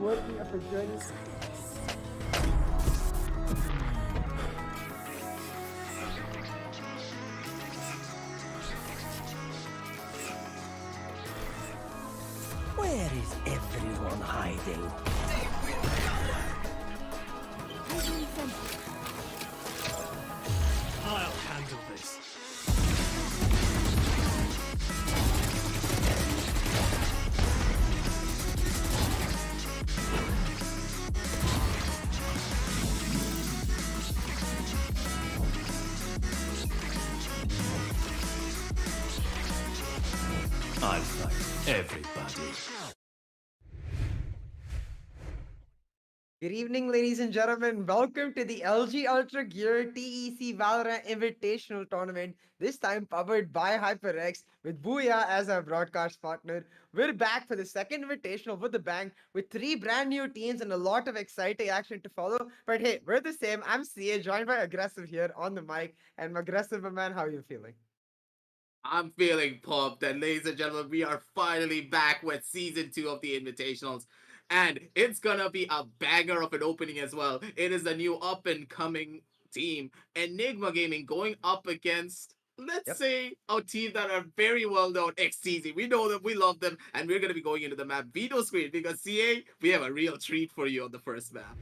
worthy of a journey. Where is everyone hiding? I'll handle this. I'll fight everybody. Good evening, ladies and gentlemen. Welcome to the LG Ultragear TEC Valorant Invitational Tournament, this time powered by HyperX with Booyah as our broadcast partner. We're back for the second invitational with the bang with three brand new teams and a lot of exciting action to follow. But hey, we're the same. I'm CA, joined by Aggressive here on the mic. And Aggressive, my man, how are you feeling? I'm feeling pumped, and ladies and gentlemen, we are finally back with season 2 of the Invitationals. And it's gonna be a banger of an opening as well. It is the new up and coming team, Enigma Gaming, going up against, let's Yep. say, a team that are very well known, XTZ. We know them, we love them, and we're gonna be going into the map Veto Screen because CA, we have a real treat for you on the first map.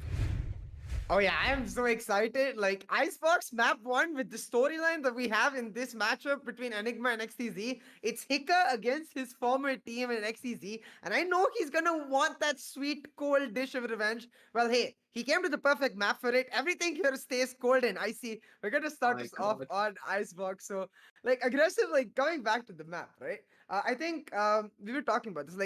Oh yeah, I am so excited. Like Icebox map 1 with the storyline that we have in this matchup between Enigma and XTZ. It's Hika against his former team in XTZ. And I know he's gonna want that sweet cold dish of revenge. Well, hey, he came to the perfect map for it. Everything here stays cold and icy. We're gonna start My this off God. on Icebox. So like aggressive, like coming back to the map, right? I think we were talking about this.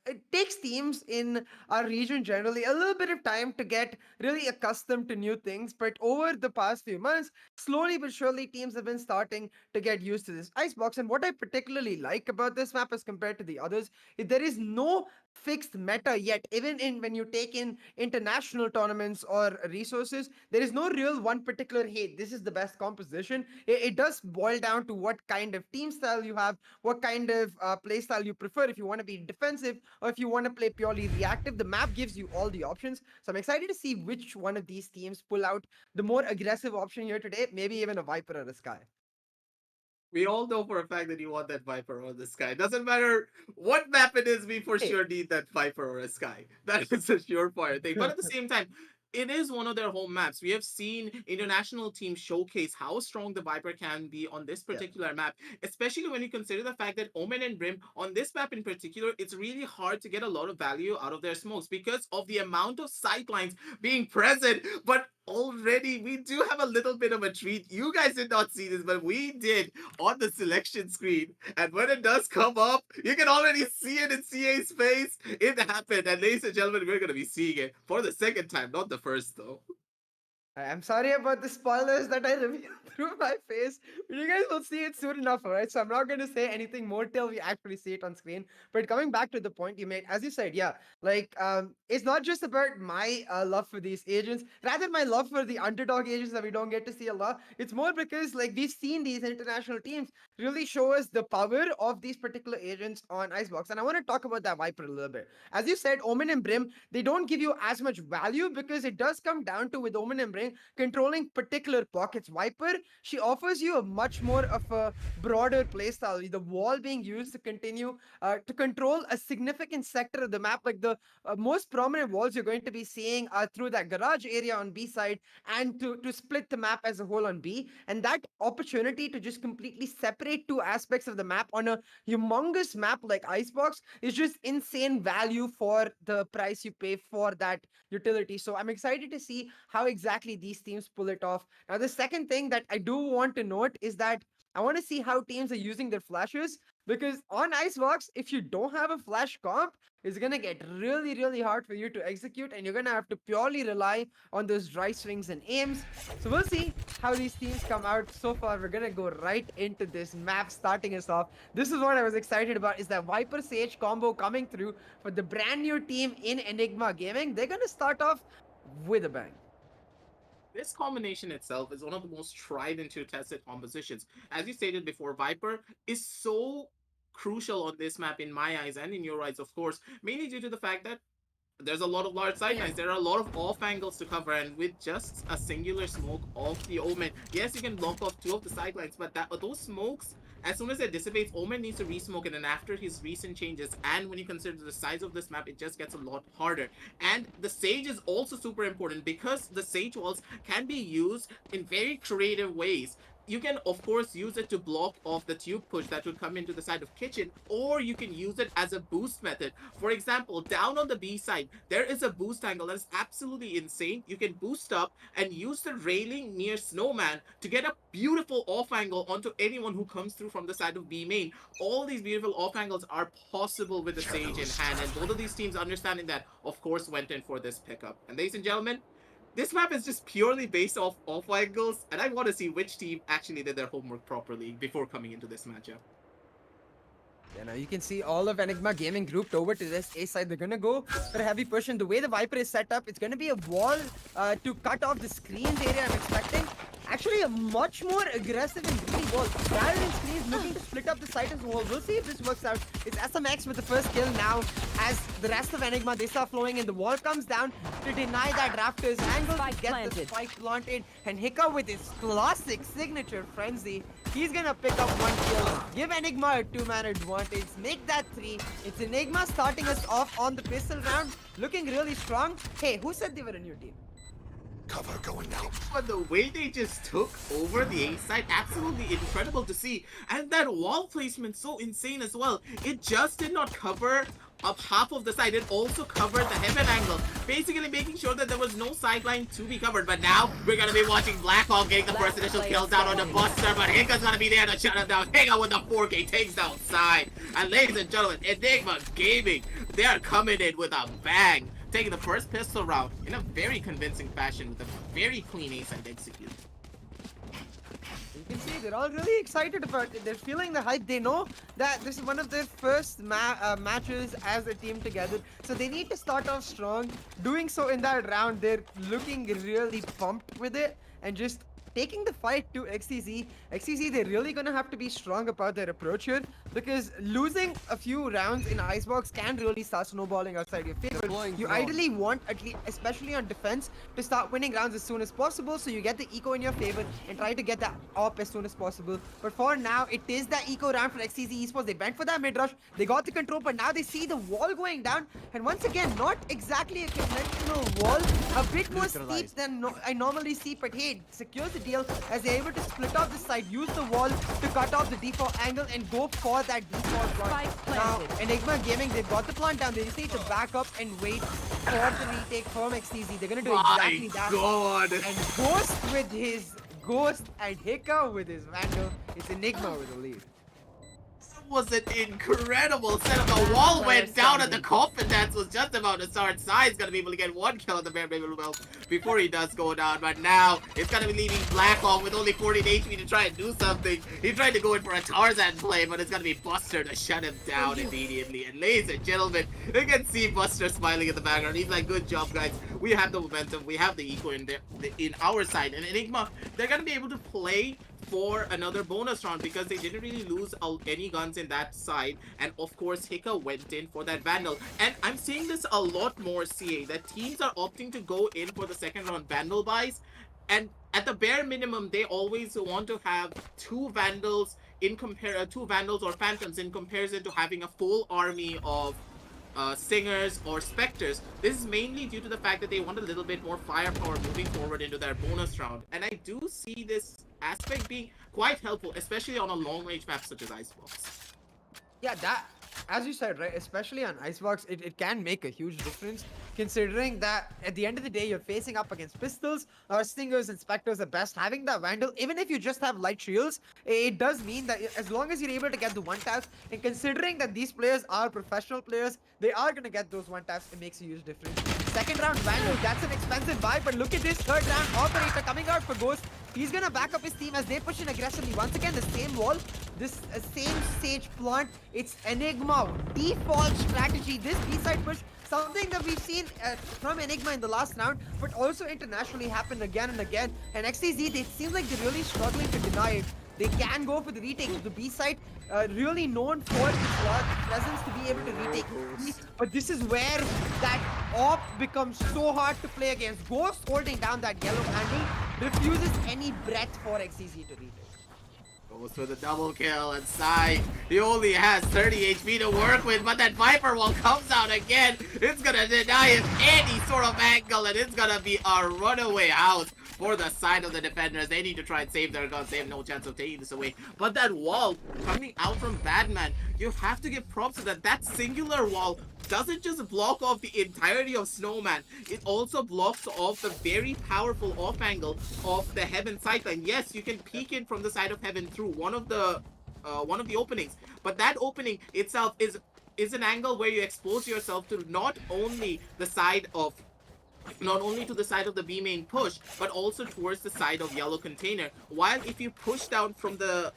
It takes teams in our region generally a little bit of time to get really accustomed to new things. But over the past few months, slowly but surely, teams have been starting to get used to this icebox. And what I particularly like about this map as compared to the others is there is no fixed meta yet. Even in when you take in international tournaments or resources, there is no real one particular, hey, this is the best composition. It does boil down to what kind of team style you have, what kind of play style you prefer. If you want to be defensive or if you want to play purely reactive, the map gives you all the options. So I'm excited to see which one of these teams pull out the more aggressive option here today, maybe even a Viper or a Sky. We all know for a fact that you want that Viper or the Sky. Doesn't matter what map it is, we for Hey, sure need that Viper or a Sky. That is a surefire thing. But at the same time, it is one of their home maps. We have seen international teams showcase how strong the Viper can be on this yeah. particular map, especially when you consider the fact that Omen and Brim, on this map in particular, it's really hard to get a lot of value out of their smokes because of the amount of sightlines being present. But already we do have a little bit of a treat. You guys did not see this, but we did on the selection screen. And when it does come up, you can already see it in CA's face. It happened. And ladies and gentlemen, we're going to be seeing it for the second time, not the first, though. I'm sorry about the spoilers that I revealed through my face, but you guys will see it soon enough, alright? So I'm not going to say anything more till we actually see it on screen. But coming back to the point you made, as you said, yeah, it's not just about my love for these agents, rather my love for the underdog agents that we don't get to see a lot. It's more because like we've seen these international teams really show us the power of these particular agents on Icebox, and I want to talk about that Viper a little bit. As you said, Omen and Brim, they don't give you as much value because it does come down to with Omen and Brim controlling particular pockets. Viper, she offers you a much more of a broader playstyle. The wall being used to continue to control a significant sector of the map. Like the most prominent walls you're going to be seeing are through that garage area on B side and to split the map as a whole on B. And that opportunity to just completely separate two aspects of the map on a humongous map like Icebox is just insane value for the price you pay for that utility. So I'm excited to see how exactly these teams pull it off. Now, the second thing that I do want to note is that I want to see how teams are using their flashes because on Icebox, if you don't have a flash comp, it's gonna get really, really hard for you to execute, and you're gonna have to purely rely on those dry swings and aims. So we'll see how these teams come out. So far, we're gonna go right into this map, starting us off. This is what I was excited about: is that Viper Sage combo coming through for the brand new team in Enigma Gaming. They're gonna start off with a bang. This combination itself is one of the most tried and true tested compositions. As you stated before, Viper is so crucial on this map in my eyes and in your eyes, of course, mainly due to the fact that there's a lot of large sidelines. There are a lot of off angles to cover, and with just a singular smoke of the Omen, yes, you can block off 2 of the sidelines, but those smokes, as soon as it dissipates, Omen needs to resmoke it, and after his recent changes, and when you consider the size of this map, it just gets a lot harder. And the Sage is also super important because the Sage walls can be used in very creative ways. You can of course use it to block off the tube push that would come into the side of kitchen, or you can use it as a boost method. For example, down on the B side, there is a boost angle that is absolutely insane. You can boost up and use the railing near Snowman to get a beautiful off angle onto anyone who comes through from the side of B main. All these beautiful off angles are possible with the Sage in hand, and both of these teams, understanding that, of course went in for this pickup. And ladies and gentlemen, this map is just purely based off angles, and I want to see which team actually did their homework properly before coming into this matchup. You know, you can see all of Enigma Gaming grouped over to this A side. They're gonna go for a heavy push, and the way the Viper is set up, it's gonna be a wall to cut off the screens area. I'm expecting actually a much more aggressive and greedy wall. Rather than screens, looking to split up the site as well. We'll see if this works out. It's SMX with the first kill now, as the rest of Enigma, they start flowing in. The wall comes down to deny that Raptors angle to get the spike planted, and Hika with his classic signature frenzy, he's gonna pick up 1 kill, give Enigma a 2-man advantage, make that 3. It's Enigma starting us off on the pistol round, looking really strong. Hey, who said they were a new team? Cover going out. But the way they just took over the A side, absolutely incredible to see. And that wall placement, so insane as well. It just did not cover up half of the side, it also covered the heaven angle, basically making sure that there was no sideline to be covered. But now we're gonna be watching Blackhawk getting the first initial kill down on the Buster, but Hika's gonna be there to shut him down. Hika with the 4K takes down side. And ladies and gentlemen, Enigma Gaming, they are coming in with a bang, taking the first pistol round in a very convincing fashion with a very clean A-side execute. You can see they're all really excited about it. They're feeling the hype. They know that this is one of their first matches as a team together, so they need to start off strong. Doing so in that round, they're looking really pumped with it and just taking the fight to XTZ. XTZ, they're really gonna have to be strong about their approach here, because losing a few rounds in Icebox can really start snowballing outside your favor. You ideally want, at least, especially on defense, to start winning rounds as soon as possible, so you get the eco in your favor and try to get that up as soon as possible. But for now, it is that eco round for XTZ Esports. They went for that mid rush, they got the control, but now they see the wall going down, and once again, not exactly a conventional wall, a bit more steep than I normally see, but hey, it secures the deal as they're able to split off the side, use the wall to cut off the default angle and go for that default plant. Now, Enigma Gaming, they've got the plant down. They just need to back up and wait for the retake from XTZ. They're gonna do exactly that. God. And Ghost with his Ghost and Hika with his Vandal. It's Enigma with the lead. Was an incredible setup. The wall went down and the confidence was just about to start. Sai's gonna be able to get 1 kill on the bare belt before he does go down, but now it's gonna be leaving Blackhawk with only 14 HP to try and do something. He tried to go in for a Tarzan play, but it's gonna be Buster to shut him down immediately. And ladies and gentlemen, you can see Buster smiling in the background. He's like, good job guys, we have the momentum, we have the eco in our side. And Enigma, they're gonna be able to play for another bonus round because they didn't really lose any guns in that side, and of course Hika went in for that Vandal. And I'm seeing this a lot more, CA, that teams are opting to go in for the second round Vandal buys, and at the bare minimum they always want to have two Vandals or Phantoms in comparison to having a full army of Singers or Spectres. This is mainly due to the fact that they want a little bit more firepower moving forward into their bonus round, and I do see this aspect being quite helpful, especially on a long range map such as Icebox. Yeah, that, as you said, right, especially on Icebox, it can make a huge difference, considering that at the end of the day, you're facing up against pistols or Stingers and Spectres at best. Having that Vandal, even if you just have light shields, it does mean that as long as you're able to get the one taps, and considering that these players are professional players, they are going to get those one taps. It makes a huge difference. Second round Vandal, that's an expensive buy, but look at this third round Operator coming out for Ghost. He's gonna back up his team as they push in aggressively. Once again, the same wall, this same Sage plant. It's Enigma default strategy. This B-side push, something that we've seen from Enigma in the last round, but also internationally happen again and again. And XTZ, it seems like they're really struggling to deny it. they can go for the retake. The B side really known for its presence to be able to retake easily, but this is where that op becomes so hard to play against. Ghost holding down that yellow angle, refuses any breath for XTZ to retake. Goes for the double kill, and Sai, he only has 30 HP to work with, but that Viper wall comes out again. It's gonna deny him any sort of angle, and it's gonna be a runaway out for the side of the defenders. They need to try and save their guns. They have no chance of taking this away. But that wall coming out from Badman, you have to give props to that. That singular wall doesn't just block off the entirety of Snowman, it also blocks off the very powerful off angle of the Heaven sightline. Yes, you can peek in from the side of Heaven through one of the openings, but that opening itself is an angle where you expose yourself to not only to the side of the B main push, but also towards the side of yellow container. While if you push down from the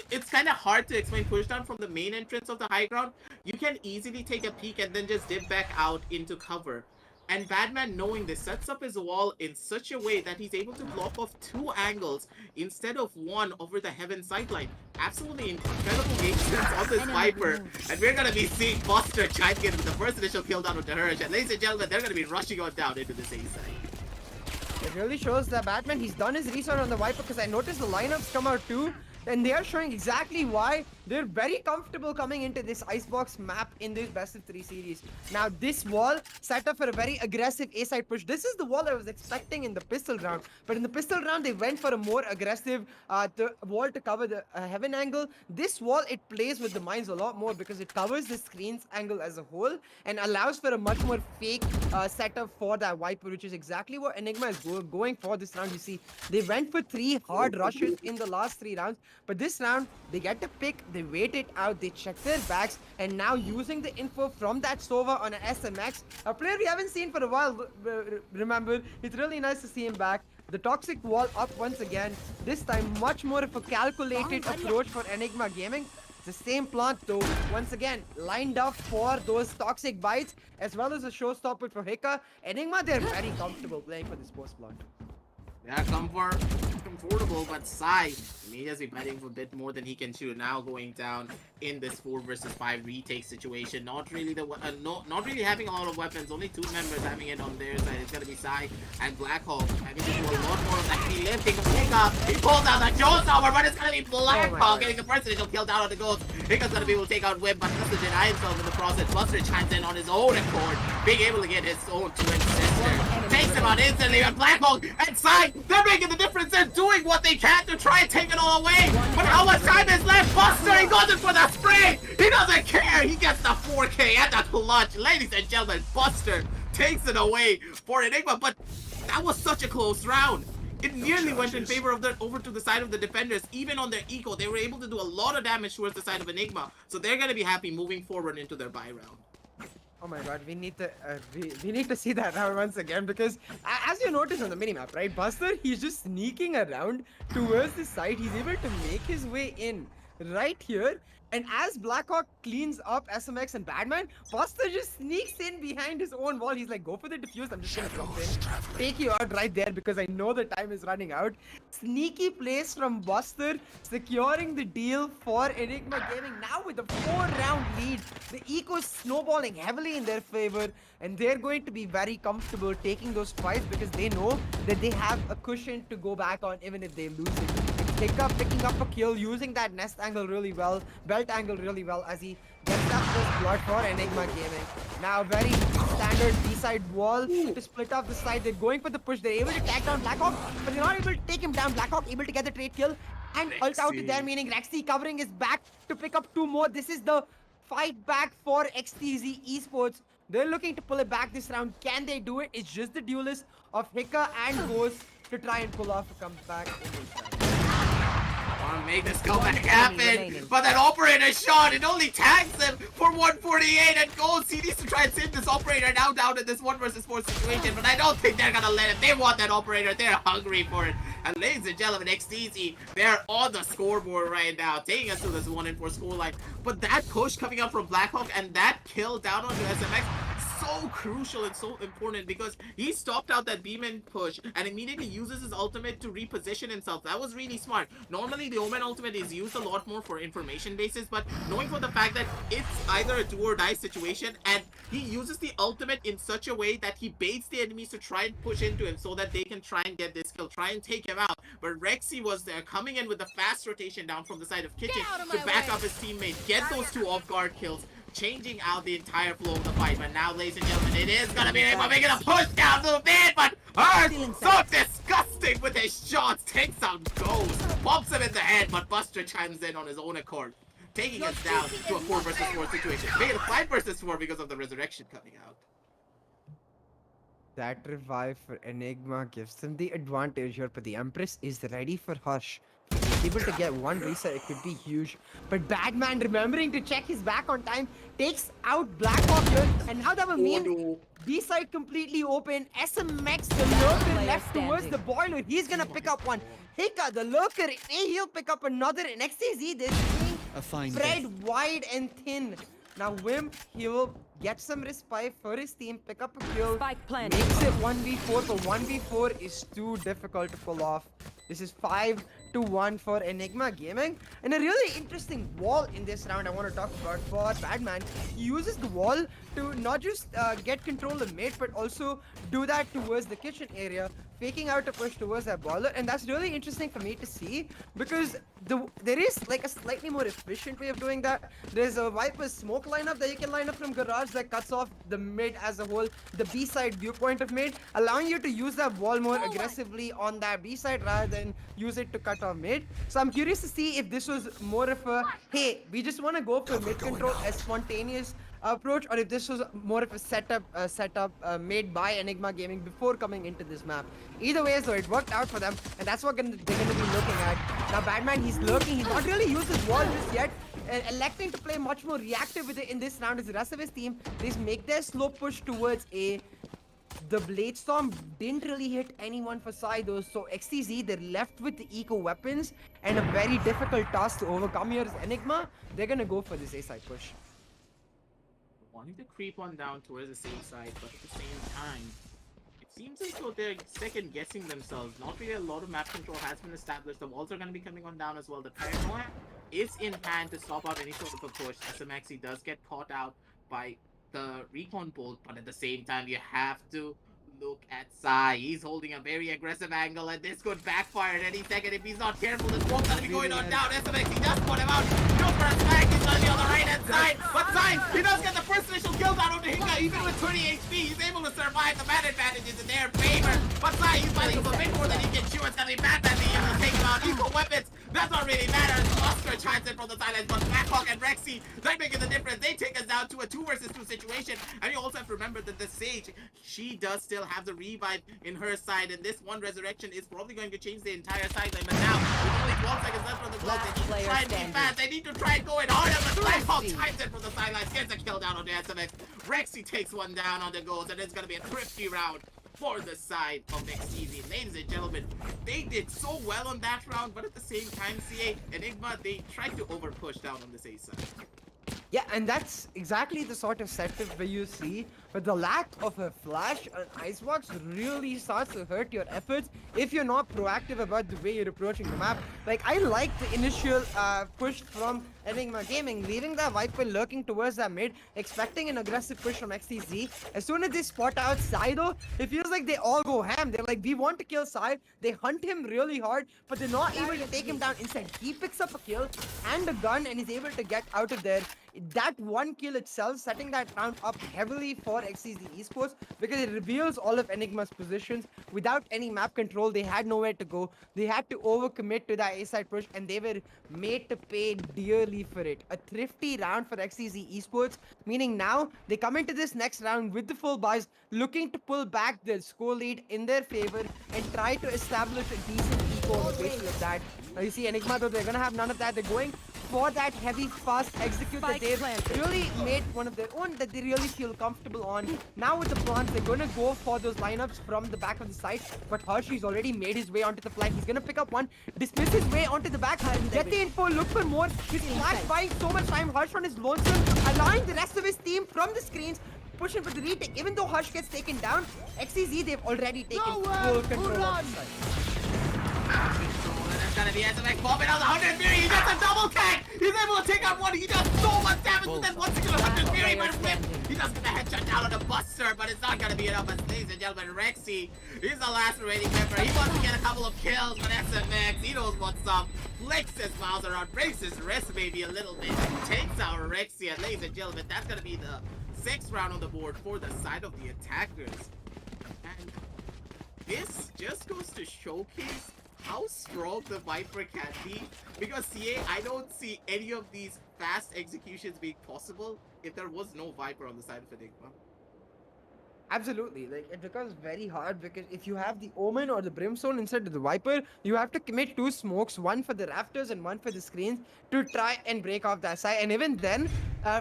it's kind of hard to explain. Push down from the main entrance of the high ground, you can easily take a peek and then just dip back out into cover. And Badman, knowing this, sets up his wall in such a way that he's able to block off 2 angles instead of 1 over the Heaven sightline. Absolutely incredible game sense on this Viper. And we're going to be seeing Buster chime in with the first initial kill down with the Hirsch. And ladies and gentlemen, they're going to be rushing on down into this A side. It really shows that Batman, he's done his research on the Viper, because I noticed the lineups come out too. And they are showing exactly why they're very comfortable coming into this Icebox map in this best of 3 series. Now this wall set up for a very aggressive A-side push. This is the wall I was expecting in the pistol round. But in the pistol round, they went for a more aggressive wall to cover the Heaven angle. This wall, it plays with the mines a lot more because it covers the screen's angle as a whole and allows for a much more fake setup for that Viper, which is exactly what Enigma is going for this round. You see, they went for 3 hard rushes in the last 3 rounds. But this round, they get the pick, they wait it out, they check their backs, and now using the info from that Sova on an SMX, a player we haven't seen for a while, remember, it's really nice to see him back. The toxic wall up once again, this time much more of a calculated approach for Enigma Gaming. It's the same plant though, once again, lined up for those toxic bites, as well as a showstopper for Hika. Enigma, they're very comfortable playing for this post plant. Yeah, comfortable, but Sai, he has been betting for a bit more than he can chew now, going down in this 4 versus 5 retake situation. Not really not really having a lot of weapons. Only 2 members having it on their side. It's gonna be Sai and Blackhawk having to do a lot more of that heavy lifting. Pick up, he pulls out the Showstopper, but it's gonna be Blackhawk getting the first initial kill down on the Ghost. Hika's gonna be able to take out Whip, but has to deny himself in the process. Buster chimes in on his own accord, being able to get his own twin sister. Takes him out instantly, and Blackhawk and Sai, they're making the difference. They're doing what they can to try and take it all away. But how much time is left? Buster, he goes in for the spray. He doesn't care. He gets the 4K and the clutch. Ladies and gentlemen, Buster takes it away for Enigma. But that was such a close round. It nearly went in favor of over to the side of the defenders. Even on their eco, they were able to do a lot of damage towards the side of Enigma. So they're going to be happy moving forward into their bye round. Oh my god, we need to see that round once again, because as you notice on the minimap, right, Buster, he's just sneaking around towards the side. He's able to make his way in right here. And as Blackhawk cleans up SMX and Badman, Buster just sneaks in behind his own wall. He's like, go for the defuse. I'm just gonna jump in, take you out right there because I know the time is running out. Sneaky plays from Buster, securing the deal for Enigma Gaming. Now with a 4-round lead, the eco is snowballing heavily in their favor, and they're going to be very comfortable taking those fights because they know that they have a cushion to go back on even if they lose it. Hiccup picking up a kill, using that nest angle really well, belt angle really well as he gets that first blood for Enigma Gaming. Now very standard B-side wall to split off the side. They're going for the push. They're able to tag down Blackhawk, but they're not able to take him down. Blackhawk able to get the trade kill and ult out to there, meaning Rexy covering his back to pick up 2 more. This is the fight back for XTZ Esports. They're looking to pull it back this round. Can they do it? It's just the duelist of Hika and Ghost to try and pull off a comeback in this round. Want to make this comeback happen, but that operator shot, it only tags him for 148 and goes. He needs to try and save this operator now down in this 1 versus 4 situation, but I don't think they're gonna let it. They want that operator. They're hungry for it. And ladies and gentlemen, XTZ, they're on the scoreboard right now, taking us to this 1-4 scoreline. But that push coming up from Blackhawk and that kill down onto SMX so crucial and so important because he stopped out that beam-in push and immediately uses his ultimate to reposition himself. That was really smart. Normally, the Omen ultimate is used a lot more for information basis, but knowing for the fact that it's either a do or die situation, and he uses the ultimate in such a way that he baits the enemies to try and push into him so that they can try and get this kill, try and take him out. But Rexy was there coming in with the fast rotation down from the side of Kitchen to back up his teammate, get those 2 off-guard kills, changing out the entire flow of the fight. But now, ladies and gentlemen, it is gonna be ENIGMA making a push down to mid, but so disgusting with his shots, takes out Ghost, bumps him in the head, but Buster chimes in on his own accord, taking us down to a 4 versus 4 situation. Making a 5 versus 4 because of the resurrection coming out. That revive for ENIGMA gives them the advantage here, but the Empress is ready for Hush. He's able to get 1 reset, it could be huge. But Badman, remembering to check his back on time, takes out Blackhawk here, and now that will mean B-side completely open. SMX, the lurker left towards the boiler. He's gonna pick up 1. Hika, the lurker, he'll pick up another. And XTZ, this being spread wide and thin. Now Wimp, he will get some respite for his team, pick up a kill, makes it 1v4, but 1v4 is too difficult to pull off. This is 5-1 for ENIGMA Gaming. And a really interesting wall in this round I want to talk about for Badman. He uses the wall to not just get control of mid, but also do that towards the kitchen area, faking out a push towards that baller. And that's really interesting for me to see because there is like a slightly more efficient way of doing that. There's a Viper smoke lineup that you can line up from Garage that cuts off the mid as a whole, the B side viewpoint of mid, allowing you to use that wall more aggressively on that B side rather than use it to cut off mid. So I'm curious to see if this was more of a, hey, we just want to go for mid control as spontaneous approach, or if this was more of a setup made by ENIGMA Gaming before coming into this map. Either way, so it worked out for them, and that's what they're going to be looking at. Now Badman, he's lurking, he's not really used his wall just yet, electing to play much more reactive with it in this round as the rest of his team. They make their slow push towards A. The Blade Storm didn't really hit anyone for side though, so XTZ, they're left with the eco weapons and a very difficult task to overcome here is ENIGMA. They're gonna go for this A side push. Wanting to creep on down towards the same side, but at the same time, it seems as though they're second guessing themselves. Not really a lot of map control has been established. The walls are going to be coming on down as well. The paranoia is in hand to stop out any sort of a push. SMXC does get caught out by the recon bolt, but at the same time, you have to look at Sai. He's holding a very aggressive angle, and this could backfire at any second if he's not careful. This won't gonna be going on down. SMXC does put him out. He goes for a smack. He's gonna be on the right hand side. But Sai, he does get the first initial kill down onto Hika. Even with 20 HP, he's able to survive. The man advantage is in their favor. But Sai, he's fighting a bit more than he can chew. It's gonna be Batman being able to take him out. Equal weapons. That's not really matter. Buster chimes in from the sidelines, but Blackhawk and Rexy, they're making the difference. They take us down to a 2 versus 2 situation. And you also have to remember that the Sage, she does still have the revive in her side, and this 1 resurrection is probably going to change the entire sideline. But now, with only 12 seconds left on the clock, they need to try and be fast. They need to try and go in harder, but Blackhawk chimes in from the sidelines, gets a kill down on the SMX. Rexy takes 1 down on the goals, and it's going to be a thrifty round for the side of XTZ. Ladies and gentlemen, they did so well on that round, but at the same time, CA, ENIGMA, they tried to over push down on this A side. Yeah, and that's exactly the sort of setup where you see, but the lack of a flash on Icebox really starts to hurt your efforts if you're not proactive about the way you're approaching the map. Like, I like the initial push from ENIGMA Gaming, leaving that Viper lurking towards that mid, expecting an aggressive push from XTZ. As soon as they spot out Sai though, it feels like they all go ham. They're like, we want to kill Sai. They hunt him really hard, but they're not able to take him down. Instead, he picks up a kill and a gun and is able to get out of there. That 1 kill itself setting that round up heavily for XTZ Esports because it reveals all of ENIGMA's positions. Without any map control, they had nowhere to go. They had to overcommit to that A-side push, and they were made to pay dearly for it. A thrifty round for XTZ Esports, meaning now they come into this next round with the full buys, looking to pull back the score lead in their favor and try to establish a decent eco on the basis of that. Now you see ENIGMA though, they're gonna have none of that. They're going for that heavy fast execute that they've really made one of their own that they really feel comfortable on. Now with the plants, they're gonna go for those lineups from the back of the side, but Hershey's already made his way onto the flank. He's gonna pick up 1, dismiss his way onto the back, get the info, look for more. He's flash buying so much time. Harsh on his lonesome, allowing the rest of his team from the screens push in for the retake. Even though Hush gets taken down, XTZ, they've already taken full control of the site. That's gonna be SMX bombing out the 100 Fury. He gets a double tag. He's able to take out one. He does so much damage with that one singular 100 Fury, but Whip. He does get a headshot down on the Buster, but it's not gonna be enough. But ladies and gentlemen, Rexy, he's the last remaining member. He wants to get a couple of kills, but SMX, he knows what's up. Flicks his mouse around, breaks his wrist maybe a little bit, takes out Rexy, and ladies and gentlemen, that's gonna be the 6th round on the board for the side of the attackers. And this just goes to showcase how strong the Viper can be, because CA, I don't see any of these fast executions being possible if there was no Viper on the side of Enigma. Absolutely, like it becomes very hard because if you have the Omen or the Brimstone instead of the Viper, you have to commit 2 smokes, one for the rafters and one for the screens, to try and break off that side. And even then,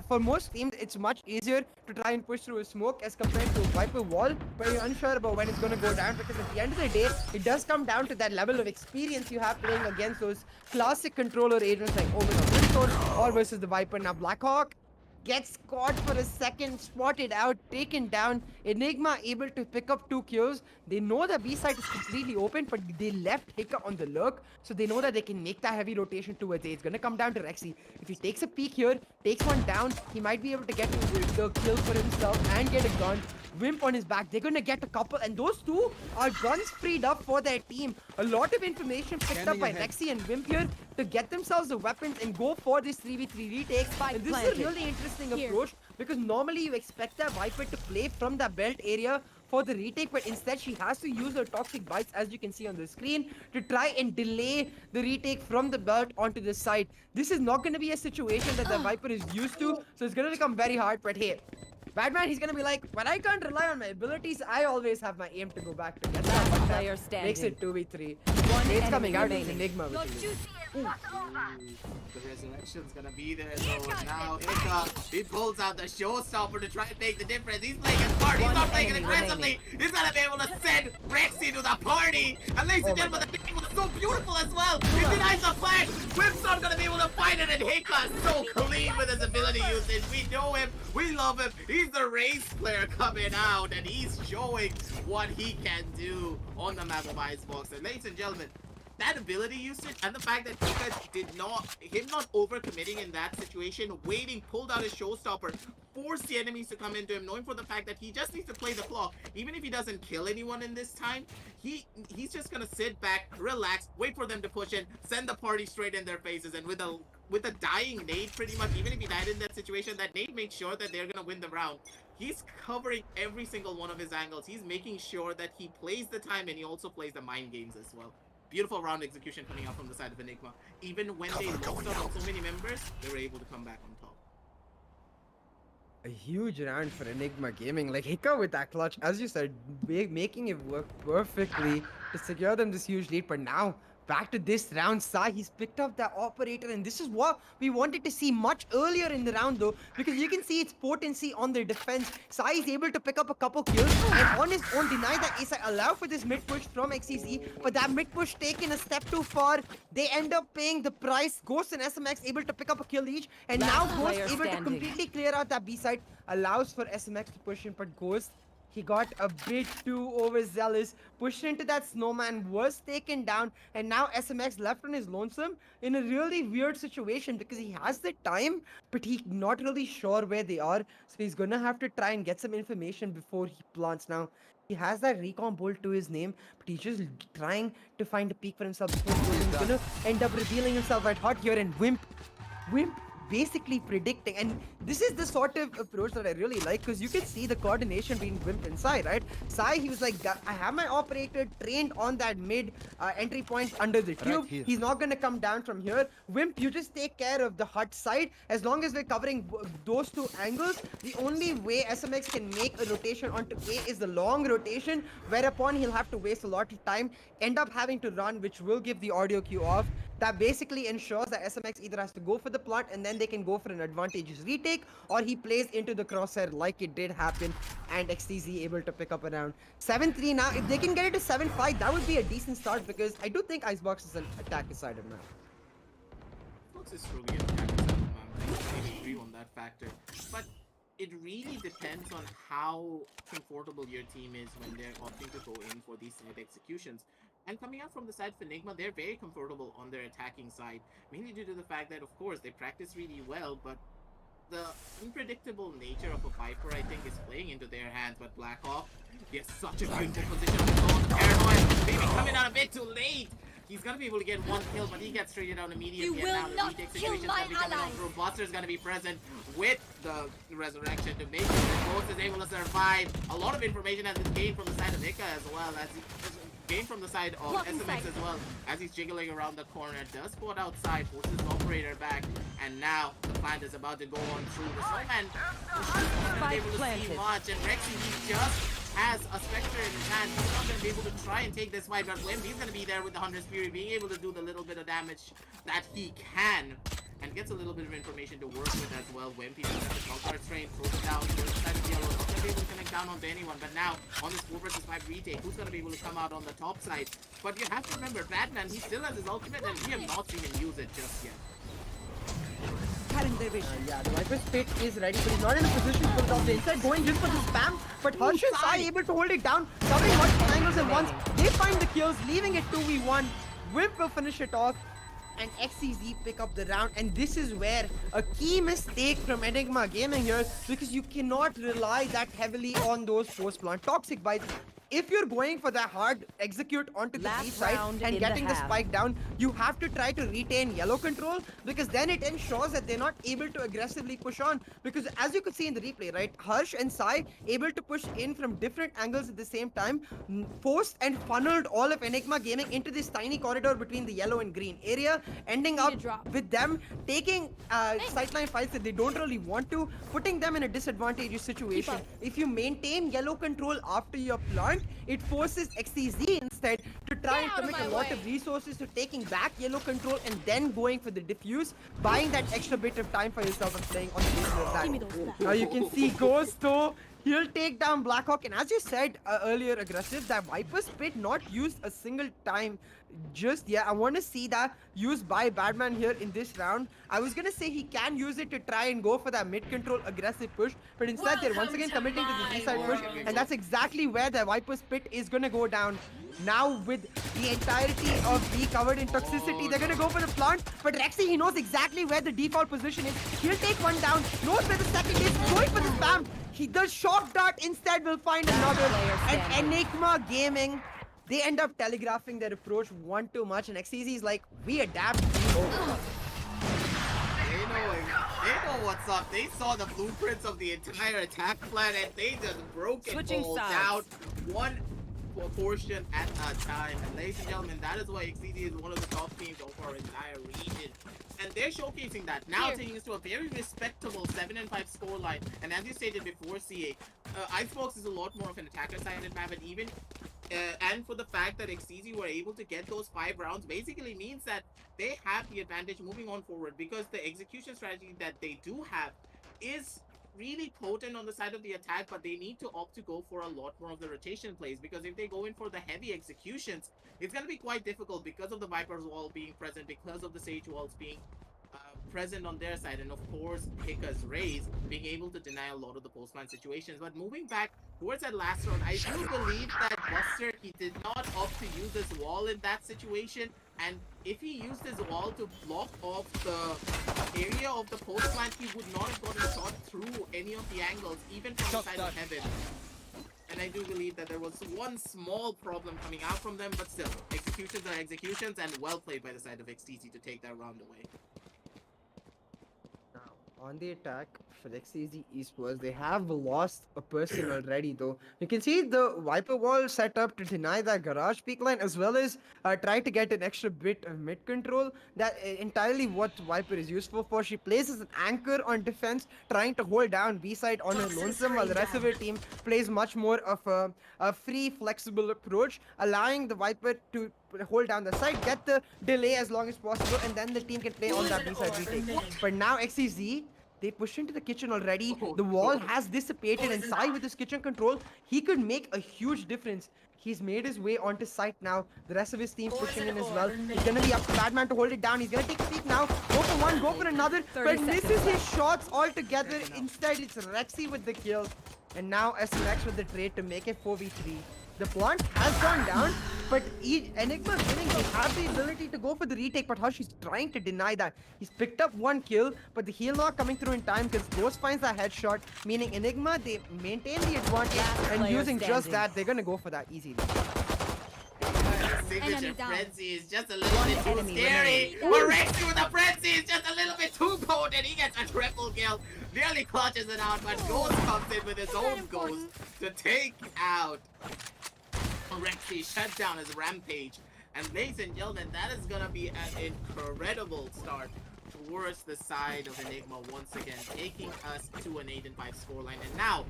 for most teams, it's much easier to try and push through a smoke as compared to a Viper wall, but you're unsure about when it's going to go down, because at the end of the day, it does come down to that level of experience you have playing against those classic controller agents like Omen or Brimstone, or versus the Viper. Now Blackhawk gets caught for a second, spotted out, taken down. Enigma able to pick up 2 kills. They know the B side is completely open, but they left Hiccup on the lurk, so they know that they can make that heavy rotation towards A. It's gonna come down to Rexy. If he takes a peek here, takes one down, he might be able to get the kill for himself and get a gun. Wimp on his back. They're gonna get a couple, and those two are guns freed up for their team. A lot of information picked up by Rexy and Wimp here to get themselves the weapons and go for this 3v3 retake. And this is a really interesting approach, because normally you expect that Viper to play from the belt area for the retake, but instead she has to use her toxic bites, as you can see on the screen, to try and delay the retake from the belt onto the side. This is not going to be a situation that the Viper is used to, so it's going to become very hard. But hey, Batman, he's gonna be like, when I can't rely on my abilities, I always have my aim to go back to get that. Player standing. Makes it 2v3. One It's enemy coming out remaining. as Enigma with the The resurrection's gonna be there, so now he pulls out the showstopper to try and make the difference. He's playing his part, he's One not playing it enemy aggressively. He's gonna be able to send Rexy to the party. And ladies and gentlemen, the game was so beautiful as well. He denies the flag. Whip's not gonna be able to fight it, and Hika is so clean with his ability usage. We know him, we love him. He's the race player coming out, and he's showing what he can do on the map of Icebox. And ladies and gentlemen, that ability usage and the fact that Hika not overcommitting in that situation, waiting, pulled out his showstopper, forced the enemies to come into him, knowing for the fact that he just needs to play the clock. Even if he doesn't kill anyone in this time, he's just gonna sit back, relax, wait for them to push in, send the party straight in their faces, and with a dying nade, pretty much, even if he died in that situation, that nade makes sure that they're gonna win the round. He's covering every single one of his angles. He's making sure that he plays the time, and he also plays the mind games as well. Beautiful round execution coming out from the side of Enigma. Even when they lost out on so many members, they were able to come back on top. A huge round for Enigma Gaming. Like Hika with that clutch, as you said, making it work perfectly to secure them this huge lead. But now, back to this round, Sai, he's picked up that operator, and this is what we wanted to see much earlier in the round though, because you can see its potency on their defense. Sai is able to pick up a couple kills and on his own deny that ASI, allow for this mid push from XTZ, but that mid push taken a step too far. They end up paying the price. Ghost and SMX able to pick up a kill each, and now Ghost able to completely clear out that B side, allows for SMX to push in, but Ghost, he got a bit too overzealous, pushed into that snowman, was taken down, and now SMX left on his lonesome in a really weird situation, because he has the time, but he's not really sure where they are, so he's gonna have to try and get some information before he plants. Now, he has that recon bolt to his name, but he's just trying to find a peak for himself before he's gonna end up revealing himself right hot here, and Wimp basically predicting, and this is the sort of approach that I really like, because you can see the coordination between Wimp and Sai, right? Sai, he was like, I have my operator trained on that mid entry point under the tube. Right, he's not gonna come down from here. Wimp, you just take care of the hut side. As long as we're covering those two angles, the only way SMX can make a rotation onto A is the long rotation, whereupon he'll have to waste a lot of time, end up having to run, which will give the audio cue off. That basically ensures that SMX either has to go for the plot and then they can go for an advantageous retake, or he plays into the crosshair like it did happen, and XTZ able to pick up around 7-3 now. If they can get it to 7-5, that would be a decent start, because I do think Icebox is an attack-decided map. Fox is truly an attack. I agree on that factor. But it really depends on how comfortable your team is when they're opting to go in for these side executions. And coming out from the side for Enigma, they're very comfortable on their attacking side, mainly due to the fact that, of course, they practice really well, but the unpredictable nature of a Viper, I think, is playing into their hands. But Blackhawk, he has such a good position of his own. Paranoid, maybe coming out a bit too late. He's gonna be able to get one kill, but he gets traded down immediately. You And now will the not retake kill situation is my gonna be coming on allies. through. Buster's gonna be present with the resurrection to make sure that Ghost is able to survive. A lot of information has been gained from the side of Nika as well as he gained from the side of Blocking SMX sight. as well as he's jiggling around the corner. Does spot outside, forces the operator back, and now the plant is about to go on through the snowman. He's not able to see planted. much, and Rexy, he just has a Spectre in his hand. He's not going to be able to try and take this fight, but Wimp, he's going to be there with the Hunter's Fury, being able to do the little bit of damage that he can, and gets a little bit of information to work with as well. Wimpy does have the Shellguard Strain, throws it down, goes inside of yellow, not going to be able to connect down onto anyone, but now, on this 4 versus 5 retake, who's going to be able to come out on the top side? But you have to remember, Batman, he still has his ultimate, and we have not seen him use it just yet. Yeah, the Viper's pit is ready, but he's not in a position to put it off the inside, going just for the spam. But Harsh and Sai able to hold it down, covering multiple angles at once. They find the kills, leaving it 2v1. Whip will finish it off, and XTZ pick up the round. And this is where a key mistake from Enigma Gaming here, because you cannot rely that heavily on those post-plant toxic bites. If you're going for that hard execute onto the Last B side round and in getting the the half. spike down, you have to try to retain yellow control, because then it ensures that they're not able to aggressively push on. Because as you could see in the replay, right, Harsh and Sai able to push in from different angles at the same time, forced and funneled all of Enigma Gaming into this tiny corridor between the yellow and green area, ending Need a up drop. with them taking sightline fights that they don't really want to, putting them in a disadvantageous situation. up. If you maintain yellow control after your plant, it forces XTZ instead to try Get and out of commit my a lot way. of resources to taking back yellow control and then going for the diffuse, buying that extra bit of time for yourself and playing on the basis of Give me that. those back. Now you can see Ghost though, he'll take down Blackhawk, and as you said earlier, aggressive, that Viper's Pit not used a single time just yet. I want to see that used by Batman here in this round. I was gonna say he can use it to try and go for that mid control aggressive push, but instead they're once again committing to the B-side push, and that's exactly where the Viper's Pit is gonna go down. Now with the entirety of B covered in toxicity, they're gonna go for the plant, but Rexy, he knows exactly where the default position is. He'll take one down, knows where the second is, going for the spam. He does shock dart, instead will find another, and Enigma Gaming, they end up telegraphing their approach one too much, and XTZ is like, we adapt, we overcome. They know what's up. They saw the blueprints of the entire attack plan, and they just broke it Switching all sides. down one portion at a time. And ladies and gentlemen, that is why XTZ is one of the top teams of our entire region. And they're showcasing that now, Here. taking us to a very respectable 7-5 scoreline. And as you stated before, CA, Icebox is a lot more of an attacker-sided map, and even and for the fact that XTZ were able to get those 5 rounds basically means that they have the advantage moving on forward, because the execution strategy that they do have is really potent on the side of the attack, but they need to opt to go for a lot more of the rotation plays, because if they go in for the heavy executions, it's going to be quite difficult because of the Viper's wall being present, because of the Sage walls being present on their side, and of course Hika's raise being able to deny a lot of the postman situations. But moving back towards that last round, I do believe that Buster, he did not opt to use his wall in that situation, and if he used his wall to block off the area of the postman, he would not have gotten shot through any of the angles, even from the side of heaven. And I do believe that there was one small problem coming out from them, but still, executions are executions, and well played by the side of XTC to take that round away. On the attack for XTZ Esports, they have lost a person already though. You can see the Viper wall set up to deny that garage peak line, as well as try to get an extra bit of mid control. That entirely what Viper is useful for. She places an anchor on defense, trying to hold down B side on her lonesome, while the rest of her team plays much more of a free, flexible approach, allowing the Viper to hold down the side, get the delay as long as possible, and then the team can play on that B side retake. But now XTZ, they push into the kitchen already. The wall has dissipated, and Sai with his kitchen control, he could make a huge difference. He's made his way onto site now. The rest of his team pushing in as well. He's gonna be up to Batman to hold it down. He's gonna take a peek now. Go for one, go for another. 30 But misses his shots altogether. Instead, it's Rexy with the kill. And now SMX with the trade to make it 4v3. The plant has gone down, but Enigma winning. They have the ability to go for the retake, but Hush is trying to deny that. He's picked up one kill, but the heal not coming through in time because Ghost finds that headshot, meaning Enigma, they maintain the advantage, and player using just standing. that, they're gonna go for that easily. Signature Enemy down. frenzy is just a little bit too enemy scary. remaining. But Rexy with the frenzy is just a little bit too potent. He gets a triple kill. Nearly clutches it out, but Ghost comes in with his own ghost to take out Rexy, shut down his rampage. And ladies and gentlemen, that is gonna be an incredible start towards the side of Enigma once again, taking us to an 8-5 scoreline. And now,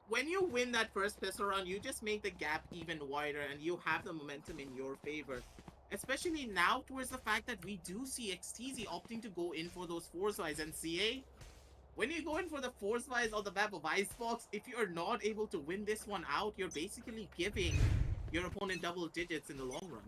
when you win that first pistol round, you just make the gap even wider and you have the momentum in your favor. Especially now towards the fact that we do see XTZ opting to go in for those force buys. And CA, when you go in for the force buys on the map of Icebox, if you're not able to win this one out, you're basically giving your opponent double digits in the long run.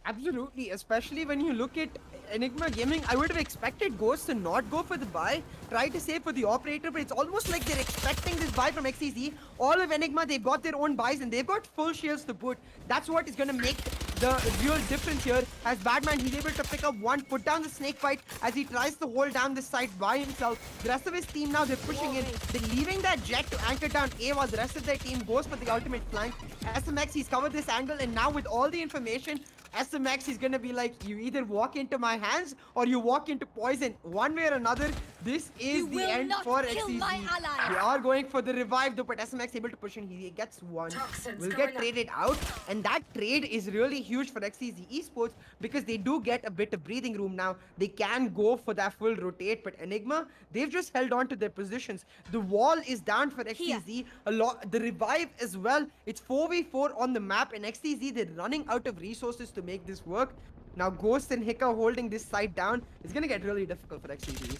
Absolutely, especially when you look at Enigma Gaming, I would have expected Ghost to not go for the buy, try to save for the operator, but it's almost like they're expecting this buy from XTZ. All of Enigma, they've got their own buys and they've got full shields to put. That's what is going to make the real difference here. As Batman, he's able to pick up one, put down the snake fight as he tries to hold down this side by himself. The rest of his team now, they're pushing in. They're leaving that jet to anchor down A while the rest of their team goes for the ultimate flank. SMX, he's covered this angle, and now with all the information, SMX is gonna be like, you either walk into my hands or you walk into poison. One way or another, this is You the will end not for kill XTZ. my allies. They are going for the revive though, but SMX able to push in. He gets one. Will get traded out, and that trade is really huge for XTZ Esports because they do get a bit of breathing room now. They can go for that full rotate, but Enigma, they've just held on to their positions. The wall is down for XTZ. A lot. The revive as well. It's 4v4 on the map, and XTZ, they're running out of resources to make this work. Now Ghost and Hika holding this side down. It's gonna get really difficult for XTZ.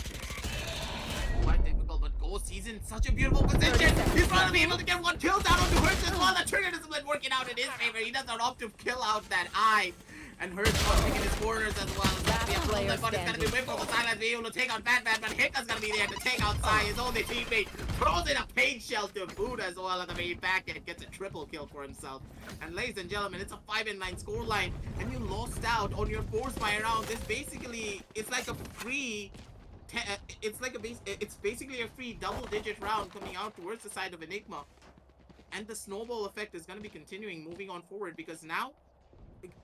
Quite difficult, but Ghost, he's in such a beautiful position. He's gonna be able to get one kill down onto Hurts as well. The trigger discipline working out in his favor. He does not opt to kill out that eye. And Hurts watching in his corners as well. player But it's gonna be whipped from the sidelines, be able to take out Batman, but Hika's gonna be there to take out Sai, his only teammate. Throws in a paint shell to boot as well at the very back end, gets a triple kill for himself. And ladies and gentlemen, it's a 5-9 scoreline, and you lost out on your force buy round. This basically, it's like a free. It's basically a free double-digit round coming out towards the side of Enigma, and the snowball effect is going to be continuing moving on forward because now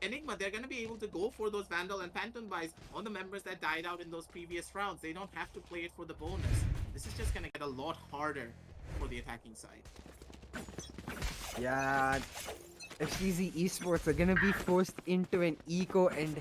Enigma, they're going to be able to go for those Vandal and Phantom buys on the members that died out in those previous rounds. They don't have to play it for the bonus. This is just going to get a lot harder for the attacking side. Yeah, XTZ Esports are gonna be forced into an eco, and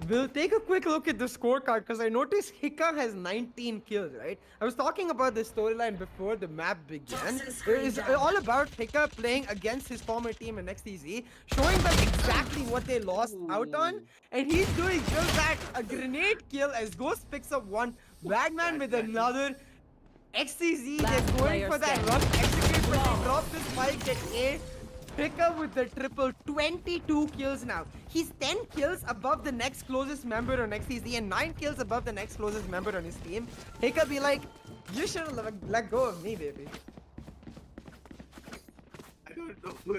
we'll take a quick look at the scorecard because I noticed Hika has 19 kills, right? I was talking about the storyline before the map began. It is all about Hika playing against his former team in XTZ, showing them exactly what they lost out on, and he's doing just that. A grenade kill as Ghost picks up one, Bagman with another. XTZ, Last they're going player for that standing. rush execute, but they drop this spike at A. Pick up with the triple, 22 kills now. He's 10 kills above the next closest member on XTZ and 9 kills above the next closest member on his team. Hika be like, you should have let go of me, baby. I don't know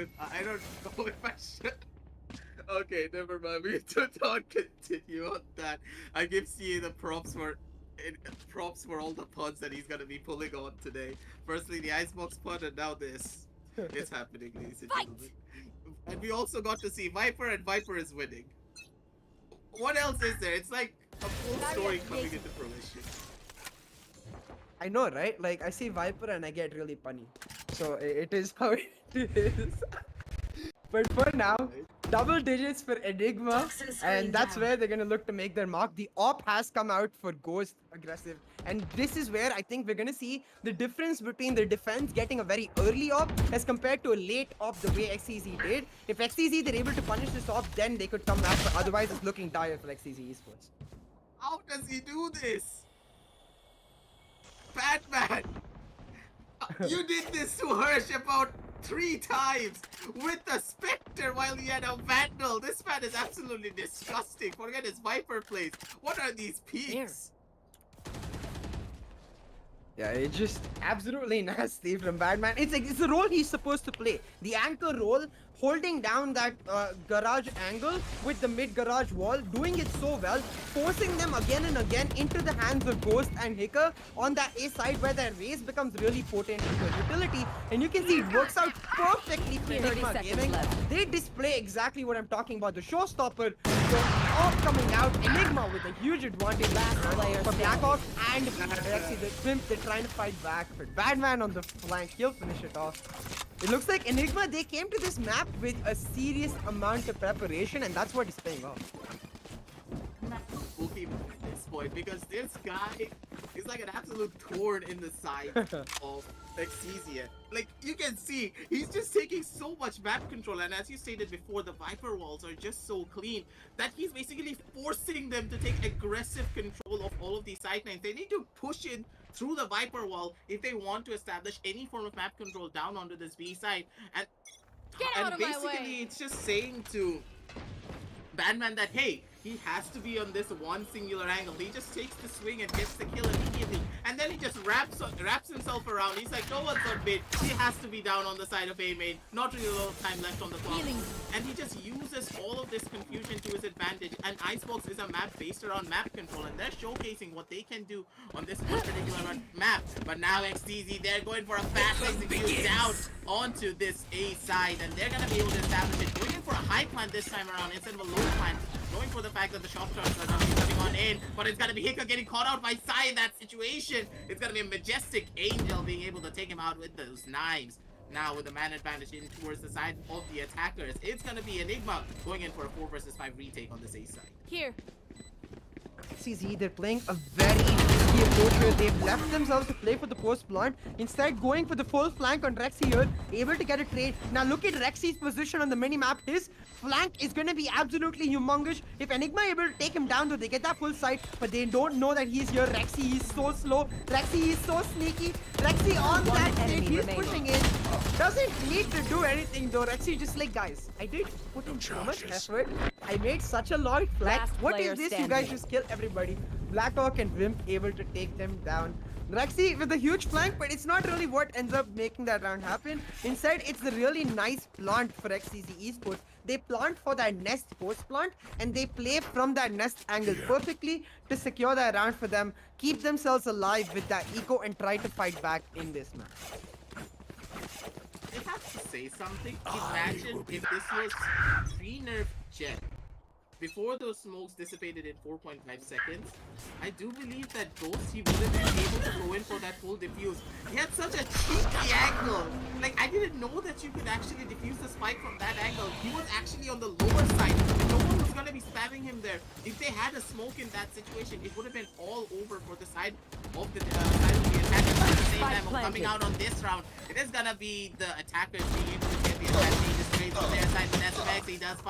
if I should. Okay, never mind. We don't continue on that. I give CA the props for all the puns that he's gonna be pulling on today. Firstly, the Icebox pun, and now this. It's happening, ladies and gentlemen. And we also got to see Viper, and Viper is winning. What else is there? It's like a full story coming into fruition. I know, right? Like, I see Viper and I get really punny. So, it is how it is. But for now, double digits for Enigma, and that's where they're gonna look to make their mark. The op has come out for Ghost aggressive, and this is where I think we're gonna see the difference between the defense getting a very early op as compared to a late op the way XTZ did. If XTZ they're able to punish this op, then they could come back, but otherwise it's looking dire for XTZ Esports. How does he do this? Batman! You did this to Hirsch about 3 times with the Spectre while he had a Vandal. This man is absolutely disgusting. Forget his Viper plays. What are these peaks? Yeah, it's just absolutely nasty from Batman. It's the role he's supposed to play. The anchor role, holding down that garage angle with the mid garage wall, doing it so well, forcing them again and again into the hands of Ghost and Hicker on that A side where their race becomes really potent into utility. And you can see it works out perfectly for 30 Enigma seconds Gaming. left. They display exactly what I'm talking about. The showstopper, all coming out. Enigma with a huge advantage Last player for standing. Blackhawk and actually the Pimp. They're trying to fight back, but Batman on the flank, he'll finish it off. It looks like Enigma, they came to this map with a serious amount of preparation, and that's what is paying off. Spooky at this point because this guy is like an absolute thorn in the side of XTZ. Like you can see, he's just taking so much map control, and as you stated before, the Viper walls are just so clean that he's basically forcing them to take aggressive control of all of these sidelines. They need to push in through the Viper wall if they want to establish any form of map control down onto this B side. And Get out of my basically way. it's just saying to Batman that hey, he has to be on this one singular angle. He just takes the swing and gets the kill immediately, and then he just wraps himself around. He's like, no one's on mid. He has to be down on the side of A main. Not really a lot of time left on the clock, Healing. and he just uses all of this confusion to his advantage. And Icebox is a map based around map control, and they're showcasing what they can do on this one particular map. But now XTZ, they're going for a fast execute down onto this A side, and they're gonna be able to establish it. Going in for a high plant this time around instead of a low plant. Knowing for the fact that the shot shots are not coming on in, but it's gonna be Hika getting caught out by Sai in that situation. It's gonna be a majestic Angel being able to take him out with those knives. Now with the man advantage in towards the side of the attackers, it's gonna be Enigma going in for a 4 versus 5 retake on this A side. Here. XTZ, they're playing a very risky approach here. They've left themselves to play for the post plant, instead going for the full flank on Rexy here, able to get a trade. Now look at Rexy's position on the mini map. His flank is going to be absolutely humongous. If Enigma able to take him down, though, they get that full sight, but they don't know that he's here. Rexy, he's so slow. Rexy, he's so sneaky. Rexy on One that stage, enemy he's remaining. pushing in. Doesn't need to do anything though. Rexy just like, guys, I did put in so much effort. I made such a long flank. Last What player is this? You standing. guys just kill everybody. Blackhawk and Wimp able to take them down. Rexy with a huge flank, but it's not really what ends up making that round happen. Instead, it's the really nice plant for XTZ Esports. They plant for that nest post plant, and they play from that nest angle perfectly to secure that round for them, keep themselves alive with that eco, and try to fight back in this match. I have to say something. Imagine if this was pre-nerf Jet. Before those smokes dissipated in 4.5 seconds, I do believe that Ghost, he would have been able to go in for that full defuse. He had such a cheeky angle. Like, I didn't know that you could actually defuse the spike from that angle. He was actually on the lower side. No one was going to be spamming him there. If they had a smoke in that situation, it would have been all over for the side of the attackers. At the same time, coming out on this round, it is going to be the attackers being able to get the advantageous trades on their side. With SMX, he does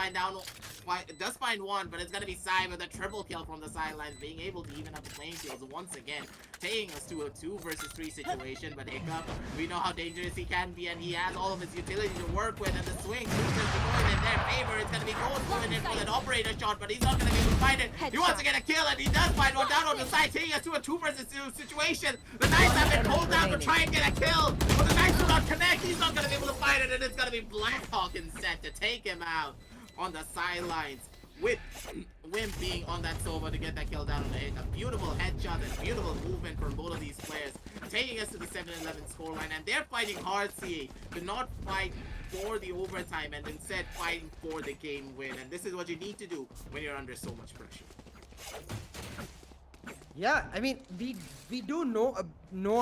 find one, but it's gonna be Sai with a triple kill from the sidelines, being able to even up the playing fields once again, taking us to a 2 versus 3 situation. But Hiccup, we know how dangerous he can be, and he has all of his utility to work with, and the swing seems to be going in their favor. It's gonna be Ghost going in for that operator shot, but he's not gonna be able to find it. He wants to get a kill, and he does find one down on the side, taking us to a 2 versus 2 situation. The Knights have been pulled down to try and get a kill, but the Knights will not connect. He's not gonna be able to find it, and it's gonna be Blackhawk instead to take him out on the sidelines, with Wimp being on that Sova to get that kill down on the hit. A beautiful headshot and beautiful movement from both of these players, taking us to the 7-11 scoreline, and they're fighting hard, CA, to not fight for the overtime and instead fighting for the game win. And this is what you need to do when you're under so much pressure. Yeah, I mean, we do know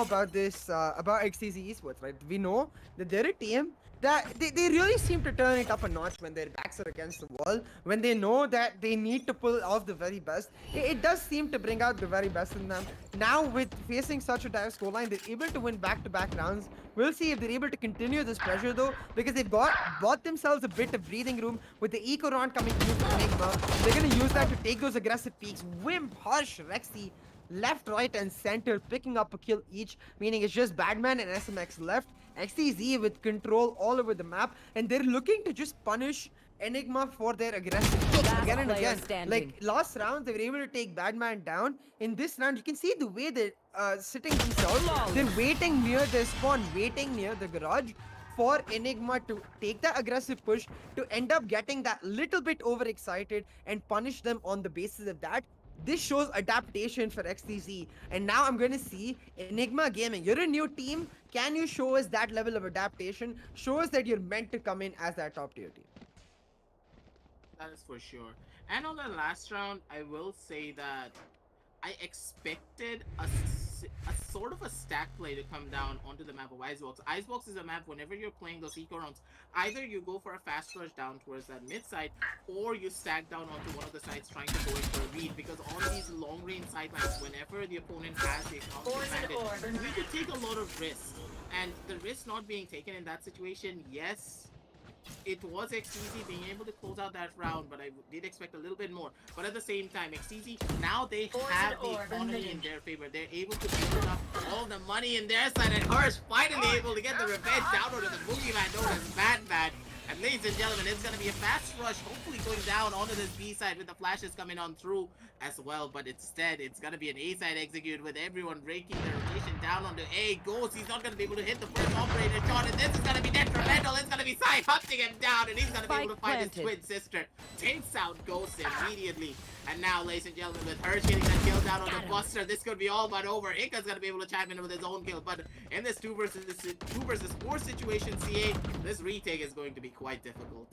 about this about XTZ Esports, right? We know that they're a team that they really seem to turn it up a notch when their backs are against the wall, when they know that they need to pull off the very best. It does seem to bring out the very best in them. Now, with facing such a dire scoreline, they're able to win back-to-back rounds. We'll see if they're able to continue this pressure though, because they've bought themselves a bit of breathing room with the eco round coming through from Enigma. They're gonna use that to take those aggressive peaks. Wimp, Harsh, Rexy, left, right, and center, picking up a kill each, meaning it's just Badman and SMX left. XTZ with control all over the map, and they're looking to just punish Enigma for their aggressive picks Last again and player again. standing. Like last round, they were able to take Badman down. In this round, you can see the way they're sitting themselves. They're waiting near their spawn, waiting near the garage for Enigma to take that aggressive push, to end up getting that little bit overexcited and punish them on the basis of that. This shows adaptation for XTZ. And now I'm going to see Enigma Gaming. You're a new team. Can you show us that level of adaptation? Show us that you're meant to come in as that top tier team. That is for sure. And on the last round, I will say that I expected a sort of a stack play to come down onto the map of Icebox. Icebox is a map whenever you're playing those eco rounds, either you go for a fast rush down towards that mid side, or you stack down onto one of the sides trying to go in for a read. Because on these long range sidelines, whenever the opponent has the economic advantage, we could take a lot of risks. And the risk not being taken in that situation, yes, it was XTZ being able to close out that round, but I did expect a little bit more. But at the same time, XTZ, now they have the economy in their favor. They're able to build up all the money in their side, and Hirsch finally able to get the revenge down onto the boogeyman known as Batman. And ladies and gentlemen, it's going to be a fast rush, hopefully going down onto this B side with the flashes coming on through as well. But instead, it's going to be an A side execute with everyone breaking their rotation down onto A. Ghost, he's not going to be able to hit the first operator shot, and this is going to be detrimental. It's going to be Sai hunting him down, and he's going to be able to find his twin sister. Takes out Ghost immediately. And now, ladies and gentlemen, with Hirsch getting that kill down on the Buster, this could be all but over. Ika's going to be able to chime in with his own kill. But in this 2 versus 4 situation, CA, this retake is going to be quite difficult.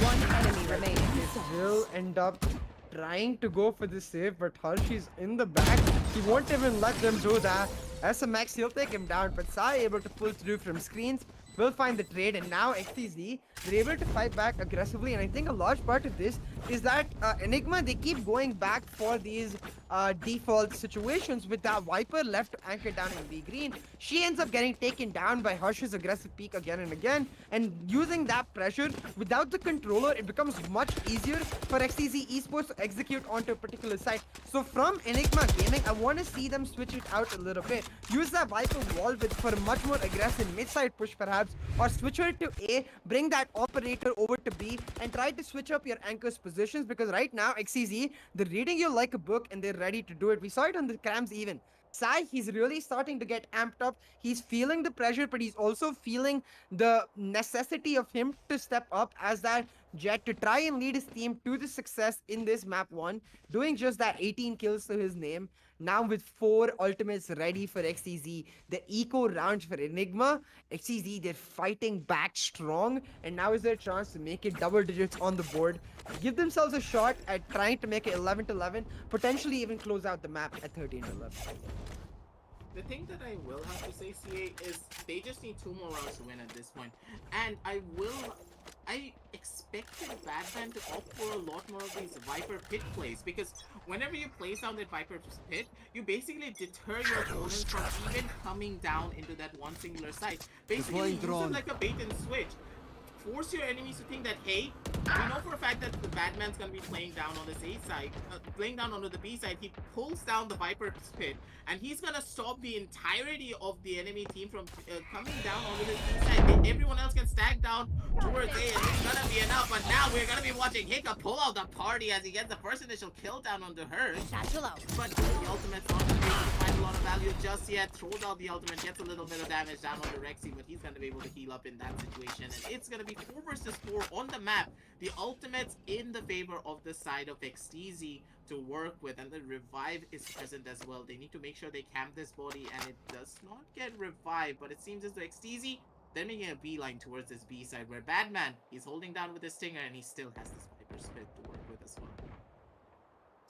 One enemy remaining. Will end up trying to go for the save, but Hirsch in the back. He won't even let them do that. SMX, he'll take him down, but Sai able to pull through from screens. Will find the trade, and now XTZ, they're able to fight back aggressively. And I think a large part of this is that Enigma, they keep going back for these default situations with that Viper left to anchor down in B green. She ends up getting taken down by Harsh's aggressive peek again and again, and using that pressure without the controller, it becomes much easier for XTZ Esports to execute onto a particular site. So from Enigma Gaming, I want to see them switch it out a little bit. Use that Viper wall with for a much more aggressive mid-side push perhaps, or switch her to A, bring that operator over to B, and try to switch up your anchor's positions, because right now XTZ, they're reading you like a book and they're ready to do it. We saw it on the crams even. Sai, he's really starting to get amped up. He's feeling the pressure, but he's also feeling the necessity of him to step up as that Jet to try and lead his team to the success in this map 1, doing just that 18 kills to his name. Now with 4 ultimates ready for XTZ, the eco round for Enigma, XTZ, they're fighting back strong, and now is their chance to make it double digits on the board, give themselves a shot at trying to make it 11-11, potentially even close out the map at 13-11. The thing that I will have to say, CA, is they just need 2 more rounds to win at this point. And I expected Batman to opt for a lot more of these Viper pit plays, because whenever you place down that Viper pit, you basically deter your opponents from even coming down into that one singular site. Basically, use it like a bait and switch. Force your enemies to think that, hey, we know for a fact that the Batman's gonna be playing down on this A side, playing down onto the B side. He pulls down the Viper pit, and he's gonna stop the entirety of the enemy team from coming down onto this B side. Everyone else can stack down towards A, and it's gonna be enough. But now we're gonna be watching Hika pull out the party as he gets the first initial kill down onto her. But the ultimate's not gonna be able to find a lot of value just yet. Throws out the ultimate, gets a little bit of damage down onto Rexy, but he's gonna be able to heal up in that situation. And it's gonna be 4 versus 4 on the map. The ultimate's in the favor of the side of XTZ to work with, and the revive is present as well. They need to make sure they camp this body, and it does not get revived, but it seems as though XTZ, they're making a beeline towards this B side, where Batman, he's holding down with his stinger, and he still has this Viper spit to work with as well.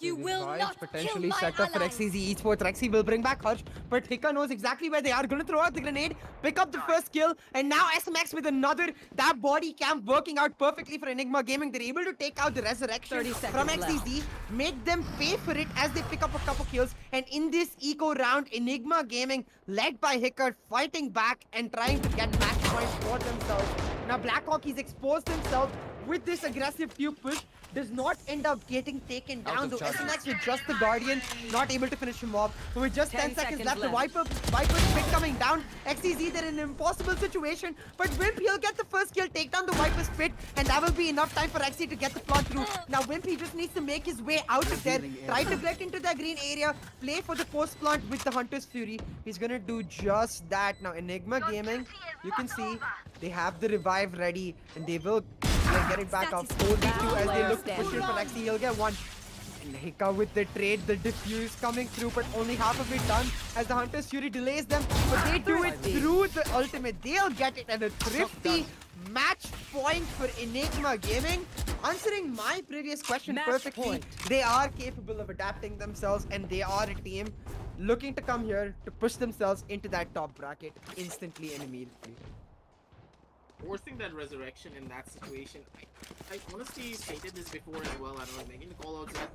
You will not potentially kill my set up for allies. XTZ Esports. Rexy will bring back Hirsch, but Hika knows exactly where they are. Gonna throw out the grenade, pick up the first kill, and now SMX with another. That body camp working out perfectly for Enigma Gaming. They're able to take out the resurrection 30 from seconds XTZ, make them pay for it as they pick up a couple kills. And in this eco round, Enigma Gaming, led by Hika, fighting back and trying to get match points for themselves. Now Blackhawk, he's exposed himself with this aggressive tube push, does not end up getting taken Out down. of Though charges. SNX with just the Guardian, not able to finish him off. So with just 10 10 seconds seconds left, the left. Viper's spit coming down. XTZ, they're in an impossible situation. But Wimp, he'll get the first kill, take down the Viper's spit, and that will be enough time for XT to get the plant through. Now Wimp, he just needs to make his way out of there, try to get into the green area, play for the post plant with the Hunter's Fury. He's gonna do just that. Now Enigma Gaming, you can see they have the revive ready, and they will get it back up. 4v2 as they look to push in for XT. He'll get one. And Hika with the trade, the diffuse coming through, but only half of it done as the Hunter's Fury delays them. But they do it through the ultimate. They'll get it, and a thrifty match point for Enigma Gaming. Answering my previous question Match perfectly, point. they are capable of adapting themselves, and they are a team looking to come here to push themselves into that top bracket instantly and immediately. Forcing that resurrection in that situation, I honestly stated this before as well. I don't know, making the call outs that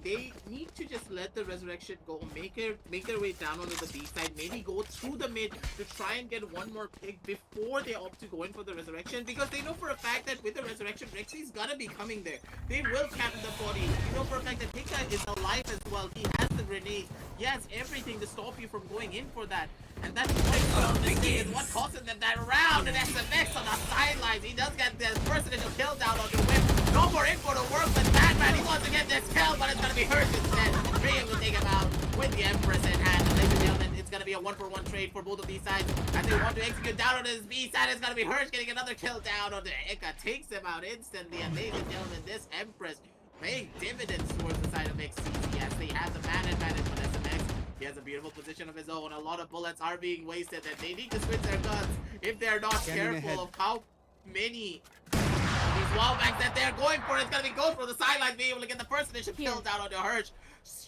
they need to just let the resurrection go, make their way down onto the B side, maybe go through the mid to try and get one more pick before they opt to go in for the resurrection, because they know for a fact that with the resurrection, Rexy's gonna be coming there. They will cap the body. You know for a fact that Hika is alive as well. He has the grenade. He has everything to stop you from going in for that. And that is what costed them that round. And SMX on the sidelines. He does get the first initial kill down on the whip. No more info to work with Batman. He wants to get this kill, but it's going to be hurt instead. Being able to take him out with the Empress in hand. Ladies and gentlemen, it's going to be a 1-for-1 trade for both of these sides. As they want to execute down on his B side, it's going to be Hirsch getting another kill down on the Ika. Takes him out instantly. And ladies and gentlemen, this Empress paying dividends towards the side of XTZ as they have the man advantage on SMX. He has a beautiful position of his own. A lot of bullets are being wasted, and they need to switch their guns if they're not careful of how many these wallbacks that they're going for. It's gonna be Ghost for the sidelines, being able to get the first initial kill down on the Hirsch.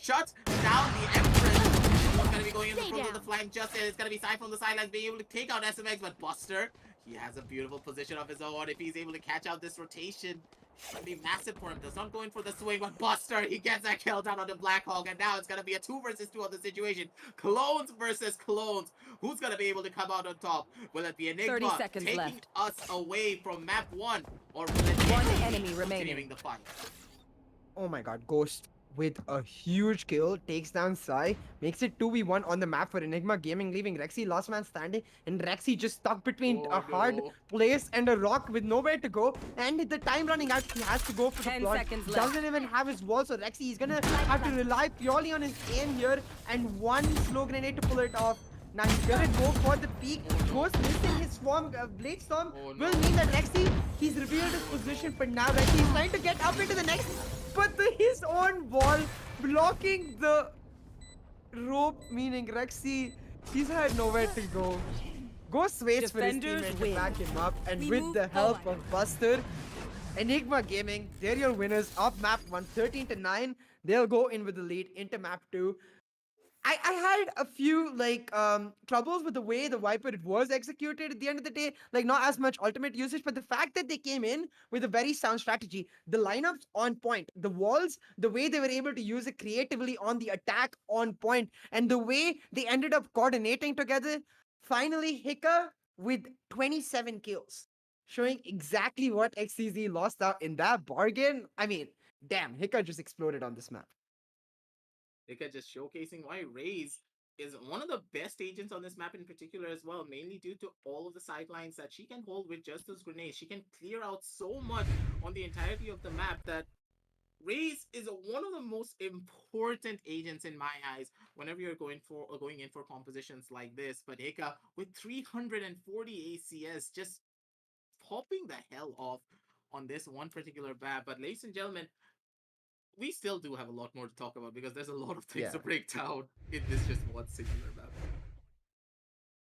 Shut down the Empress. It's gonna be going in the front of the flank just yet. It's gonna be Sai from the sidelines being able to take out SMX, but Buster, he has a beautiful position of his own. If he's able to catch out this rotation, it's gonna be massive for him. Does not go in for the swing, but Buster, he gets that kill down on the Black Hawk, and now it's gonna be a 2 versus 2 of the situation. Clones versus clones. Who's gonna be able to come out on top? Will it be Enigma 30 seconds taking left. us away from map 1, or will it be One XTZ enemy remaining. continuing the fight? Oh my god, Ghost with a huge kill takes down Sai, makes it 2v1 on the map for Enigma Gaming, leaving Rexy last man standing, and Rexy just stuck between Oh, a hard no. place and a rock with nowhere to go, and the time running out, he has to go for the 10 plot. seconds left. Doesn't even have his wall, so Rexy is gonna have to rely purely on his aim here, and one slow grenade to pull it off. Now he's gonna go for the peak. Ghost missing his swarm, Blade Storm will mean that Rexy, he's revealed his position, but now Rexy is trying to get up into the next, but his own wall blocking the rope, meaning Rexy, he's had nowhere to go. Ghost waits for his Defenders teammate to win. back him up, and We with move the help forward. of Buster, Enigma Gaming, they're your winners of map 1, 13-9. They'll go in with the lead into map 2. I had a few troubles with the way the Viper was executed at the end of the day. Like not as much ultimate usage, but the fact that they came in with a very sound strategy, the lineups on point, the walls, the way they were able to use it creatively on the attack on point, and the way they ended up coordinating together. Finally, Hika with 27 kills, showing exactly what XTZ lost out in that bargain. I mean, damn, Hika just exploded on this map. Nika just showcasing why Raze is one of the best agents on this map in particular as well, mainly due to all of the sidelines that she can hold with just those grenades. She can clear out so much on the entirety of the map that Raze is one of the most important agents in my eyes whenever you're going in for compositions like this. But Ika with 340 ACS just popping the hell off on this one particular map. But ladies and gentlemen, we still do have a lot more to talk about because there's a lot of things to Yeah. break down in this just one singular map.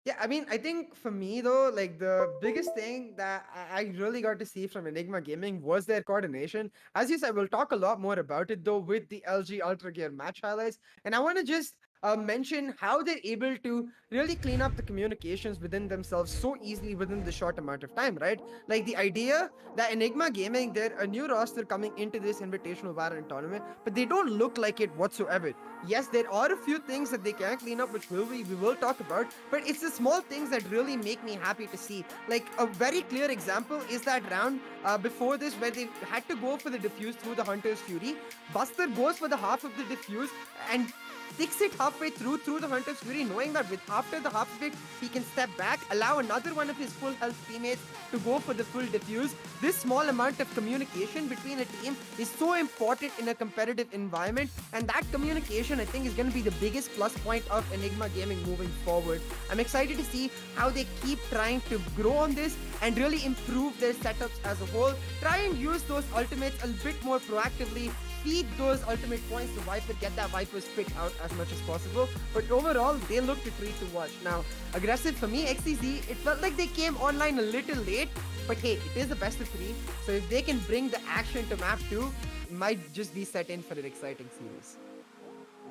Yeah, I mean, I think for me though, like the biggest thing that I really got to see from Enigma Gaming was their coordination. As you said, we'll talk a lot more about it though with the LG Ultragear match highlights. And I want to just mention how they're able to really clean up the communications within themselves so easily within the short amount of time, right? Like the idea that Enigma Gaming, they're a new roster coming into this Invitational Valorant tournament, but they don't look like it whatsoever. Yes, there are a few things that they can clean up, which we will talk about, but it's the small things that really make me happy to see. Like a very clear example is that round before this where they had to go for the defuse through the Hunter's Fury. Buster goes for the half of the defuse and sticks it halfway through the Hunter's Fury, knowing that with after the half of it, he can step back, allow another one of his full health teammates to go for the full defuse. This small amount of communication between a team is so important in a competitive environment, and that communication, I think, is going to be the biggest plus point of Enigma Gaming moving forward. I'm excited to see how they keep trying to grow on this and really improve their setups as a whole. Try and use those ultimates a bit more proactively, feed those ultimate points to Viper, get that Viper's pick out as much as possible. But overall, they look a treat to watch. Now, aggressive for me, XTZ, it felt like they came online a little late, but hey, it is the best of 3. So if they can bring the action to map 2, it might just be set in for an exciting series.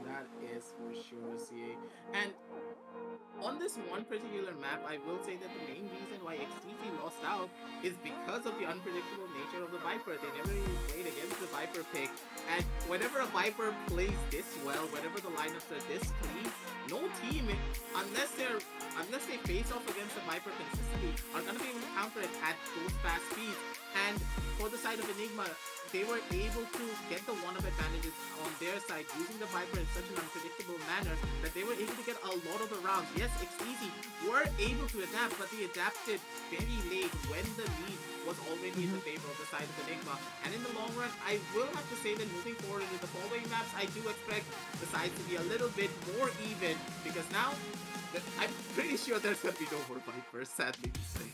That is for sure, CA. And on this one particular map, I will say that the main reason why XTZ lost out is because of the unpredictable nature of the Viper. They never really played against the Viper pick, and whenever a Viper plays this well, whenever the lineups are this clean, no team, unless they face off against the Viper consistently, are gonna be able to counter it at those fast speeds. And for the side of Enigma, they were able to get the one-up advantages on their side using the Viper in such an unpredictable manner that they were able to get a lot of the rounds. Yes, XTZ were able to adapt, but they adapted very late when the lead was already in the favor of the side of Enigma. And in the long run, I will have to say that moving forward into the following maps, I do expect the sides to be a little bit more even, because now I'm pretty sure there's going to be no more Vipers, sadly to say.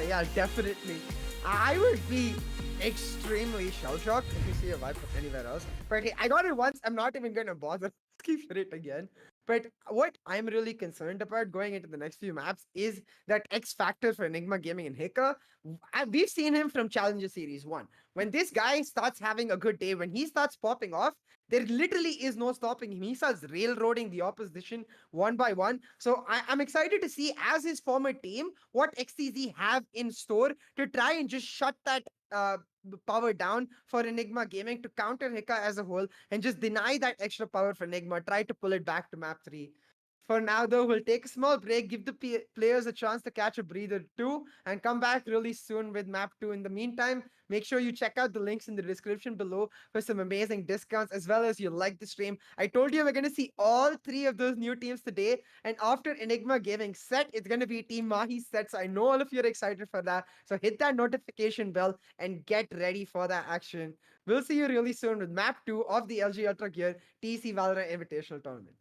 Yeah, definitely. I would be extremely shell-shocked if you see a Viper anywhere else. But hey, I got it once. I'm not even going to bother asking for it again. But what I'm really concerned about going into the next few maps is that X factor for Enigma Gaming and Hika. We've seen him from Challenger Series 1. When this guy starts having a good day, when he starts popping off, there literally is no stopping him. He starts railroading the opposition one by one. So I'm excited to see, as his former team, what XTZ have in store to try and just shut that power down for Enigma Gaming, to counter Hika as a whole and just deny that extra power for Enigma, try to pull it back to map 3. For now, though, we'll take a small break, give the players a chance to catch a breather too, and come back really soon with map 2. In the meantime, make sure you check out the links in the description below for some amazing discounts, as well as you like the stream. I told you we're going to see all 3 of those new teams today, and after Enigma Gaming set, it's going to be Team Mahi set. So I know all of you are excited for that. So hit that notification bell and get ready for that action. We'll see you really soon with map 2 of the LG Ultragear TEC Valorant Invitational Tournament.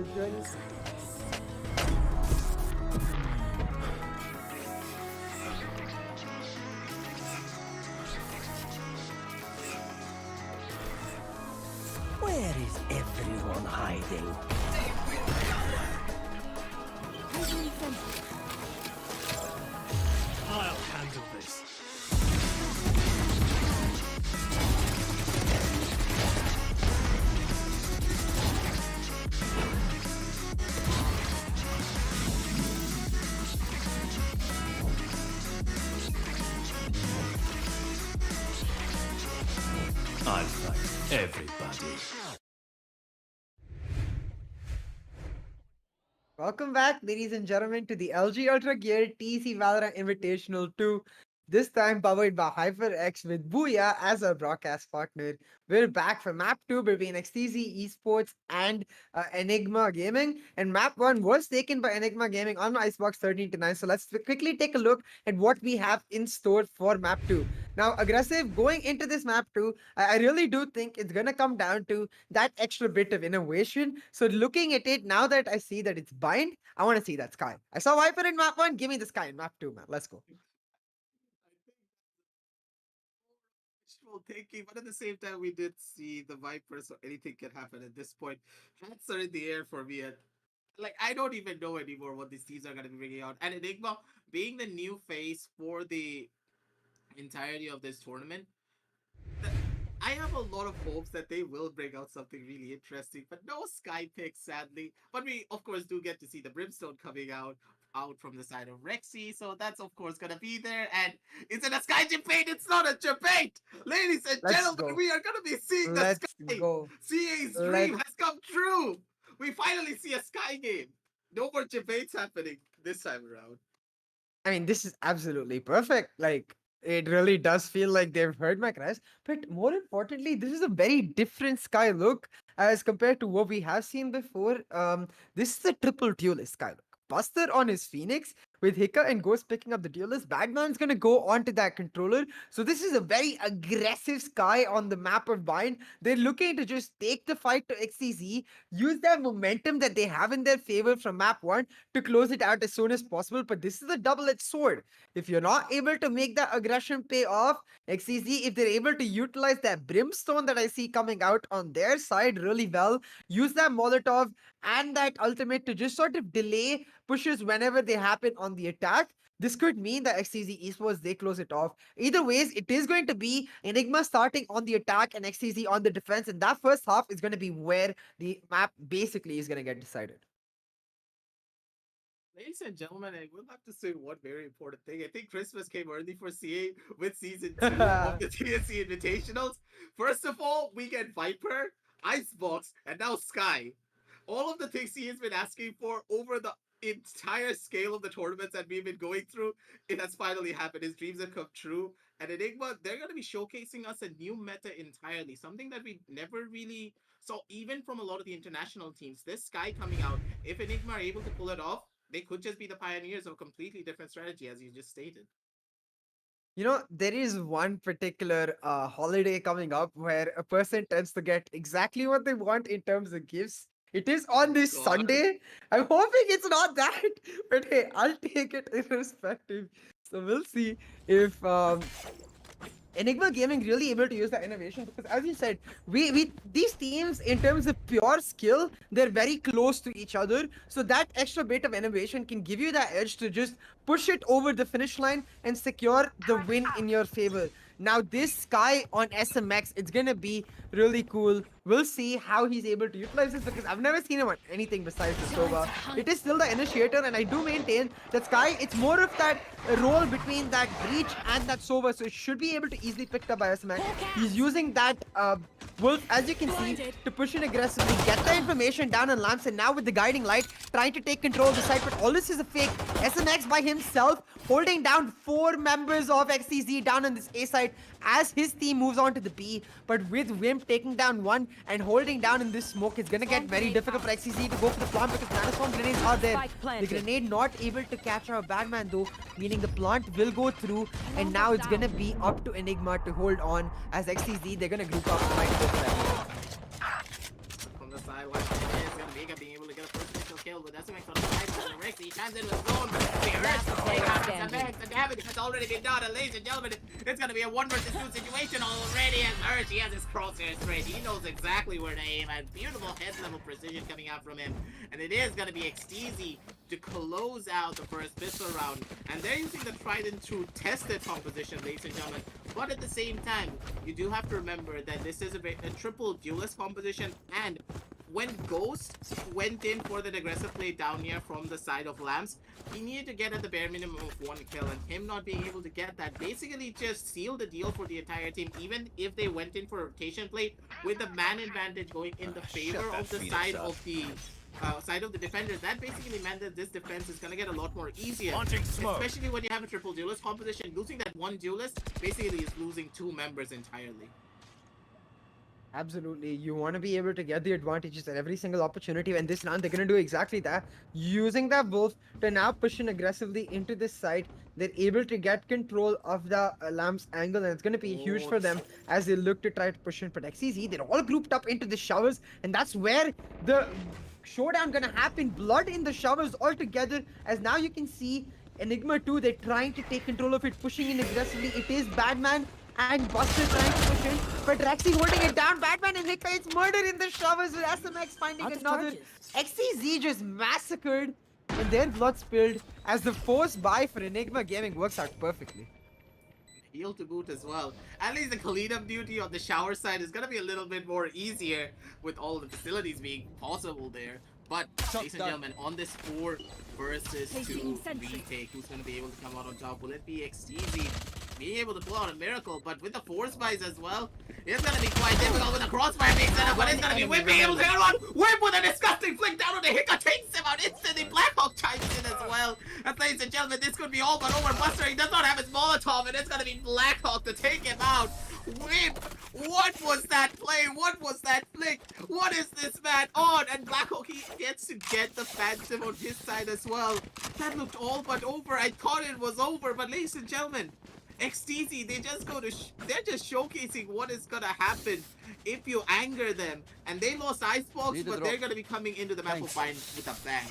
for joining. Where is everyone hiding? I'll handle this. I'll fight everybody. Welcome back, ladies and gentlemen, to the LG Ultragear TEC Valorant Invitational 2. This time powered by HyperX with Booyah as our broadcast partner. We're back for map 2 between XTZ Esports and ENIGMA Gaming. And map 1 was taken by ENIGMA Gaming on Icebox 13-9. So let's quickly take a look at what we have in store for map 2. Now, aggressive going into this map 2, I really do think it's going to come down to that extra bit of innovation. So looking at it, now that I see that it's bind, I want to see that sky. I saw Viper in map 1, give me the sky in map 2, man. Let's go. Wishful thinking, but at the same time, we did see the Viper, so anything can happen at this point. Hats are in the air for me. Like, I don't even know anymore what these teams are going to be bringing out. And Enigma being the new face for the entirety of this tournament, I have a lot of hopes that they will bring out something really interesting, but no Sky pick, sadly. But we, of course, do get to see the Brimstone coming out from the side of Rexy, so that's of course gonna be there. And is it a Sky debate? It's not a debate, ladies and Let's gentlemen. go. We are gonna be seeing the Let's Sky. go. CA's Let's- dream has come true. We finally see a Sky game. No more debates happening this time around. I mean, this is absolutely perfect. Like, it really does feel like they've heard my cries. But more importantly, this is a very different Sky look as compared to what we have seen before. This is a triple duelist Sky look. Buster on his Phoenix with Hika and Ghost picking up the duelist. Batman's gonna go onto that controller. So this is a very aggressive Sky on the map of Bind. They're looking to just take the fight to XTZ, use that momentum that they have in their favor from map 1 to close it out as soon as possible. But this is a double-edged sword. If you're not able to make that aggression pay off, XTZ, if they're able to utilize that Brimstone that I see coming out on their side really well, use that Molotov and that ultimate to just sort of delay pushes whenever they happen on the attack, this could mean that XTZ Esports, they close it off. Either ways, it is going to be Enigma starting on the attack and XTZ on the defense, and that first half is going to be where the map basically is going to get decided. Ladies and gentlemen, I will have to say one very important thing. I think Christmas came early for CA with season 2 of the TEC Invitationals. First of all, we get Viper, Icebox, and now Sky. All of the things he has been asking for over the entire scale of the tournaments that we've been going through, it has finally happened. His dreams have come true. And Enigma, they're going to be showcasing us a new meta entirely, something that we never really saw, even from a lot of the international teams. This Sky coming out, if Enigma are able to pull it off, they could just be the pioneers of a completely different strategy, as you just stated. You know, there is one particular holiday coming up where a person tends to get exactly what they want in terms of gifts. It is on this God. Sunday. I'm hoping it's not that, but hey, I'll take it irrespective. So we'll see if Enigma Gaming really able to use that innovation, because as you said, we these teams in terms of pure skill, they're very close to each other. So that extra bit of innovation can give you that edge to just push it over the finish line and secure the win in your favor. Now this Sky on SMX, it's gonna be really cool. We'll see how he's able to utilize this, because I've never seen him on anything besides the Sova. It is still the initiator, and I do maintain that Sky, it's more of that role between that breach and that Sova, so it should be able to easily picked up by SMX. He's using that Wolf, as you can see, to push in aggressively, get the information down on lamps, and now with the guiding light, trying to take control of the site, but all this is a fake. SMX by himself, holding down 4 members of XTZ down on this A side as his team moves on to the B, but with Wimp taking down 1 and holding down in this smoke, it's gonna get very difficult for XTZ to go for the plant, because Nanoswarm grenades are there. The grenade not able to catch our Batman though, meaning the plant will go through, and now it's gonna be up to Enigma to hold on, as XTZ, they're gonna group up and fight both of them. From the sideline, it's going to be being able to get a SMX on the side of the Rex. He comes in with zone. We hurt Last the player takeout. standing. The damage has already been done. And ladies and gentlemen, it's going to be a 1 versus 2 situation already. As Urge, he has his crosshairs straight. He knows exactly where to aim. And beautiful head level precision coming out from him. And it is going to be XTZ to close out the first pistol round. And they're using the tried and true tested composition, ladies and gentlemen. But at the same time, you do have to remember that this is a triple duelist composition. And when Ghost went in for the aggressive play down here from the side of Lamps, he needed to get at the bare minimum of 1 kill, and him not being able to get that basically just sealed the deal for the entire team, even if they went in for a rotation play with the man advantage going in the favor of the side of the defenders. That basically meant that this defense is going to get a lot more easier, especially when you have a triple duelist composition. Losing that one duelist basically is losing 2 members entirely. Absolutely. You want to be able to get the advantages at every single opportunity. And this round, they're going to do exactly that. Using that wolf to now push in aggressively into this side. They're able to get control of the Lamp's angle. And it's going to be huge for them as they look to try to push in. But XTZ, they're all grouped up into the showers. And that's where the showdown going to happen. Blood in the showers all together. As now you can see ENIGMA 2, they're trying to take control of it, pushing in aggressively. It is Badman and Buster trying to push in, but Rexy holding it down. Batman and Hika, it's murder in the showers with SMX finding Out of another. charges. XTZ just massacred and their blood spilled as the force buy for ENIGMA Gaming works out perfectly. Heal to boot as well. At least the cleanup duty on the shower side is going to be a little bit more easier with all the facilities being possible there. But, ladies and gentlemen, on this 4 versus 2 retake, who's going to be able to come out on top? Will it be XTZ being able to pull out a miracle? But with the force buys as well, it's going to be quite difficult with the crossfire being set up. But it's going to be Whip being able to hit one. Whip with a disgusting flick down on the Hiccup, takes him out instantly. Blackhawk chimes in as well. And ladies and gentlemen, this could be all but over. Buster, he does not have his Molotov, and it's going to be Blackhawk to take him out. Whip, what was that play? What was that flick? What is this man on? And Blackhawk, he gets to get the Phantom on his side as well. That looked all but over. I thought it was over, but ladies and gentlemen, XTZ, they just go to they're just showcasing what is gonna happen if you anger them. And they lost Icebox, but they're gonna be coming into the map of Bind with a bang.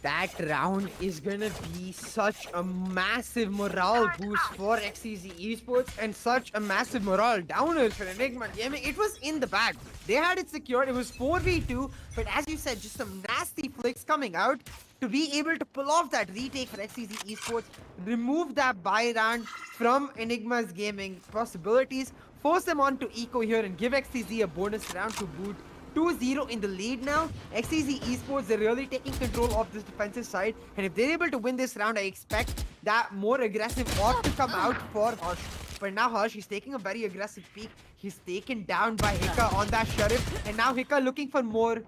That round is gonna be such a massive morale boost for XTZ Esports and such a massive morale downer for ENIGMA Gaming. It was in the bag. They had it secured. It was 4v2, but as you said, just some nasty flicks coming out to be able to pull off that retake for XTZ Esports, remove that buy round from ENIGMA's gaming possibilities, force them on to eco here and give XTZ a bonus round to boot. 2-0 in the lead now. XTZ Esports, they're really taking control of this defensive side. And if they're able to win this round, I expect that more aggressive ought to come out for Hush. But now Hush, he's taking a very aggressive peek. He's taken down by Hika on that Sheriff. And now Hika looking for more.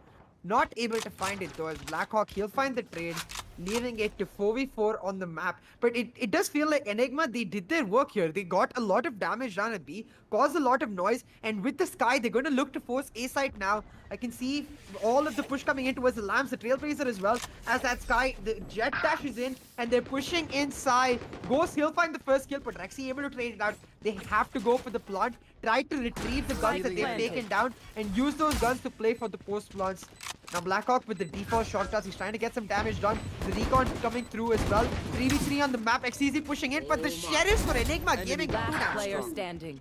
Not able to find it though as Blackhawk, he'll find the trade, leaving it to 4v4 on the map. But it does feel like ENIGMA, they did their work here. They got a lot of damage down at B, caused a lot of noise, and with the Sky, they're going to look to force A site now. I can see all of the push coming in towards the Lamps, the Trailblazer as well, as that Sky, the Jet Dash is in, and they're pushing inside. Ghost, he'll find the first kill, but Rexy able to trade it out. They have to go for the plant, try to retrieve the guns that they've taken down, and use those guns to play for the post-plants. Now Blackhawk with the default shotguns, he's trying to get some damage done. The recon coming through as well. 3v3 on the map, XTZ pushing in, but the Sheriffs for ENIGMA Gaming. Last player standing.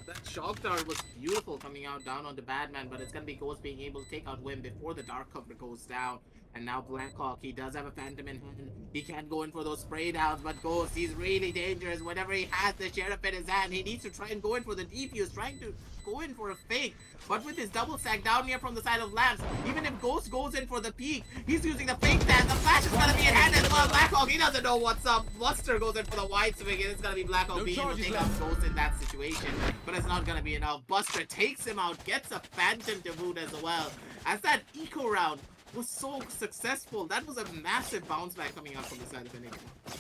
That shock dart was beautiful coming out down on the Badman, but it's going to be Ghost being able to take out Wim before the Dark Cover goes down. And now Blackhawk, he does have a Phantom in hand. He can't go in for those spray downs, but Ghost, he's really dangerous. Whenever he has the Sheriff in his hand, he needs to try and go in for the defuse, trying to go in for a fake. But with his double stack down here from the side of Lamps, even if Ghost goes in for the peak, he's using the fake dance. The flash is going to be in hand as well. Blackhawk, he doesn't know what's up. Buster goes in for the wide swing, and it's going to be Blackhawk being able to take out Ghost in that situation. But it's not going to be enough. Buster takes him out, gets a Phantom to boot as well. As that eco round was so successful, that was a massive bounce back coming out from the side of ENIGMA.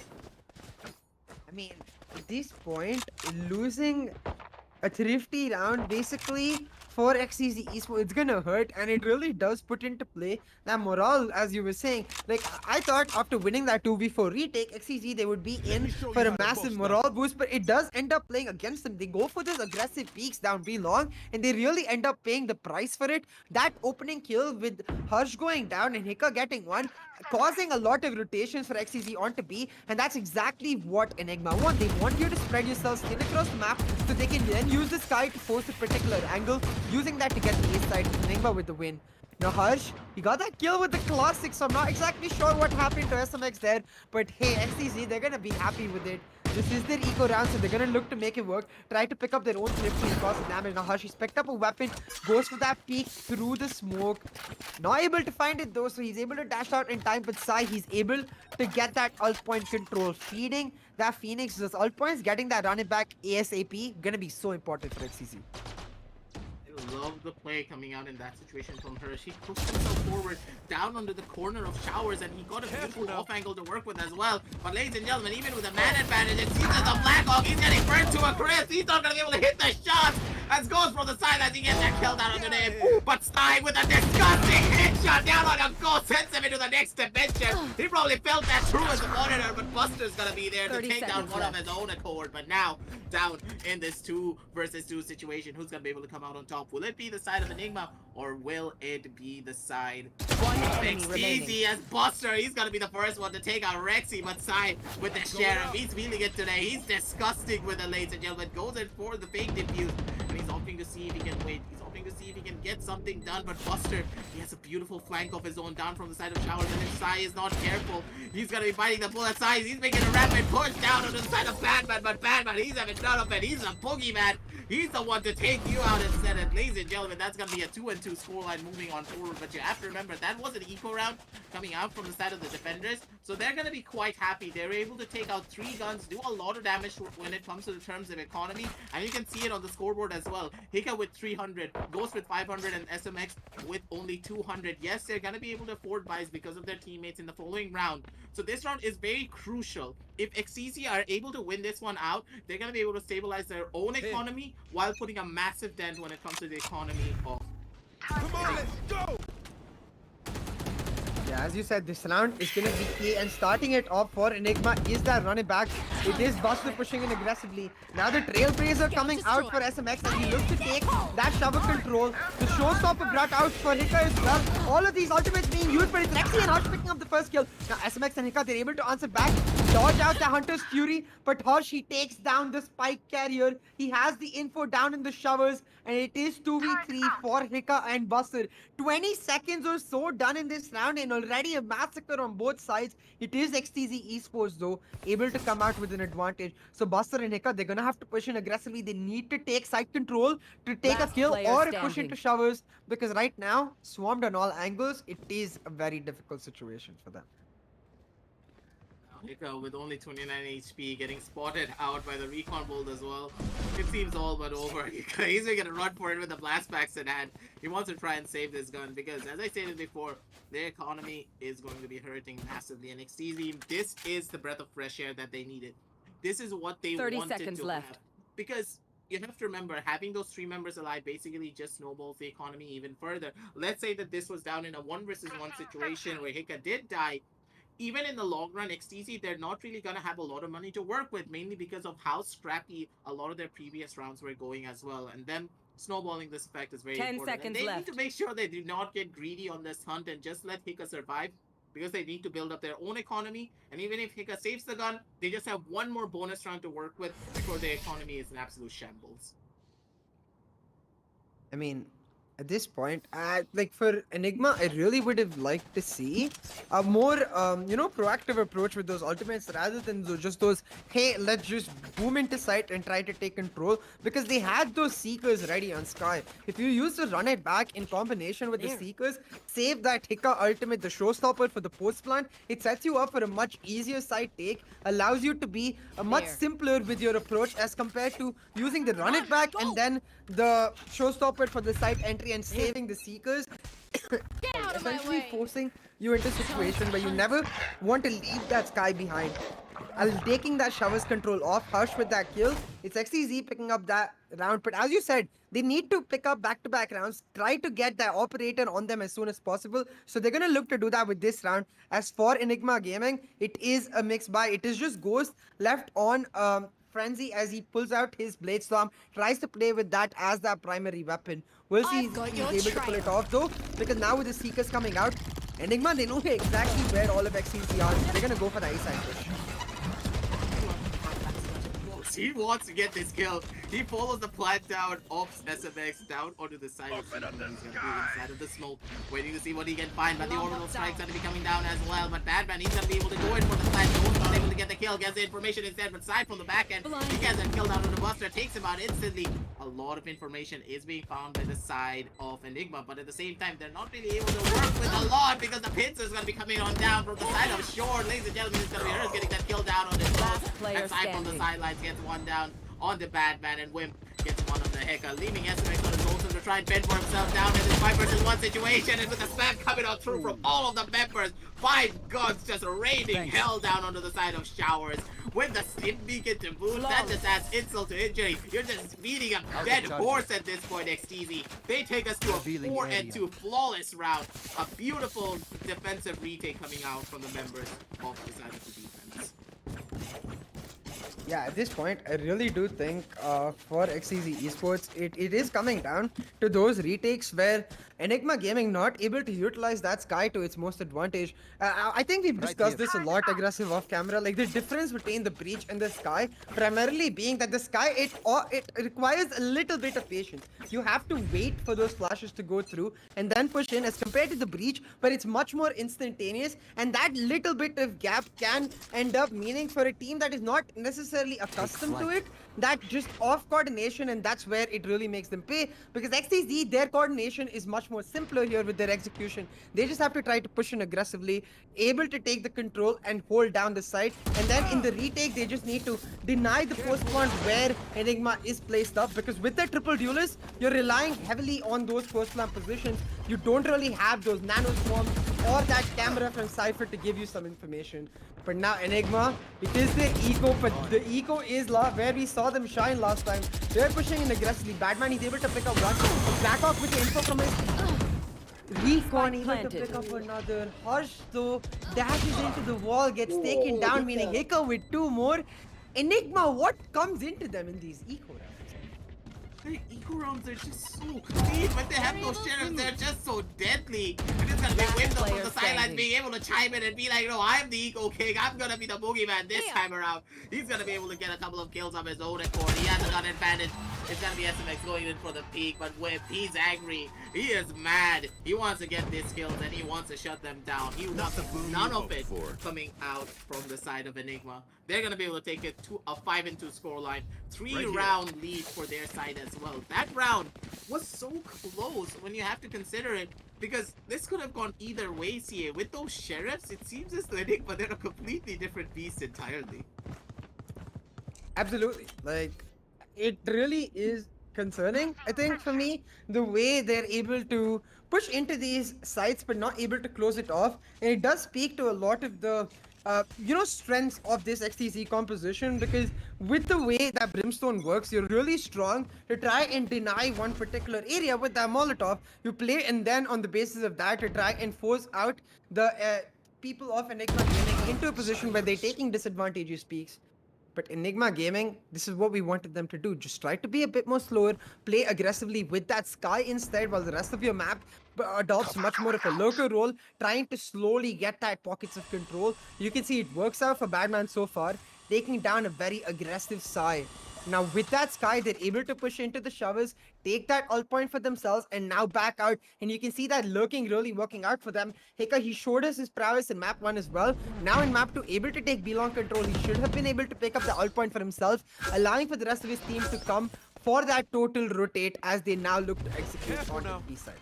I mean, at this point, losing a thrifty round basically for XTZ Esports, it's gonna hurt, and it really does put into play that morale, as you were saying. Like, I thought after winning that 2v4 retake, XTZ, they would be in for a massive morale boost, but it does end up playing against them. They go for those aggressive peaks down B long, and they really end up paying the price for it. That opening kill with Harsh going down and Hika getting one, causing a lot of rotations for XTZ onto B, and that's exactly what Enigma want. They want you to spread yourselves thin across the map so they can then use the sky to force a particular angle, using that to get the A side. Enigma with the win. Now Harsh, he got that kill with the classic, so I'm not exactly sure what happened to SMX there, but hey, XTZ, they're gonna be happy with it. This is their eco round, so they're gonna look to make it work, try to pick up their own clip to cause damage. Now Harsh, he's picked up a weapon, goes for that peek through the smoke. Not able to find it though, so he's able to dash out in time, but Sai, he's able to get that ult point control. Feeding that Phoenix, those ult points, getting that running back ASAP, gonna be so important for XTZ. Love the play coming out in that situation from her. She pushed himself forward down under the corner of Showers, and he got a beautiful off angle to work with as well. But ladies and gentlemen, even with a man advantage, it seems that the Blackhawk, he's getting burnt to a crisp. He's not going to be able to hit the shots as goes from the side as he gets that kill down underneath. But Stein with a disgusting headshot down on a ghost sends him into the next dimension. He probably felt that through as a monitor, but Buster's going to be there to take down one of his own accord. But now, down in this 2 versus 2 situation, who's going to be able to come out on top? Will it be the side of Enigma, or will it be the side of XTZ as Buster? He's gonna be the first one to take out Rexy, but Sai with the sheriff, he's feeling it today. He's disgusting with it, ladies and gentlemen. Goes in for the fake defuse, and he's hoping to see if he can wait. He's hoping to see if he can get something done, but Buster, he has a beautiful flank of his own down from the side of Showers, and if Sai is not careful, he's gonna be biting the bullet. Sai, he's making a rapid push down on the side of Batman, but Batman, he's having none of it. He's a boogeyman. He's the one to take you out instead. And ladies and gentlemen, that's going to be a 2-2 scoreline moving on forward. But you have to remember, that was an eco round coming out from the side of the defenders. So they're going to be quite happy. They're able to take out 3 guns, do a lot of damage when it comes to the terms of economy. And you can see it on the scoreboard as well. Hika with 300, Ghost with 500, and SMX with only 200. Yes, they're going to be able to afford buys because of their teammates in the following round. So this round is very crucial. If XTZ are able to win this one out, they're going to be able to stabilize their own economy while putting a massive dent when it comes to the economy of... Come on, let's go! Yeah, as you said, this round is gonna be key, and starting it off for Enigma is that running back. It is Buster pushing in aggressively. Now the Trailblazer coming out for SMX, and he looks to take that shower control. The Showstopper brought out for Hika as well. All of these ultimates being used, but it's Rexy and Harsh picking up the first kill. Now SMX and Hika, they're able to answer back, dodge out the Hunter's Fury, but Harsh, he takes down the Spike Carrier. He has the info down in the showers, and it is 2v3 for Hika and Buster. 20 seconds or so done in this round, and already a massacre on both sides. It is XTZ Esports though, able to come out with an advantage. So Buster and Hika, they're gonna have to push in aggressively. They need to take side control to take a kill or push into showers, because right now, swarmed on all angles, it is a very difficult situation for them. Hika with only 29 HP getting spotted out by the recon bolt as well. It seems all but over. Hika, he's gonna run for it with the blast packs in hand. He wants to try and save this gun because, as I stated before, their economy is going to be hurting massively. And XTZ, this is the breath of fresh air that they needed. This is what they 30 wanted seconds to left. have. Because you have to remember, having those 3 members alive basically just snowballs the economy even further. Let's say that this was down in a 1 versus 1 situation where Hika did die. Even in the long run, XTZ, they're not really going to have a lot of money to work with, mainly because of how scrappy a lot of their previous rounds were going as well. And them snowballing this effect is very 10 important. seconds And they left. need to make sure they do not get greedy on this hunt and just let Hika survive, because they need to build up their own economy. And even if Hika saves the gun, they just have 1 more bonus round to work with before their economy is in absolute shambles. I mean, at this point, like for Enigma, I really would have liked to see a more, proactive approach with those ultimates rather than just those, hey, let's just boom into sight and try to take control, because they had those Seekers ready on Sky. If you use to run it back in combination with the Seekers, save that Hika ultimate, the Showstopper for the post plant, it sets you up for a much easier side take, allows you to be much simpler with your approach as compared to using the run it back and then the Showstopper for the side entry and saving the Seekers. out of my Essentially way. forcing you into a situation where you never want to leave that Sky behind. taking that showers control off. Hush with that kill. It's XTZ picking up that round. But as you said, they need to pick up back-to-back rounds. Try to get that operator on them as soon as possible. So they're gonna look to do that with this round. As for Enigma Gaming, it is a mixed buy. It is just Ghost left on Frenzy as he pulls out his Blade Storm, tries to play with that as that primary weapon. We'll see if he's able to pull it off though, because now with the Seekers coming out, Enigma, they know exactly where all of XTZ are. They're gonna go for the A-side push. He wants to get this kill. He follows the plant down of SMX down onto the side of the inside of the smoke, waiting to see what he can find. But the orbital strike's gonna be coming down as well. But Batman, he's gonna be able to go in for the side. Goes not able to get the kill, gets the information instead. But side from the back end, he gets a kill down on the Buster, takes him out instantly. A lot of information is being found by the side of Enigma, but at the same time, they're not really able to work with a lot because the Pincers gonna be coming on down from the side of Shore. Ladies and gentlemen, it's gonna be her getting that kill down on his boss. And side from the sidelines gets one down on the Batman, and Wimp gets one on the Heka, leaving SMX on his own to try and fend for himself down in this 5 versus 1 situation, and with the spam coming out through from all of the members, 5 guns just raining hell down onto the side of Showers, with the Stim Beacon to boot. That just adds insult to injury. You're just beating a dead horse at this point, XTZ. They take us to a 4-2 flawless round. A beautiful defensive retake coming out from the members of the side of the defense. Yeah, at this point, I really do think for XTZ Esports, it is coming down to those retakes where Enigma Gaming not able to utilize that Sky to its most advantage. I think we've discussed this a lot aggressive off camera, like the difference between the Breach and the Sky primarily being that the Sky, it requires a little bit of patience. You have to wait for those flashes to go through and then push in, as compared to the Breach, but it's much more instantaneous, and that little bit of gap can end up meaning for a team that is not necessarily accustomed to it, that just off coordination, and that's where it really makes them pay, because XTZ, their coordination is much more simpler here with their execution. They just have to try to push in aggressively, able to take the control and hold down the side, and then in the retake they just need to deny the post plant where Enigma is placed up, because with the triple duelist you're relying heavily on those post plant positions. You don't really have those nano swarms or that camera from Cypher to give you some information. But now Enigma, it is their eco, but the eco is where we saw them shine last time. They're pushing in aggressively. Batman is able to pick up one. Blackhawk with the info from his Recon able to pick up another. Harsh though dashes into the wall, gets taken down, meaning Hika with 2 more. Enigma, what comes into them in these eco rounds? The eco rounds are just so clean, but they have those sheriffs, they're just so deadly. And it's gonna be Window from the sidelines being able to chime in and be like, no, I'm the eco king, I'm gonna be the boogeyman this time around. He's gonna be able to get a couple of kills of his own accord. He has a gun advantage. It's gonna be SMX going in for the peak, but Whip, he's angry. He is mad. He wants to get these kills and he wants to shut them down. He wants none of it coming out from the side of Enigma. They're gonna be able to take it to a 5-2 scoreline. 3-round lead for their side as well. That round was so close when you have to consider it, because this could have gone either way, CA. With those sheriffs, it seems as though Enigma, they're a completely different beast entirely. Absolutely. Like, it really is concerning, I think, for me, the way they're able to push into these sites but not able to close it off. And it does speak to a lot of the strengths of this XTZ composition, because with the way that Brimstone works, you're really strong to try and deny one particular area with that Molotov. You play, and then on the basis of that to try and force out the people of Enigma Gaming into a position where they're taking disadvantageous peaks. But Enigma Gaming, this is what we wanted them to do. Just try to be a bit more slower, play aggressively with that Sky instead, while the rest of your map adopts much more of a lurker role, trying to slowly get that pockets of control. You can see it works out for Batman so far, taking down a very aggressive side. Now with that Sky, they're able to push into the showers, take that ult point for themselves, and now back out. And you can see that lurking really working out for them. Hika, he showed us his prowess in map 1 as well. Now in map 2, able to take B-long control. He should have been able to pick up the ult point for himself, allowing for the rest of his team to come for that total rotate as they now look to execute on the B side.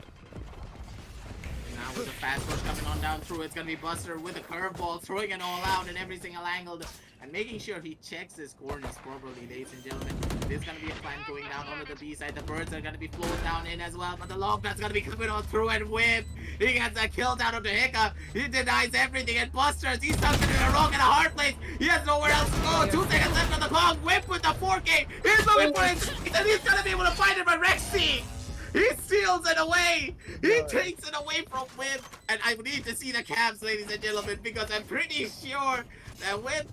Now with the fast push coming on down through. It's gonna be Buster with a curveball, throwing it all out in every single angle and making sure he checks his corners properly, ladies and gentlemen. There's gonna be a plan going down onto the B side. The birds are gonna be flowed down in as well, but the long nut's gonna be coming on through and whip. He gets that kill down onto Hiccup. He denies everything, and Buster's he's stuck in a rock in a hard place. He has nowhere else to go. 2 seconds left on the clock. Whip with the 4K. He's looking for it, and he's gonna be able to find it, but Rexy, he steals it away. He takes it away from Whip, and I need to see the caps, ladies and gentlemen, because I'm pretty sure that Whip,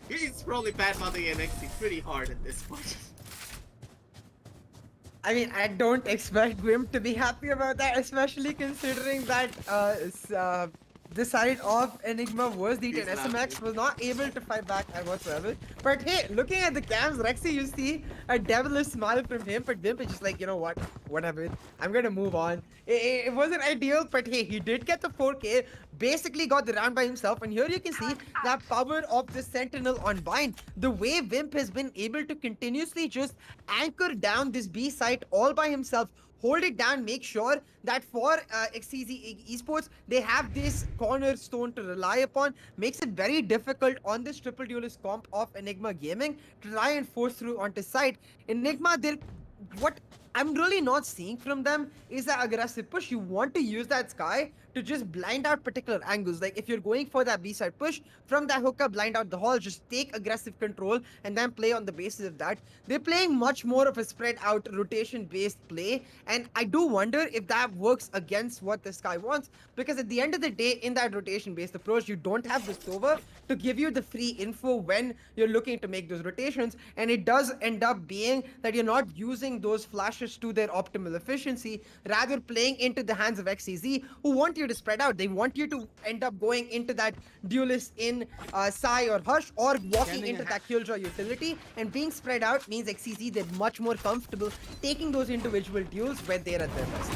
he's probably bad-mouthing NXT pretty hard at this point. I mean, I don't expect Grim to be happy about that, especially considering that the side of Enigma was the SMX, was not able to fight back whatsoever. But hey, looking at the cams, Rexy, you see a devilish smile from him, but Wimp is just like, you know what, whatever, I'm gonna move on. It wasn't ideal, but hey, he did get the 4K, basically got the round by himself, and here you can see that power of the Sentinel on Bind. The way Wimp has been able to continuously just anchor down this B site all by himself, hold it down, make sure that for XTZ Esports, they have this cornerstone to rely upon, makes it very difficult on this triple duelist comp of Enigma Gaming to try and force through onto site. Enigma, what I'm really not seeing from them is that aggressive push. You want to use that Sky to just blind out particular angles. Like if you're going for that B-side push, from that hookup, blind out the hall, just take aggressive control and then play on the basis of that. They're playing much more of a spread out rotation-based play, and I do wonder if that works against what the Sky wants, because at the end of the day, in that rotation-based approach, you don't have the Sova to give you the free info when you're looking to make those rotations, and it does end up being that you're not using those flashes to their optimal efficiency, rather playing into the hands of XTZ, who want you to spread out. They want you to end up going into that duelist in Sai or Hush, or walking into that Killjoy utility, and being spread out means XTZ, they're much more comfortable taking those individual duels when they're at their best.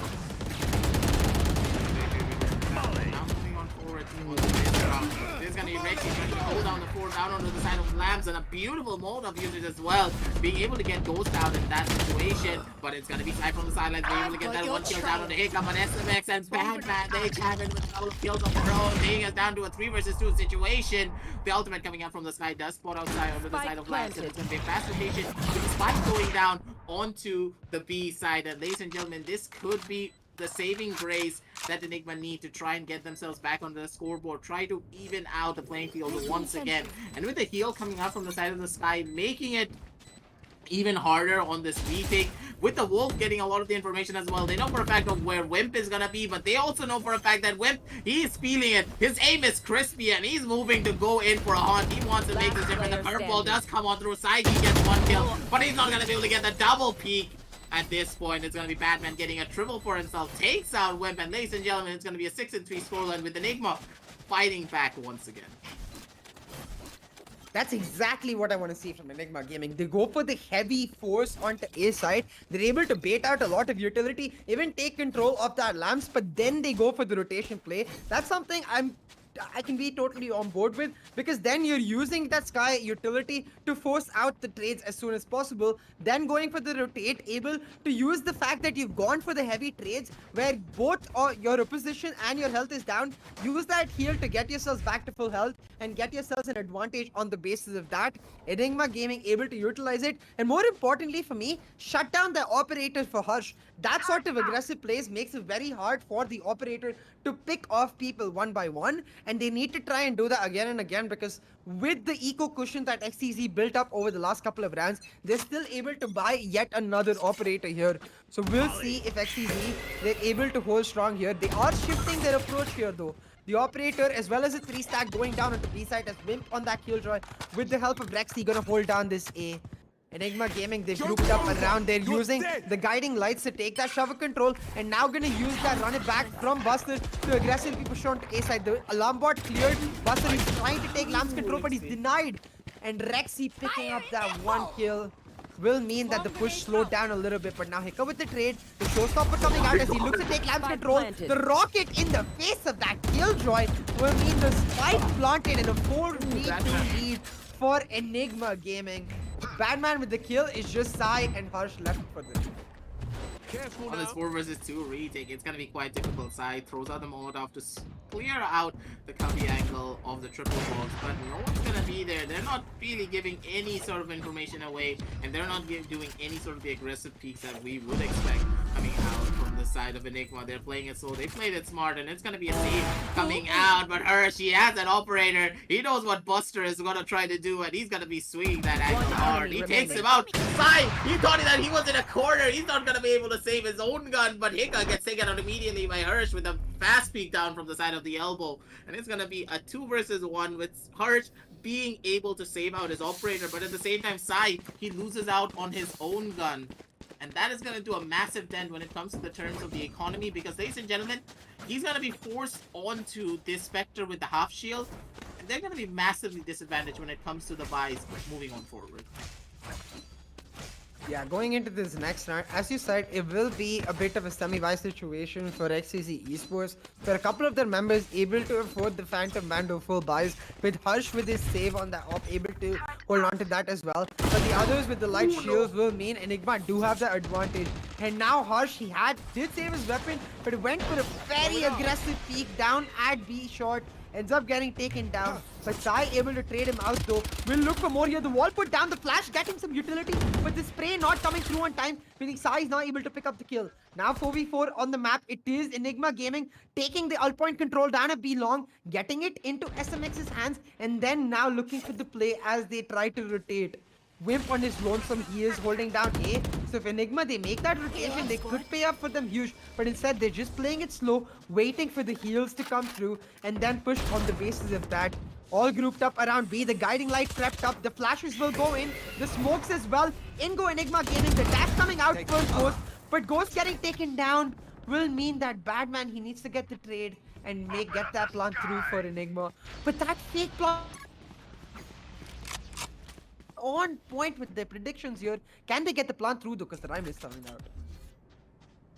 There's gonna be Rexy trying to hold down the 4 down onto the side of Lambs, and a beautiful mold of unit as well, being able to get Ghost out in that situation, but it's gonna be Sai from the sidelines, being able to get that 1 kill down on the Hiccup on SMX, and Batman, they challenge with a couple of kills of their own, taking us down to a 3 versus 2 situation. The ultimate coming out from the Sky does spot outside over the side of Lambs, and it's gonna be a fast rotation with the spike going down onto the B side, and ladies and gentlemen, this could be the saving grace that Enigma need to try and get themselves back on the scoreboard, try to even out the playing field once again. And with the heal coming out from the side of the Sky, making it even harder on this meeting, with the Wolf getting a lot of the information as well. They know for a fact of where Wimp is gonna be, but they also know for a fact that Wimp, he's feeling it. His aim is crispy, and he's moving to go in for a hunt. He wants to make this different. The curveball does come on through side. He gets 1 kill, but he's not gonna be able to get the double peak. At this point, it's going to be Batman getting a triple for himself, takes out Wimp, and ladies and gentlemen, it's going to be a 6-3 scoreline with Enigma fighting back once again. That's exactly what I want to see from Enigma Gaming. They go for the heavy force onto A side. They're able to bait out a lot of utility, even take control of that lamps, but then they go for the rotation play. That's something I can be totally on board with, because then you're using that Sky utility to force out the trades as soon as possible, then going for the rotate, able to use the fact that you've gone for the heavy trades where both your opposition and your health is down. Use that heal to get yourselves back to full health and get yourselves an advantage on the basis of that. Enigma Gaming able to utilize it, and more importantly for me, shut down the operator for Hush. That sort of aggressive plays makes it very hard for the operator to pick off people one by one, and they need to try and do that again and again, because with the eco cushion that XTZ built up over the last couple of rounds, they're still able to buy yet another operator here. So we'll see if XTZ, they're able to hold strong here. They are shifting their approach here though. The operator as well as a 3-stack going down onto B side as Wimp on that Killjoy. With the help of Rexy, gonna hold down this A. Enigma Gaming, they've grouped up around. They're using the guiding lights to take that shovel control, and now gonna use that run it back from Buster to aggressively push on to A side. The alarm bot cleared. Buster is trying to take Lamb's control, but he's denied. And Rexy picking up that 1 kill will mean that the push slowed down a little bit, but now Hiccup with the trade. The showstopper coming out as he looks to take Lamb's control. The rocket in the face of that Killjoy will mean the spike planted and a 4v2 lead for Enigma Gaming. Batman with the kill is just Sai and Harsh left for them. Careful On this now. 4 versus 2 retake, it's gonna be quite difficult. Side throws out the Molotov to clear out the cubby angle of the triple balls, but no one's gonna be there. They're not really giving any sort of information away, and they're not doing any sort of the aggressive peaks that we would expect coming out from the side of Enigma. They're playing it slow. They played it smart, and it's gonna be a save coming out. But Hirsch, he has an operator. He knows what Buster is gonna try to do, and he's gonna be swinging that angle hard. He takes him out. Sai, he thought that he was in a corner. He's not gonna be able to save his own gun, but Hika gets taken out immediately by Hirsch with a fast peek down from the side of the elbow. And it's gonna be a 2 versus 1 with Hirsch being able to save out his operator, but at the same time, Sai, he loses out on his own gun. And that is going to do a massive dent when it comes to the terms of the economy, because, ladies and gentlemen, he's going to be forced onto this Spectre with the half shield, and they're going to be massively disadvantaged when it comes to the buys moving on forward. Yeah, going into this next round, as you said, it will be a bit of a semi-buy situation for XTZ Esports, where a couple of their members able to afford the Phantom Bando full buys, with Harsh with his save on the op able to hold on to that as well. But the others with the light shields will mean Enigma do have the advantage. And now Harsh, did save his weapon, but went for a very aggressive peek down at B short. Ends up getting taken down, but Sai able to trade him out though. Will look for more here. The wall put down, the flash getting some utility, but the spray not coming through on time, meaning Sai is not able to pick up the kill. Now 4v4 on the map. It is Enigma Gaming taking the ult point control down a B long, getting it into SMX's hands, and then now looking for the play as they try to rotate. Wimp on his lonesome, he is holding down A. So if Enigma, they make that rotation, they could pay up for them huge. But instead, they're just playing it slow, waiting for the heals to come through, and then push on the basis of that. All grouped up around B, the guiding light crept up, the flashes will go in, the smokes as well. In go Enigma Gaming, the dash coming out for Ghost, but Ghost getting taken down will mean that Badman, he needs to get the trade and get that plant through for Enigma. But that fake plant on point with their predictions here. Can they get the plant through though, because the rhyme is coming out?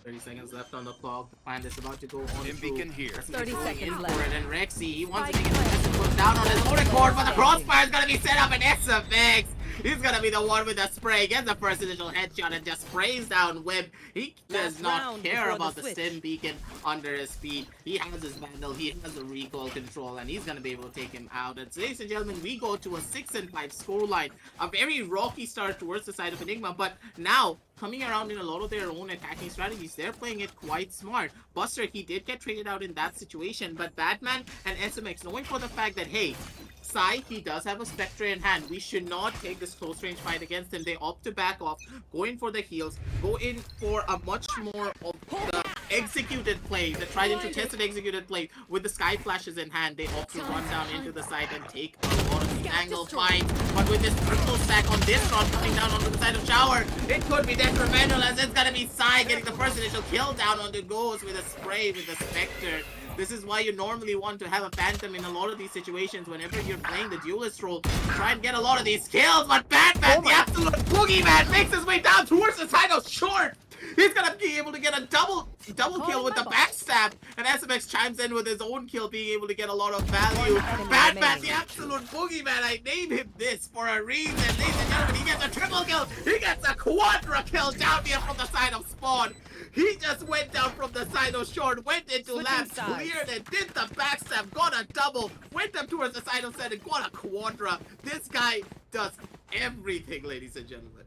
30 seconds left on the clock. The plan is about to go on Dim beacon here. 30 seconds left. For it. And Rexy, he wants to make it put down on his own accord, but the crossfire is going to be set up in SFX. He's going to be the one with the spray. Gets the first initial headshot and just sprays down Web. He does not care about the stim beacon under his feet. He has his vandal. He has the recoil control, and he's going to be able to take him out. And ladies and gentlemen, we go to a 6-5 scoreline. A very rocky start towards the side of Enigma, but now coming around in a lot of their own attacking strategies. They're playing it quite smart. Buster, he did get traded out in that situation, but Batman and SMX, knowing for the fact that, hey, Sai, he does have a Spectre in hand. We should not take this close range fight against him. They opt to back off, go in for the heals, go in for a much more of the executed play, the tried into tested executed play with the sky flashes in hand. They opt to run down into the side and take a lot of the angle fight. But with this triple stack on this run coming down onto the side of Shower, it could be detrimental, as it's gonna be Sai getting the first initial kill down on the Ghost with a spray with the Spectre. This is why you normally want to have a Phantom in a lot of these situations whenever you're playing the duelist role. Try and get a lot of these kills, but Batman, the absolute boogeyman, makes his way down towards the side of Short. He's gonna be able to get a double kill with the backstab, and SMX chimes in with his own kill, being able to get a lot of value. Batman, the absolute boogeyman, I named him this for a reason. Ladies and gentlemen, he gets a triple kill, he gets a quadra kill down here from the side of Spawn. He just went down from the side of Short, went into lab, cleared it, did the backstab, got a double, went up towards the side of Set and got a quadra. This guy does everything, ladies and gentlemen.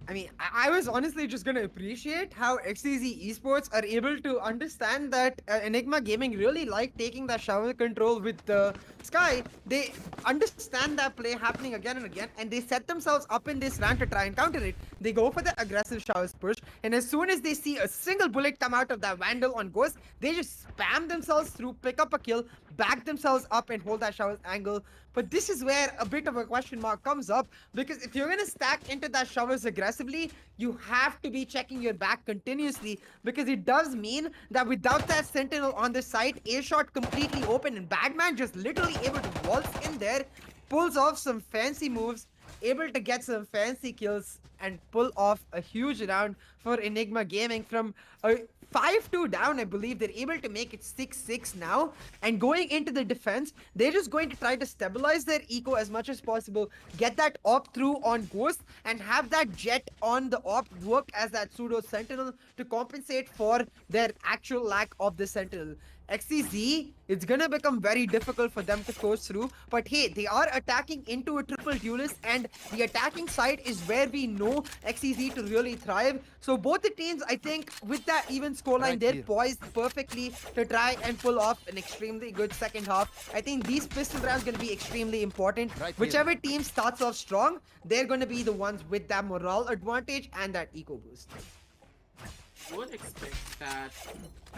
I mean, I was honestly just gonna appreciate how XTZ Esports are able to understand that Enigma Gaming really like taking that shower control with the Sky. They understand that play happening again and again, and they set themselves up in this round to try and counter it. They go for the aggressive showers push, and as soon as they see a single bullet come out of that Vandal on Ghost, they just spam themselves through, pick up a kill, back themselves up, and hold that showers angle. But this is where a bit of a question mark comes up, because if you're gonna stack into that showers aggressively, you have to be checking your back continuously, because it does mean that without that sentinel on the side, A shot completely open, and Bagman just literally able to waltz in there, pulls off some fancy moves, able to get some fancy kills, and pull off a huge round for Enigma Gaming from a 5-2 down, I believe. They're able to make it 6-6 now. And going into the defense, they're just going to try to stabilize their eco as much as possible, get that op through on Ghost, and have that jet on the op work as that pseudo sentinel to compensate for their actual lack of the sentinel. XTZ, it's gonna become very difficult for them to coast through. But hey, they are attacking into a triple duelist, and the attacking side is where we know XTZ to really thrive. So both the teams, I think, with that even scoreline, they're poised perfectly to try and pull off an extremely good second half. I think these pistol rounds gonna be extremely important. Whichever team starts off strong, they're gonna be the ones with that morale advantage and that eco boost. I would expect that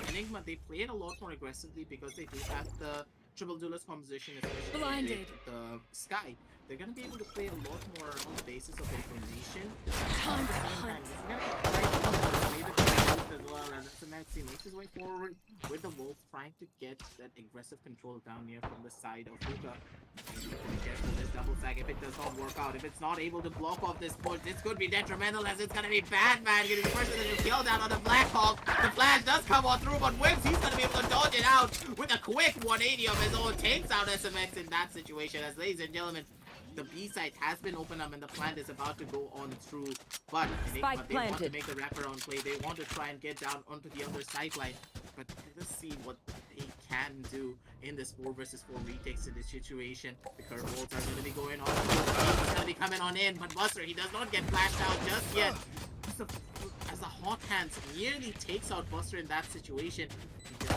Enigma, they played a lot more aggressively because they do have the triple duelist composition, especially Blinded. the Sky. They're gonna be able to play a lot more on the basis of information. Time to At the same hunt. time, he's gonna try to play the duelist as well, and he makes his way forward with the Wolf, trying to get that aggressive control down here from the side of Hookah. Be careful this double sack if it does not work out. If it's not able to block off this push, this could be detrimental, as it's gonna be bad, man. Getting the first initial kill down on the Black Hawk. The flash does come on through, but Wims, he's gonna be able to dodge it out with a quick 180 of his own. Takes out SMX in that situation, as ladies and gentlemen, the B side has been opened up and the plant is about to go on through. But Enigma, they want to make a wraparound play. They want to try and get down onto the other sideline. But let's see what they can do in this 4 versus 4 retakes in this situation. The curveballs are going to be going on. He's going to be coming on in, but Buster, he does not get flashed out just yet. As the hot hands nearly takes out Buster in that situation. A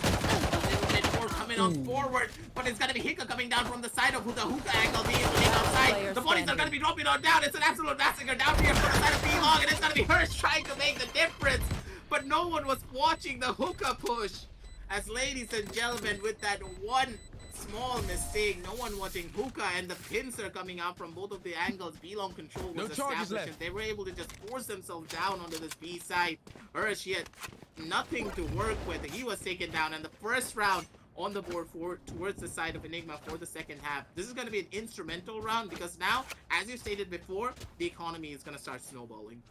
little bit more coming on forward, but it's gonna be Hika coming down from the side of the Hookah angle, being outside. The bodies are gonna be dropping on down. It's an absolute massacre down here from the side of B-Long, and it's gonna be Hirsch trying to make the difference. But no one was watching the Hookah push. As ladies and gentlemen, with that one small mistake, no one watching Hookah, and the pins are coming out from both of the angles. B-Long control was established, and they were able to just force themselves down onto this B side. Hirsch, he had nothing to work with. He was taken down, and the first round on the board towards the side of Enigma for the second half. This is going to be an instrumental round because now, as you stated before, the economy is going to start snowballing.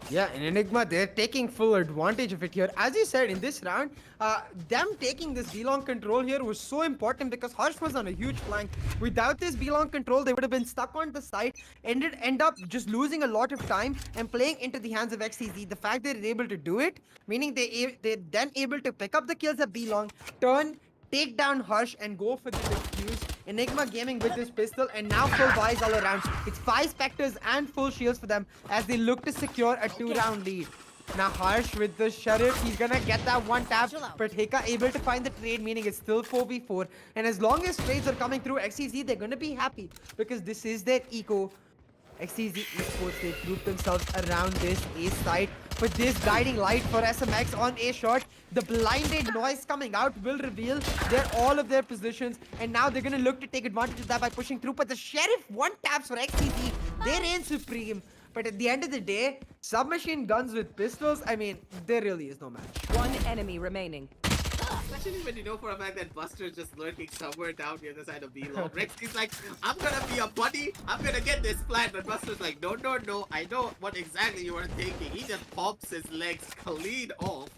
Yeah, in Enigma, they're taking full advantage of it here. As you said, in this round, them taking this B-Long control here was so important because Harsh was on a huge flank. Without this B-Long control, they would have been stuck on the side, end up just losing a lot of time and playing into the hands of XTZ. The fact that they're able to do it, meaning they're then able to pick up the kills at B-Long, turn, take down Harsh, and go for the defuse. Enigma gaming with this pistol, and now full buys all around. It's 5 Spectres and full shields for them as they look to secure a 2-round lead. Now Harsh with the Sheriff, he's gonna get that one tap, but Hika able to find the trade, meaning it's still 4v4. And as long as trades are coming through XTZ, they're gonna be happy because this is their eco. XTZ Esports, they group themselves around this A site. But this guiding light for SMX on A short, the blinded noise coming out will reveal all of their positions. And now they're going to look to take advantage of that by pushing through. But the Sheriff one taps for XTZ. They reign supreme. But at the end of the day, submachine guns with pistols, I mean, there really is no match. One enemy remaining. Especially when you know for a fact that Buster's just lurking somewhere down near the side of B-Long. Rex is like, I'm gonna be a buddy, I'm gonna get this plant, but Buster's like, no, I know what exactly you are thinking. He just pops his legs clean off.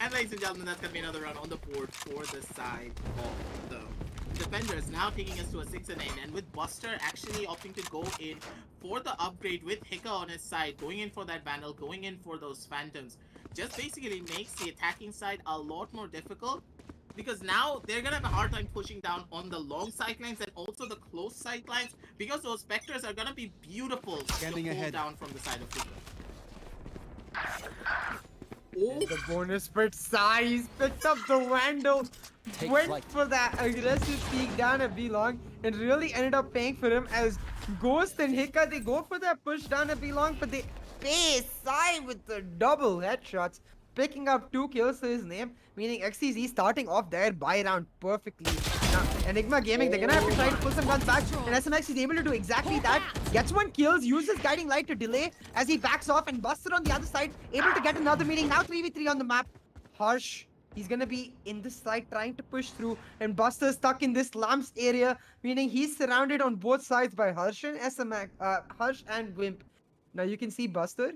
And ladies and gentlemen, that's gonna be another round on the board for the side of the defenders. Now taking us to a 6-8, and with Buster actually opting to go in for the upgrade with Hika on his side, going in for that Vandal, going in for those Phantoms. Just basically makes the attacking side a lot more difficult because now they're gonna have a hard time pushing down on the long sidelines and also the close sidelines because those Spectres are gonna be beautiful to pull down from the side of Hika. Oh, The bonus for size picked up the Vandal, went for that aggressive peek down at B-Long and really ended up paying for him as Ghost and Hika, they go for that push down at B-Long, but they pay Sai with the double headshots, picking up 2 kills to his name, meaning XTZ starting off their buy round perfectly. Now, Enigma Gaming, they're gonna have to try to pull some guns back, and SMX is able to do exactly that. Gets 1 kills, uses Guiding Light to delay as he backs off, and Buster on the other side, able to get another, meaning now 3v3 on the map. Harsh, he's gonna be in this side trying to push through, and Buster stuck in this lamps area, meaning he's surrounded on both sides by Harsh and SMX, Harsh and Wimp. Now you can see Buster,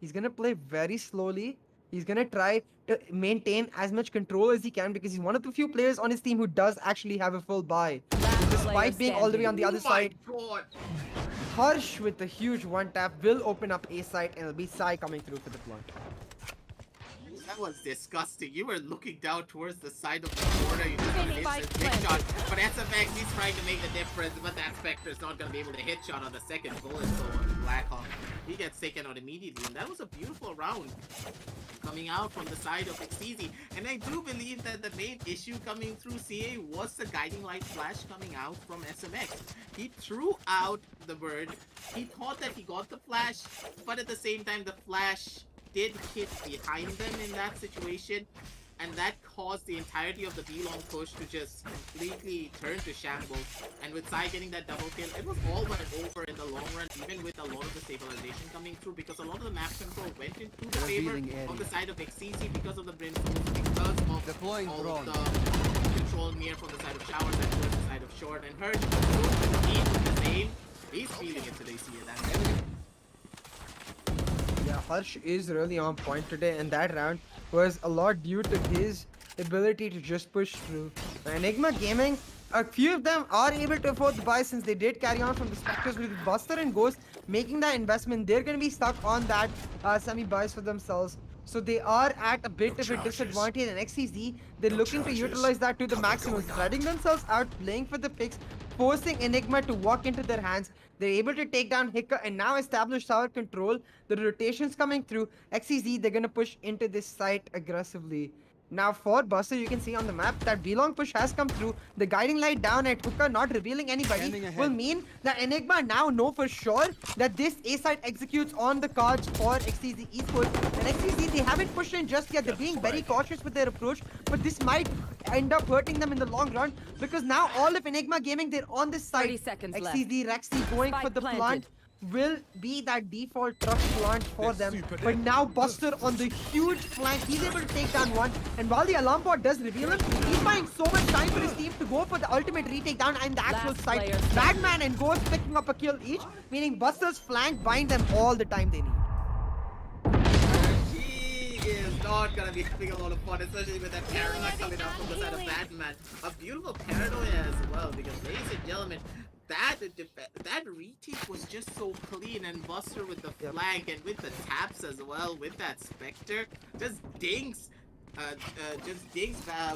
he's gonna play very slowly. He's gonna try to maintain as much control as he can because he's one of the few players on his team who does actually have a full buy. Last player Despite being all the way on the standing. other Oh my side, god! Harsh with the huge one tap will open up A side and it'll be Sai coming through for the plant. That was disgusting. You were looking down towards the side of the corner. You just got an Spike instant big planted. shot. But SFX, he's trying to make the difference. But that Spectre's not going to be able to hit shot on the second bullet. So Blackhawk, he gets taken out immediately. And that was a beautiful round coming out from the side of XTZ. And I do believe that the main issue coming through CA was the guiding light flash coming out from SMX. He threw out the bird. He thought that he got the flash, but at the same time, the flash did hit behind them in that situation, and that caused the entirety of the B-long push to just completely turn to shambles. And with Sai getting that double kill, it was all but over in the long run, even with a lot of the stabilization coming through, because a lot of the map control went into the favor of the side of XTZ because of the brimstones, because of Deploying all drone. of the control mirror from the side of Showers and towards the side of Short. And Hurt, the same. He's feeling it today, see that. Yeah, Harsh is really on point today, and that round was a lot due to his ability to just push through. Enigma Gaming, a few of them are able to afford the buy since they did carry on from the Spectres with Buster and Ghost making that investment. They're going to be stuck on that semi-buys for themselves. So they are at a bit of a disadvantage, and XTZ, they're looking to utilize that to the maximum, spreading themselves out, playing for the picks, forcing Enigma to walk into their hands. They're able to take down Hicka and now establish tower control. The rotations coming through. XTZ, they're going to push into this site aggressively. Now for Buster, you can see on the map that B-long push has come through. The guiding light down at Hookah, not revealing anybody, will mean that Enigma now know for sure that this A site executes on the cards for XTZ Esports. And XTZ, they haven't pushed in just yet. They're being very cautious with their approach, but this might end up hurting them in the long run because now all of Enigma Gaming, they're on this side. 30 seconds left. XTZ, Rexy going for Spike the planted. plant will be that default trust launch for them. But now Buster on the huge flank, he's able to take down one. And while the alarm bot does reveal him, he's buying so much time for his team to go for the ultimate retake down and the actual Last site. player Badman and Ghost picking up a kill each, meaning Buster's flank buying them all the time they need. He is not gonna be having a lot of fun, especially with that paranoia coming out from the side of Batman. A beautiful paranoia as well, because ladies and gentlemen, that retake was just so clean, and Buster with the flank and with the taps as well, with that Spectre, just dings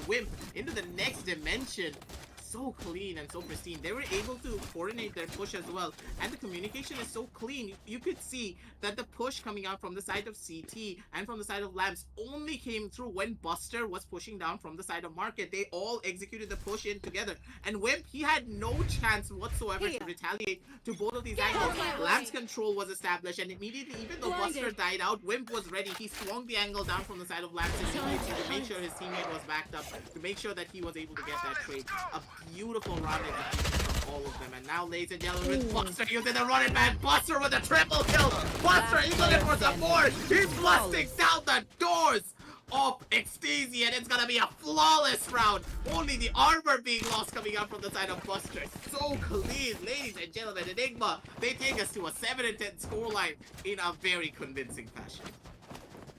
Wimp into the next dimension. So clean and so pristine. They were able to coordinate their push as well, and the communication is so clean. You could see that the push coming out from the side of CT and from the side of Labs only came through when Buster was pushing down from the side of Market. They all executed the push in together, and Wimp, he had no chance whatsoever to retaliate to both of these angles. Labs control was established, and immediately, even though Buster died out, Wimp was ready. He swung the angle down from the side of Labs to make sure his teammate was backed up, to make sure that he was able to get that trade. A beautiful run from all of them. And now, ladies and gentlemen, with Buster using the running man, Buster with a triple kill. Buster, he's looking for some more. He's busting down the doors of XTZ, and it's gonna be a flawless round. Only the armor being lost coming out from the side of Buster. So clean, ladies and gentlemen. Enigma, they take us to a 7-10 scoreline in a very convincing fashion.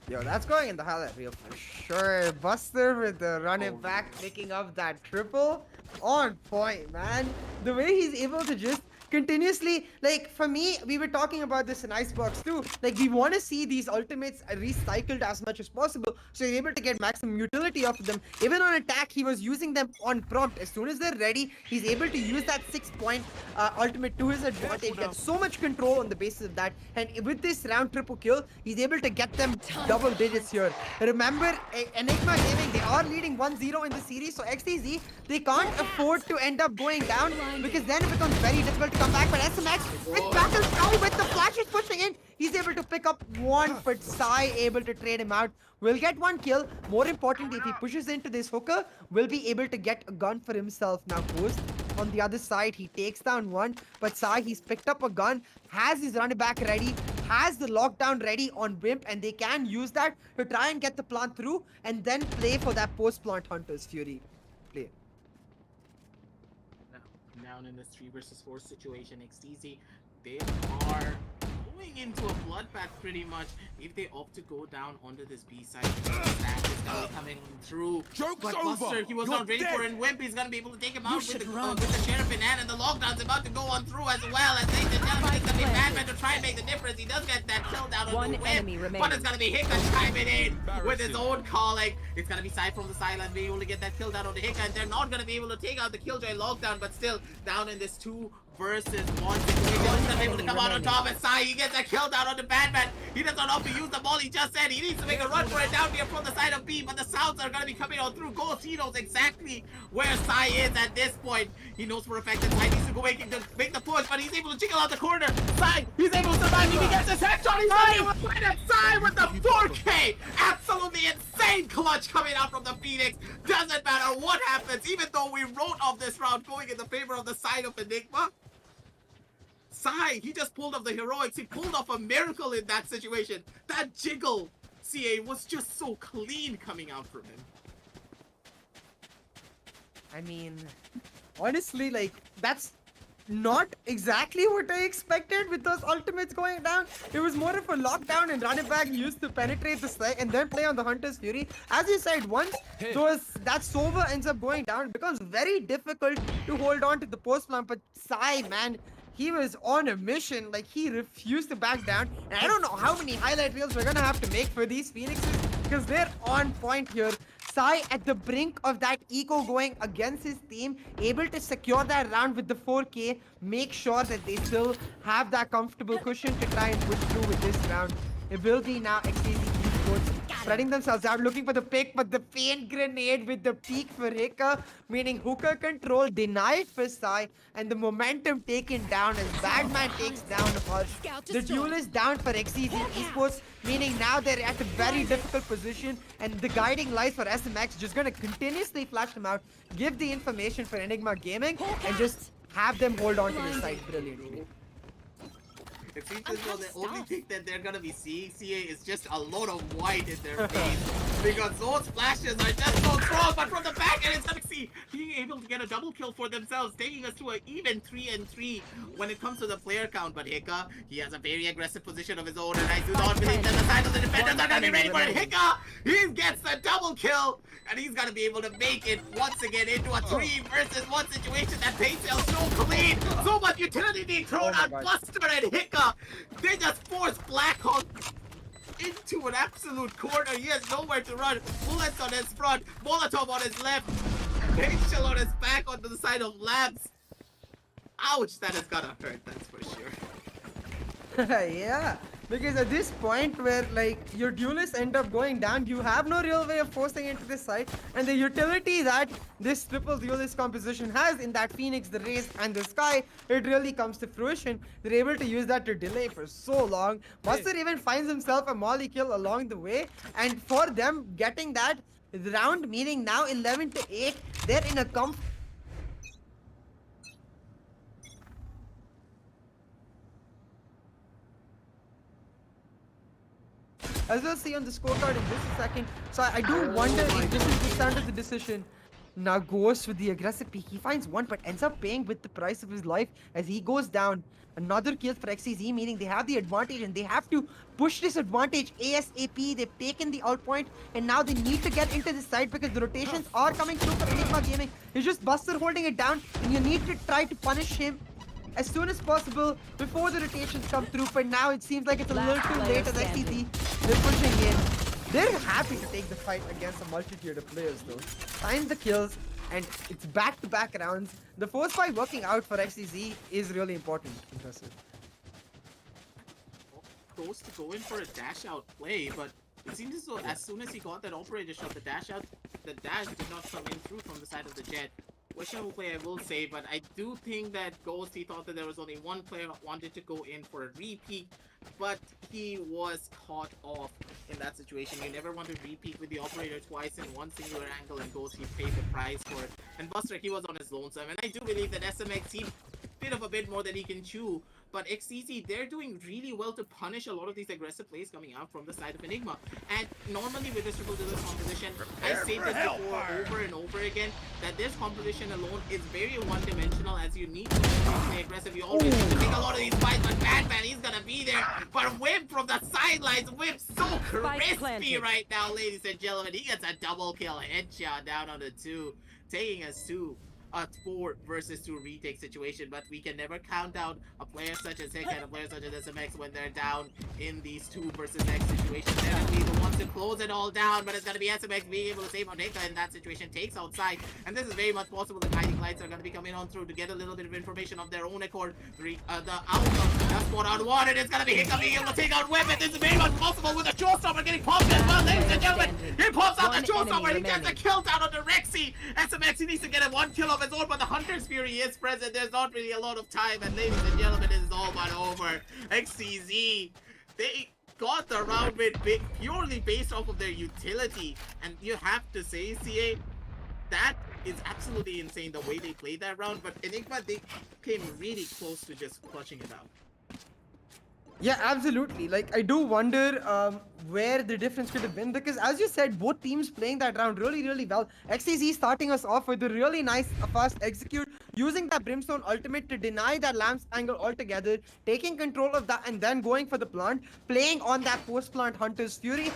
Yo, that's going in the highlight reel for sure. Buster with the running back, picking up that triple. On point, man. The way he's able to just continuously, like, for me, we were talking about this in Icebox too. Like, we want to see these ultimates recycled as much as possible, so you're able to get maximum utility off of them. Even on attack, he was using them on prompt. As soon as they're ready, he's able to use that 6-point ultimate to his advantage. He has so much control on the basis of that. And with this round triple kill, he's able to get them double digits here. Remember, Enigma Gaming, they are leading 1-0 in the series, so XTZ, they can't afford to end up going down, because then it becomes very difficult to come back. But SMX with Battle Sky with the flashes pushing in, he's able to pick up one, but Sai able to trade him out. Will get one kill. More importantly, if he pushes into this hooker, will be able to get a gun for himself. Now Ghost on the other side, he takes down one, but Sai, he's picked up a gun, has his running back ready, has the lockdown ready on Wimp, and they can use that to try and get the plant through and then play for that post-plant Hunter's Fury play. Now, down in this 3 versus 4 situation, XTZ, they are going into a bloodbath pretty much. If they opt to go down onto this B side, that is gonna be coming through. Joke's But over. Buster, he was You're not ready dead. for it. And Wimpy's gonna be able to take him out with should the, run. with the sheriff in hand, and the lockdown's about to go on through as well. And ladies and gentlemen, it's gonna be Batman to try and make the difference. He does get that kill down on One the whip, enemy but remaining. it's gonna be Hicka chiming in with his own calling. It's gonna be Sai from the sideline being able to get that kill down on the Hicka, and they're not gonna be able to take out the Killjoy lockdown, but still down in this 2 versus 1 situation. He's gonna be able to come out on top, and Sai, he gets a kill down on the Batman. He does not have to use the ball, he just said he needs to make a run for it down here from the side of B, but the sounds are gonna be coming on through. Ghost, he knows exactly where Sai is at this point. He knows for a fact that Sai needs to go make the push, but he's able to jiggle out the corner. Sai, he's able to survive. He gets his headshot. He's able to find it. Sai with the 4K. Absolutely insane clutch coming out from the Phoenix. Doesn't matter what happens, even though we wrote off this round going in the favor of the side of Enigma. Sai, he just pulled off the heroics. He pulled off a miracle in that situation. That jiggle, CA, was just so clean coming out from him. I mean, honestly, like, that's not exactly what I expected with those ultimates going down. It was more of a lockdown and run it back used to penetrate the side and then play on the Hunter's Fury. As you said, once that Sova ends up going down, it becomes very difficult to hold on to the post plant. But Sai, man, he was on a mission. Like, he refused to back down. And I don't know how many highlight reels we're gonna have to make for these Phoenixes because they're on point here. Sai at the brink of that eco going against his team, able to secure that round with the 4K, make sure that they still have that comfortable cushion to try and push through with this round. It will be now XTZ Esports spreading themselves out, looking for the pick, but the faint grenade with the peak for Hicka, meaning hooker control denied for Sai, and the momentum taken down as Badman takes down Hush. The duel is down for XTZ Esports, meaning now they're at a very difficult position, and the guiding lies for SMX, just gonna continuously flash them out, give the information for Enigma Gaming, and just have them hold on to the side brilliantly. It seems as though the only thing that they're gonna be seeing, CA, is just a load of white in their face. Because those flashes are just so strong, but from the back end, it's gonna see being able to get a double kill for themselves, taking us to an even 3-3 when it comes to the player count. But Hicka, he has a very aggressive position of his own, and I do not believe that the side of the defenders are gonna be ready for it. Hicka, he gets the double kill, and he's gonna be able to make it once again into a 3 versus 1 situation. That pace is so clean, so much utility being thrown on Buster and Hicka. They just force Blackhawk into an absolute corner. He has nowhere to run. Bullets on his front, Molotov on his left, Pixel on his back onto the side of Labs. Ouch, that is gonna hurt, that's for sure. Yeah, because at this point where like your duelists end up going down, you have no real way of forcing into this side, and the utility that this triple duelist composition has in that Phoenix, the Raze, and the Sky, it really comes to fruition. They're able to use that to delay for so long. Buster even finds himself a molly kill along the way, and for them getting that round, meaning now 11-8, they're in a as we'll see on the scorecard in just a second. So I do wonder if this is the start of the decision. Now Ghost with the aggressive peek. He finds one but ends up paying with the price of his life as he goes down. Another kill for XTZ, meaning they have the advantage and they have to push this advantage ASAP. They've taken the out point and now they need to get into this side because the rotations are coming through for Enigma Gaming. It's just Buster holding it down and you need to try to punish him as soon as possible before the rotations come through. But now it seems like it's a little too late as XTZ. They're pushing in. They're happy to take the fight against a multitude of players though. Find the kills and it's back-to-back rounds. The force fight working out for XTZ is really important. Impressive. Goes to go in for a dash out play, but it seems as though as soon as he got that operator shot, the dash did not come in through from the side of the jet. Questionable play, I will say, but I do think that Ghost, he thought that there was only one player that wanted to go in for a repeat, but he was caught off in that situation. You never want to repeat with the operator twice in one singular angle, and Ghost, he paid the price for it. And Buster, he was on his lonesome, and I do believe that SMX, he bit more than he can chew but XTZ, they're doing really well to punish a lot of these aggressive plays coming out from the side of ENIGMA. And normally with this triple dealer composition, I say this before over and over again, that this composition alone is very one-dimensional, as you need to always play aggressive. You always need to take a lot of these fights, but Batman, he's gonna be there. But Whip from the sidelines, Whip so crispy planted. right now, ladies and gentlemen. He gets a double kill headshot down on the 2, taking us to a 4 versus 2 retake situation, but we can never count out a player such as Hick and a player such as SMX when they're down in these 2 versus X situations. They're gonna be the ones to close it all down, but it's gonna be SMX being able to save on Hicka in that situation, takes outside, and this is very much possible that Hiding Lights are gonna be coming on through to get a little bit of information of their own accord. The outcome, that's what I wanted. It's gonna be Hicka being able to take out Weapon. This is very much possible with the showstopper getting popped as well, ladies and gentlemen. He pops out the showstopper. He gets a kill down on the Rexy. SMX, he needs to get a 1 kill of his own, but the Hunter's Fury is present. There's not really a lot of time, and ladies and gentlemen, this is all but over. XTZ, they got the round win purely based off of their utility, and you have to say, CA, that is absolutely insane the way they played that round. But ENIGMA, they came really close to just clutching it out. Yeah, absolutely. Like, I do wonder where the difference could have been, because as you said, both teams playing that round really, really well. XTZ starting us off with a really nice fast execute, using that Brimstone ultimate to deny that Lamb's angle altogether, taking control of that and then going for the plant, playing on that post-plant Hunter's Fury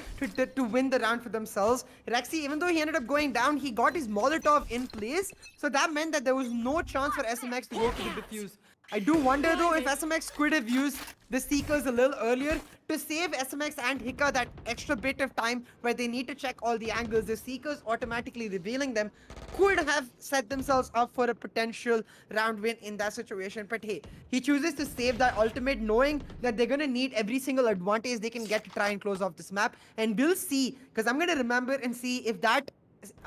to win the round for themselves. Rexy, even though he ended up going down, he got his Molotov in place, so that meant that there was no chance for SMX to go for the defuse. I do wonder though if SMX could have used the Seekers a little earlier to save SMX and Hicka that extra bit of time where they need to check all the angles. The Seekers automatically revealing them could have set themselves up for a potential round win in that situation. But hey, he chooses to save that ultimate knowing that they're going to need every single advantage they can get to try and close off this map. And we'll see, because I'm going to remember and see if that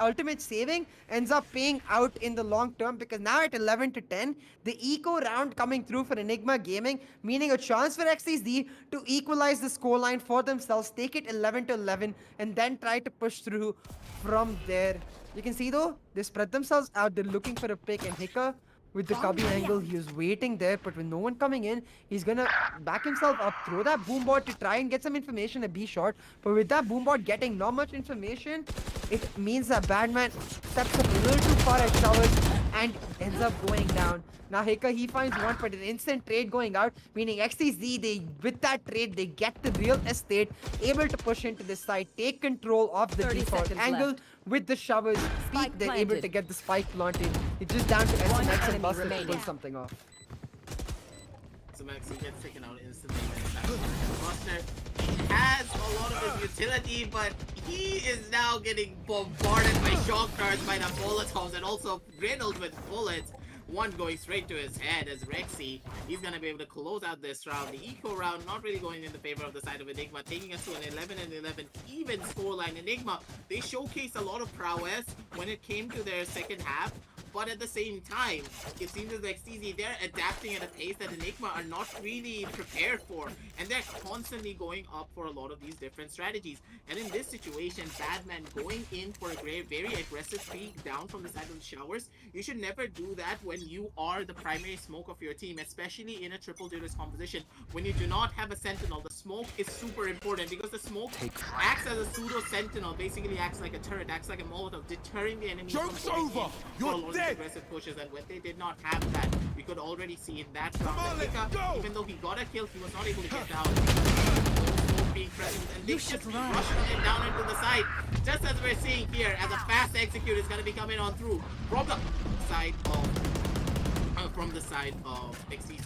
ultimate saving ends up paying out in the long term, because now at 11 to 10 the eco round coming through for ENIGMA Gaming, meaning a chance for XTZ to equalize the scoreline for themselves, take it 11 to 11 and then try to push through from there. You can see though, they spread themselves out, they're looking for a pick, and Hicka with the cubby angle, he was waiting there, but with no one coming in, he's gonna back himself up, throw that boombot to try and get some information, a B shot. But with that boombot getting not much information, it means that Batman steps up a little too far at showers and ends up going down. Now Hicka, he finds one, but an instant trade going out, meaning XTZ, with that trade, they get the real estate, able to push into this side, take control of the 30 default seconds angle. left. With the showers, Spike they're able planted. to get the spike planted. It's just down to One SMX and enemy Buster to remaining. pull something off. SMX, he gets taken out instantly. Buster has a lot of his utility, but he is now getting bombarded by shock darts, by the Molotovs, and also riddled with bullets. One going straight to his head as Rexy. He's gonna be able to close out this round. The eco round not really going in the favor of the side of ENIGMA, taking us to an 11 and 11 even scoreline. ENIGMA, they showcased a lot of prowess when it came to their second half. But at the same time, it seems as XTZ, they're adapting at a pace that ENIGMA are not really prepared for. And they're constantly going up for a lot of these different strategies. And in this situation, Badman going in for a very aggressive peek down from the side of the showers. You should never do that when you are the primary smoke of your team, especially in a triple duelist composition. When you do not have a sentinel, the smoke is super important, because the smoke acts as a pseudo sentinel, basically acts like a turret, acts like a molotov, deterring the enemy Joke's from going over! in You're for a lot of dead! aggressive pushes. And when they did not have that, we could already see in that round on, that let's Hicka, go! even though he got a kill, he was not able to get down. Smoke being present, and they just rushed him down into the side, just as we're seeing here, as a fast execute is going to be coming on through from the side of XTZ.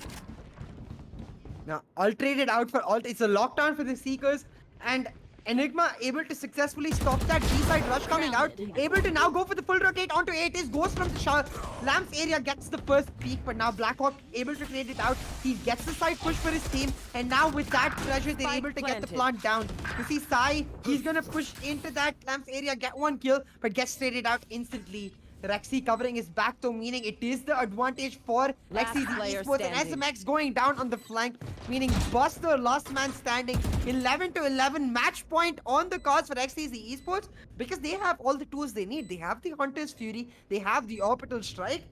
Now, alt traded out for alt. It's a lockdown for the Seekers, and ENIGMA able to successfully stop that B-side rush coming out. Able to now go for the full rotate onto it. Is goes from the Lamps area, gets the first peak, but now Blackhawk able to trade it out. He gets the side push for his team, and now with that treasure, they're able to get the plant down. You see Sai, he's gonna push into that Lamps area, get one kill, but gets traded out instantly. Rexy covering his back though, meaning it is the advantage for Last XTZ player Esports, and standing. SMX going down on the flank, meaning Buster, last man standing. 11 to 11 match point on the cards for XTZ Esports, because they have all the tools they need. They have the Hunter's Fury, they have the Orbital Strike.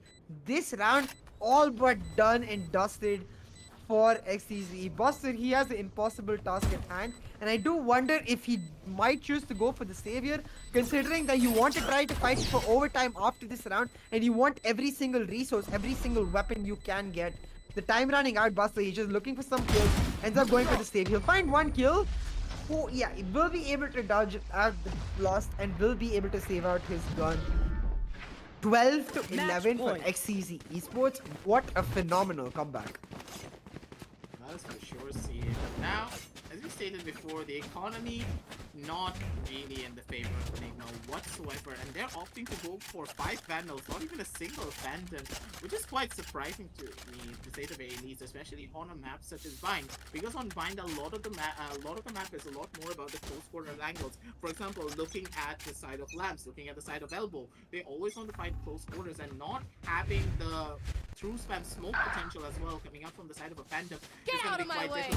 This round all but done and dusted for XTZ. Buster, he has the impossible task at hand, and I do wonder if he might choose to go for the savior, considering that you want to try to fight for overtime after this round, and you want every single resource, every single weapon you can get. The time running out, Buster, he's just looking for some kills, ends up going for the save. He'll find one kill. Oh yeah, he will be able to dodge at the blast and will be able to save out his gun. 12 to 11 for XTZ Esports. What a phenomenal comeback. That's for sure see it. But now, as we stated before, the economy not really in the favor of ENIGMA whatsoever, and they're opting to go for 5 Vandals, not even a single Phantom, which is quite surprising to me, to say the very least, especially on a map such as Bind, because on Bind a lot of the map is a lot more about the close quarter angles. For example, looking at the side of Lamps, looking at the side of Elbow, they always want to fight close quarters, and not having the true spam smoke potential as well coming up from the side of a Phantom. Get out of my way!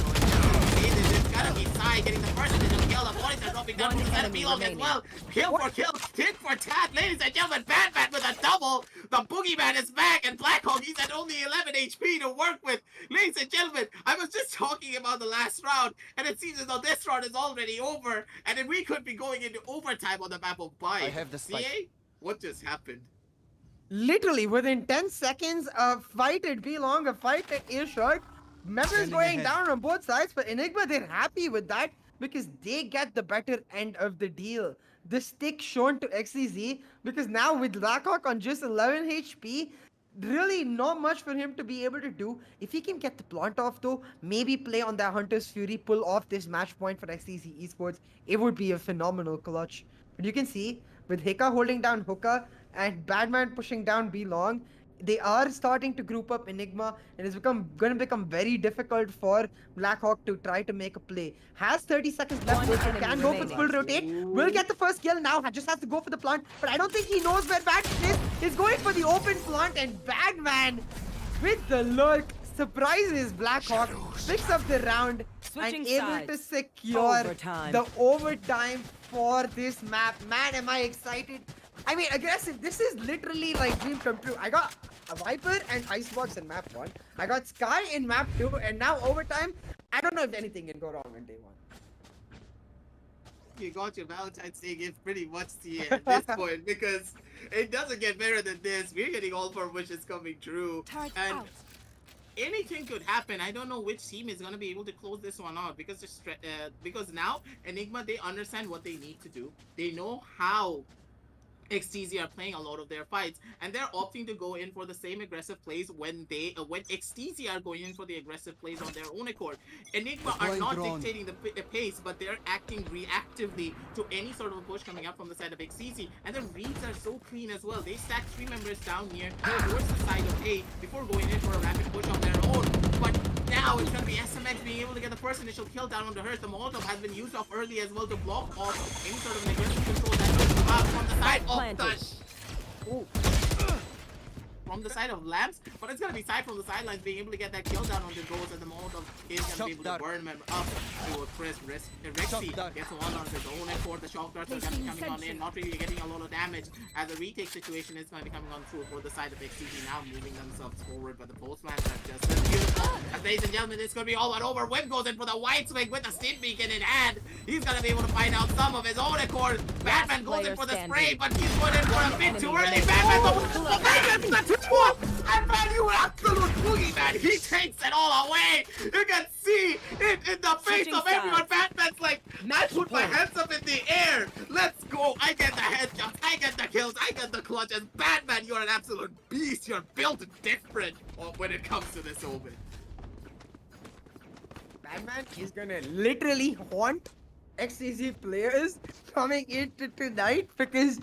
It's gotta be Sai getting the first initial kill. The bodies are dropping down from the side of Belong as well. Kill for kill, tit for tat, ladies and gentlemen. Batman with a double. The Boogeyman is back, and Blackhawk, he's at only 11 HP to work with. Ladies and gentlemen, I was just talking about the last round, and it seems as though this round is already over, and then we could be going into overtime on the map of Bind. I have the spike. CA? What just happened? Literally within 10 seconds, a fight at B-Long, a fight at earshot. Members going down on both sides, but ENIGMA, they're happy with that because they get the better end of the deal. The stick shown to XTZ because now with Blackhawk on just 11 HP, really not much for him to be able to do. If he can get the plant off though, maybe play on that Hunter's Fury, pull off this match point for XTZ Esports, it would be a phenomenal clutch. But you can see, with Hika holding down Hookah and Badman pushing down B-Long, they are starting to group up ENIGMA, and it's going to become very difficult for Blackhawk to try to make a play. Has 30 seconds left, so can go for the full rotate. Will get the first kill now, just has to go for the plant, but I don't think he knows where Badman is. He's going for the open plant, and Badman with the lurk surprises Blackhawk, picks up the round, and able to secure the overtime for this map. Man, am I excited. I mean, aggressive. This is literally like dream come true. I got a Viper and Icebox in map 1. I got Sky in map 2, and now overtime. I don't know if anything can go wrong in day 1. You got your Valentine's Day gift pretty much at this point, because it doesn't get better than this. We're getting all 4 wishes coming true. And anything could happen. I don't know which team is going to be able to close this one out, because now ENIGMA, they understand what they need to do. They know how XTZ are playing a lot of their fights, and they're opting to go in for the same aggressive plays when XTZ are going in for the aggressive plays on their own accord. ENIGMA are not dictating the pace, but they're acting reactively to any sort of a push coming up from the side of XTZ, and the reads are so clean as well. They stack 3 members down here towards the side of A before going in for a rapid push on their own. But now it's going to be SMX being able to get the first initial kill down on the Hearst. The Molotov has been used off early as well to block off any sort of an aggressive control that comes about from the side of from the side of Lamps, but it's gonna be Sai from the sidelines being able to get that kill down on the goals, and the Molotov is gonna be able to burn member up to a Chris Rexy gets one on his own effort. The shock darts are gonna be coming on in, not really getting a lot of damage, as the retake situation is gonna be coming on through for the side of XTZ, now moving themselves forward, but the postmans are just so beautiful. And ladies and gentlemen, it's gonna be all but over. Whip goes in for the white swing with the stim beacon in hand. He's gonna be able to find out some of his own accord. Batman goes in for the spray, but he's going in for a bit too early. Batman, you absolute boogeyman! He takes it all away! You can see it in the face of everyone! Batman's like, I put my hands up in the air! Let's go! I get the headshots, I get the kills, I get the clutches! Batman, you're an absolute beast! You're built different when it comes to this Omen. Batman is gonna literally haunt XTZ players coming into tonight, because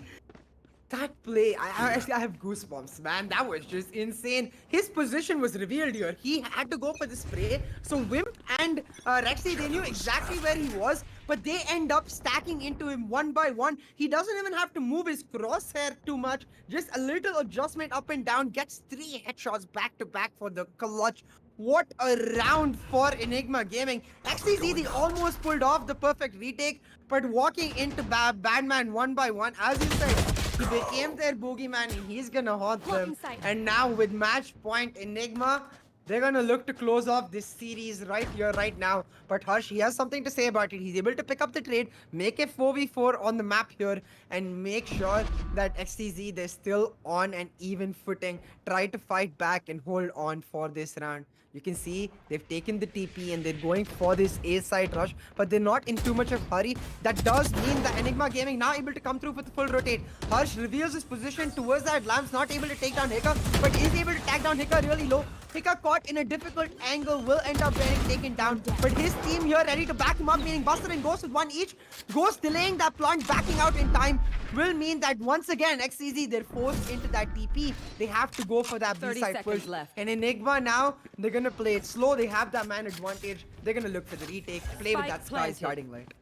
that play, I have goosebumps, man. That was just insane. His position was revealed here. He had to go for the spray. So Wimp and Rexy, they knew exactly where he was, but they end up stacking into him one by one. He doesn't even have to move his crosshair too much. Just a little adjustment up and down. Gets 3 headshots back to back for the clutch. What a round for ENIGMA Gaming. XTZ, they almost pulled off the perfect retake, but walking into Badman one by one, as you said, he became their boogeyman, and he's gonna haunt them. And now with match point ENIGMA, They're gonna look to close off this series right here, right now. But Harsh, he has something to say about it. He's able to pick up the trade, make a 4v4 on the map here, and make sure that XTZ, they're still on an even footing. Try to fight back and hold on for this round. You can see they've taken the TP and they're going for this A side rush, but they're not in too much of a hurry. That does mean that Enigma Gaming now able to come through with the full rotate. Harsh reveals his position towards that lamps, not able to take down Hika, but is able to tag down Hika really low. Hika caught in a difficult angle, will end up getting taken down. But his team here ready to back him up, meaning Buster and Ghost with one each. Ghost delaying that plant, backing out in time, will mean that once again, XTZ, they're forced into that TP. They have to go for that 30 B-side seconds push. left. And Enigma now, they're gonna play it slow. They have that man advantage. They're gonna look for the retake, play with Spike that Sky's planted. guarding light.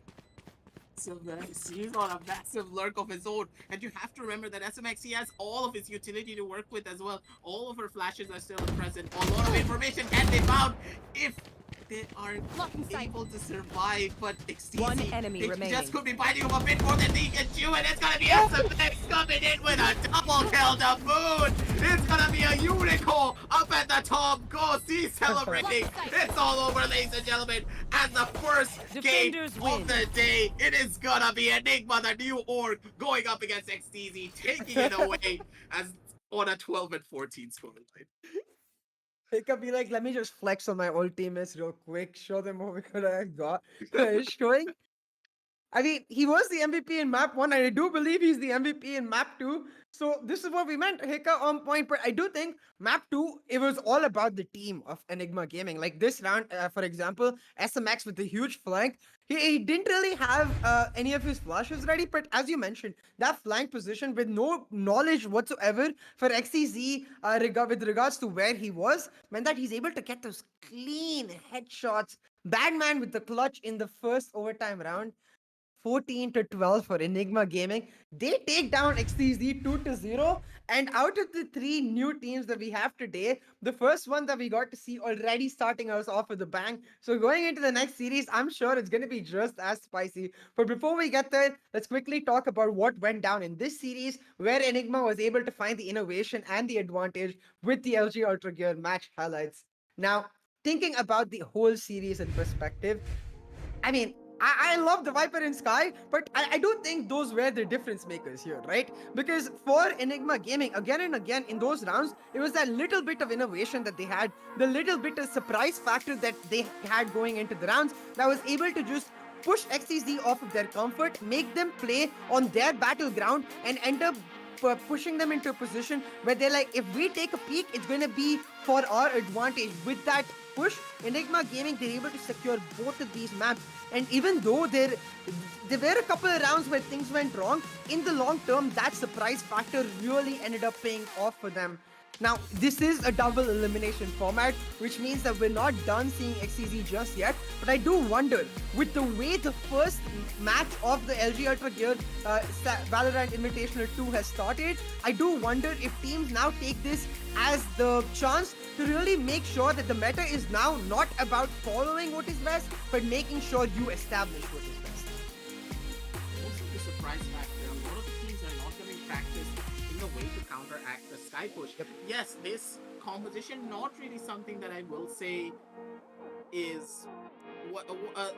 SMX, he's on a massive lurk of his own. And you have to remember that SMX, he has all of his utility to work with as well. All of her flashes are still present. A lot of information can be found if they are able to survive. But XTZ, One enemy they remaining. just could be fighting him a bit more than they can chew. And it's gonna be SMX coming in with a double kill to boot. It's gonna be a unicorn up at the top. Ghost, he's celebrating. It's all over, ladies and gentlemen. And the first game Defenders of win. the day, it is gonna be Enigma, the new org, going up against XTZ, taking it away as on a 12 and 14 scoreline. Hika be like, let me just flex on my old teammates real quick, show them what I got. Showing I mean, he was the MVP in map 1, and I do believe he's the MVP in map 2. So this is what we meant, Hika on point. But I do think map 2, it was all about the team of Enigma Gaming. Like this round, for example, SMX with the huge flank, he didn't really have any of his flashes ready. But as you mentioned, that flank position with no knowledge whatsoever for XCZ with regards to where he was, meant that he's able to get those clean headshots. Bad man with the clutch in the first overtime round. 14 to 12 for Enigma Gaming. They take down XTZ 2 to 0. And out of the three new teams that we have today, the first one that we got to see already starting us off with a bang. So going into the next series, I'm sure it's going to be just as spicy. But before we get there, let's quickly talk about what went down in this series, where Enigma was able to find the innovation and the advantage with the LG Ultra Gear match highlights. Now, thinking about the whole series in perspective, I mean, I love the Viper in Sky, but I do think those were the difference makers here, right? Because for Enigma Gaming, again and again in those rounds, it was that little bit of innovation that they had, the little bit of surprise factor that they had going into the rounds that was able to just push XTZ off of their comfort, make them play on their battleground, and end up pushing them into a position where they're like, if we take a peek, it's going to be for our advantage. With that push, Enigma Gaming, they're able to secure both of these maps. And even though there were a couple of rounds where things went wrong, in the long term, that surprise factor really ended up paying off for them. Now, this is a double elimination format, which means that we're not done seeing XCZ just yet. But I do wonder, with the way the first match of the LG Ultra Gear Valorant Invitational 2 has started, I do wonder if teams now take this as the chance to really make sure that the meta is now not about following what is best, but making sure you establish what is best. Also, the surprise factor, a lot of the teams are not going to practice in the way to counteract the sky push. Yes, this composition, not really something that I will say is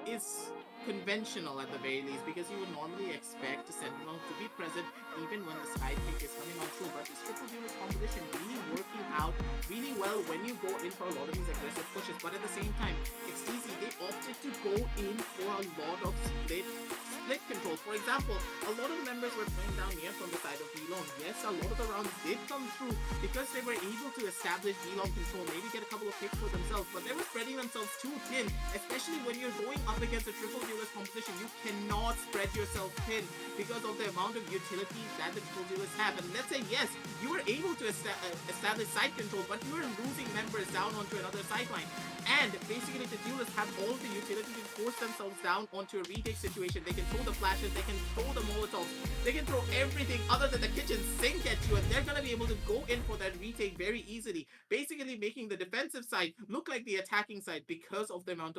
is conventional at the very least, because you would normally expect Sentinel to be present even when the sky pick is coming on through. But this triple duelist composition really working out really well when you go in for a lot of these aggressive pushes. But at the same time, XTZ, they opted to go in for a lot of split controls. For example, a lot of members were playing down here from the side of V-Long. Yes, a lot of the rounds did come through because they were able to establish V-Long control, maybe get a couple of picks for themselves, but they were spreading themselves too thin, especially when you're going up against a triple duelist composition. You cannot spread yourself thin because of the amount of utility that the triple duelists have. And let's say, yes, you were able to establish side control, but you were losing members down onto another sideline. And basically, the duelists have all the utility to force themselves down onto a retake situation. They can throw the flashes, they can throw the molotovs, they can throw everything other than the kitchen sink at you, and they're going to be able to go in for that retake very easily, basically making the defensive side look like the attacking side because of the amount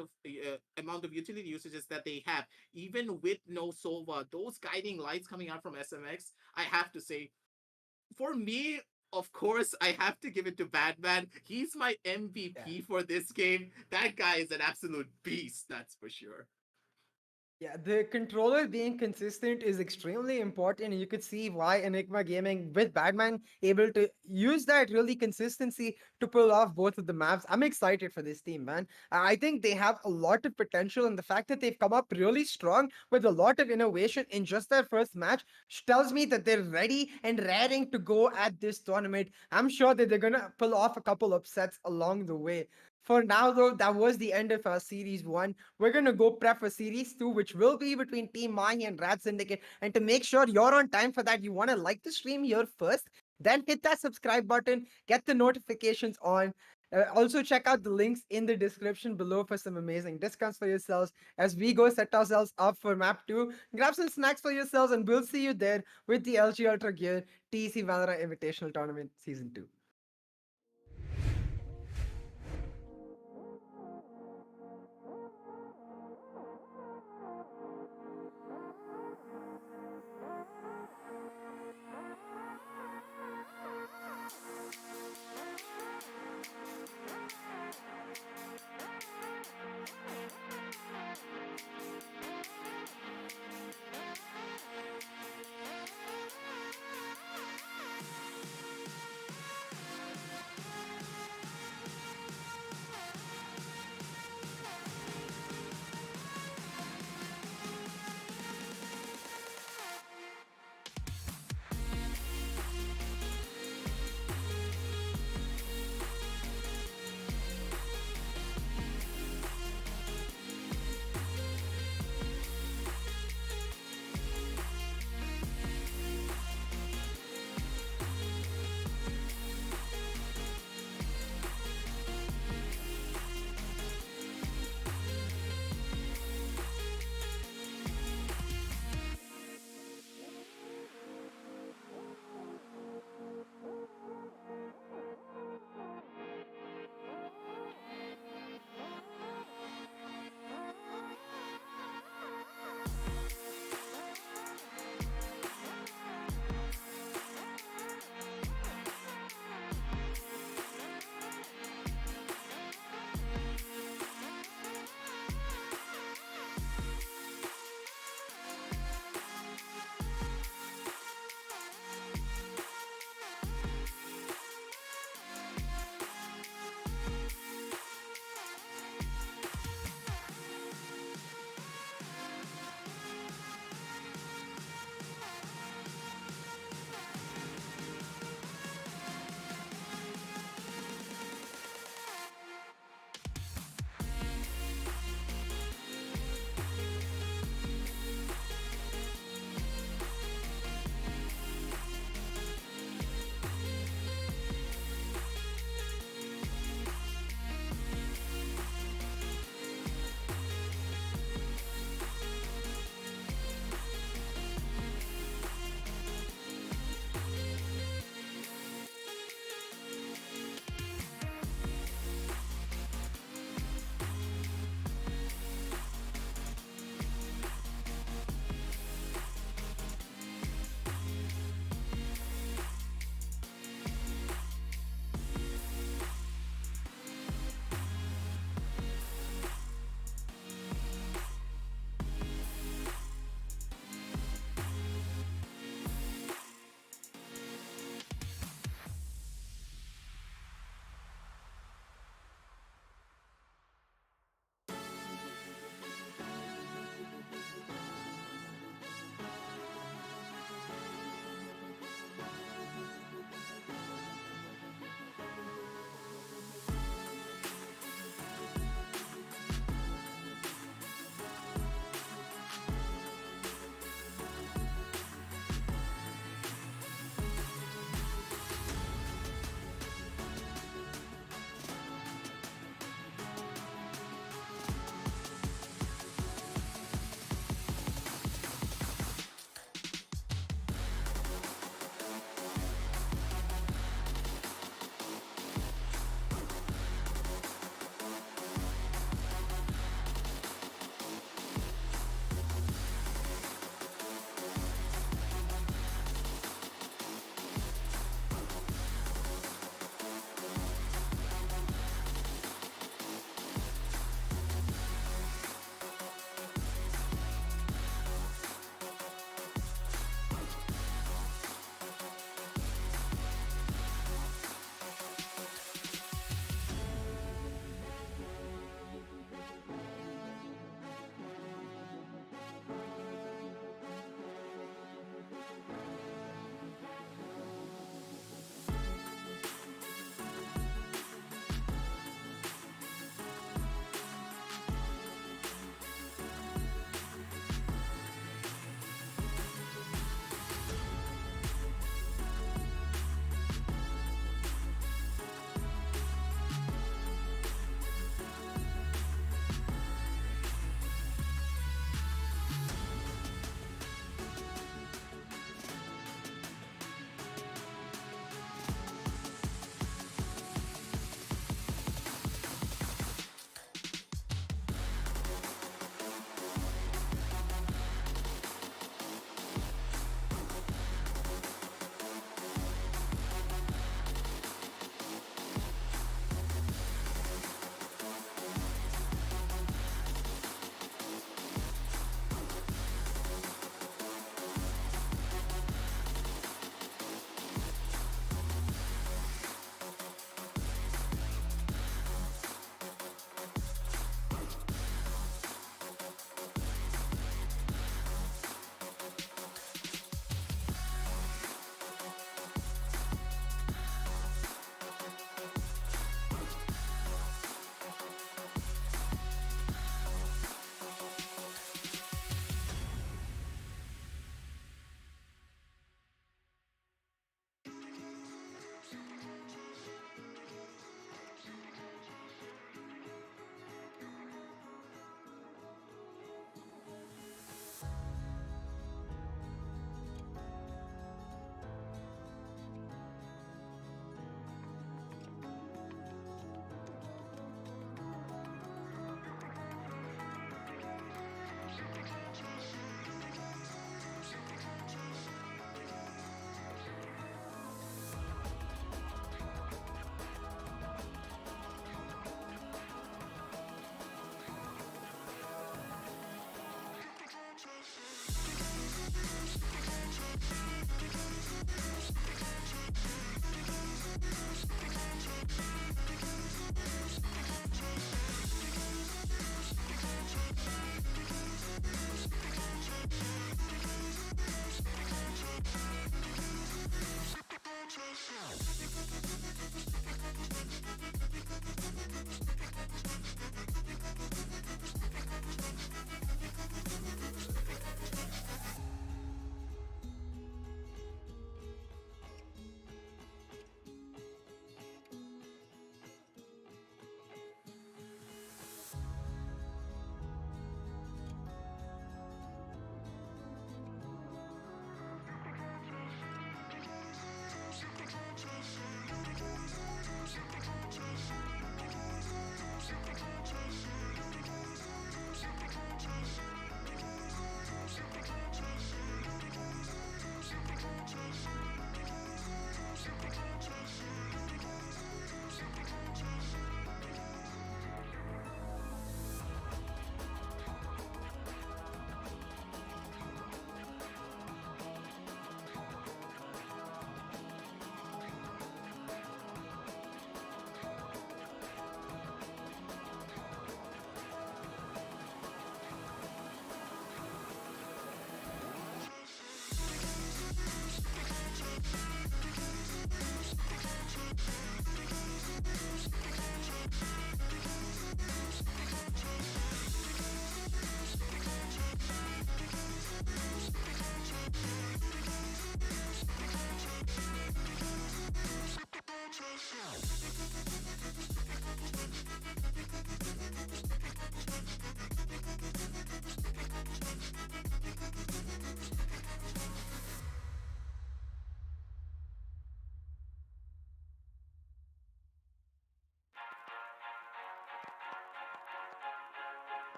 of utility usages that they have. Even with no Sova, those guiding lights coming out from SMX, I have to say, for me, Of course, I have to give it to Batman. He's my Yeah. MVP for this game. That guy is an absolute beast, that's for sure. Yeah, the controller being consistent is extremely important. You could see why Enigma Gaming with Batman able to use that really consistency to pull off both of the maps. I'm excited for this team, man. I think they have a lot of potential, and the fact that they've come up really strong with a lot of innovation in just their first match tells me that they're ready and raring to go at this tournament. I'm sure that they're gonna pull off a couple upsets along the way. For now, though, that was the end of our Series 1. We're going to go prep for Series 2, which will be between Team Mahi and Rad Syndicate. And to make sure you're on time for that, you want to like the stream here first, then hit that subscribe button, get the notifications on. Also, check out the links in the description below for some amazing discounts for yourselves as we go set ourselves up for map 2. Grab some snacks for yourselves, and we'll see you there with the LG Ultra Gear TEC Valorant Invitational Tournament Season 2.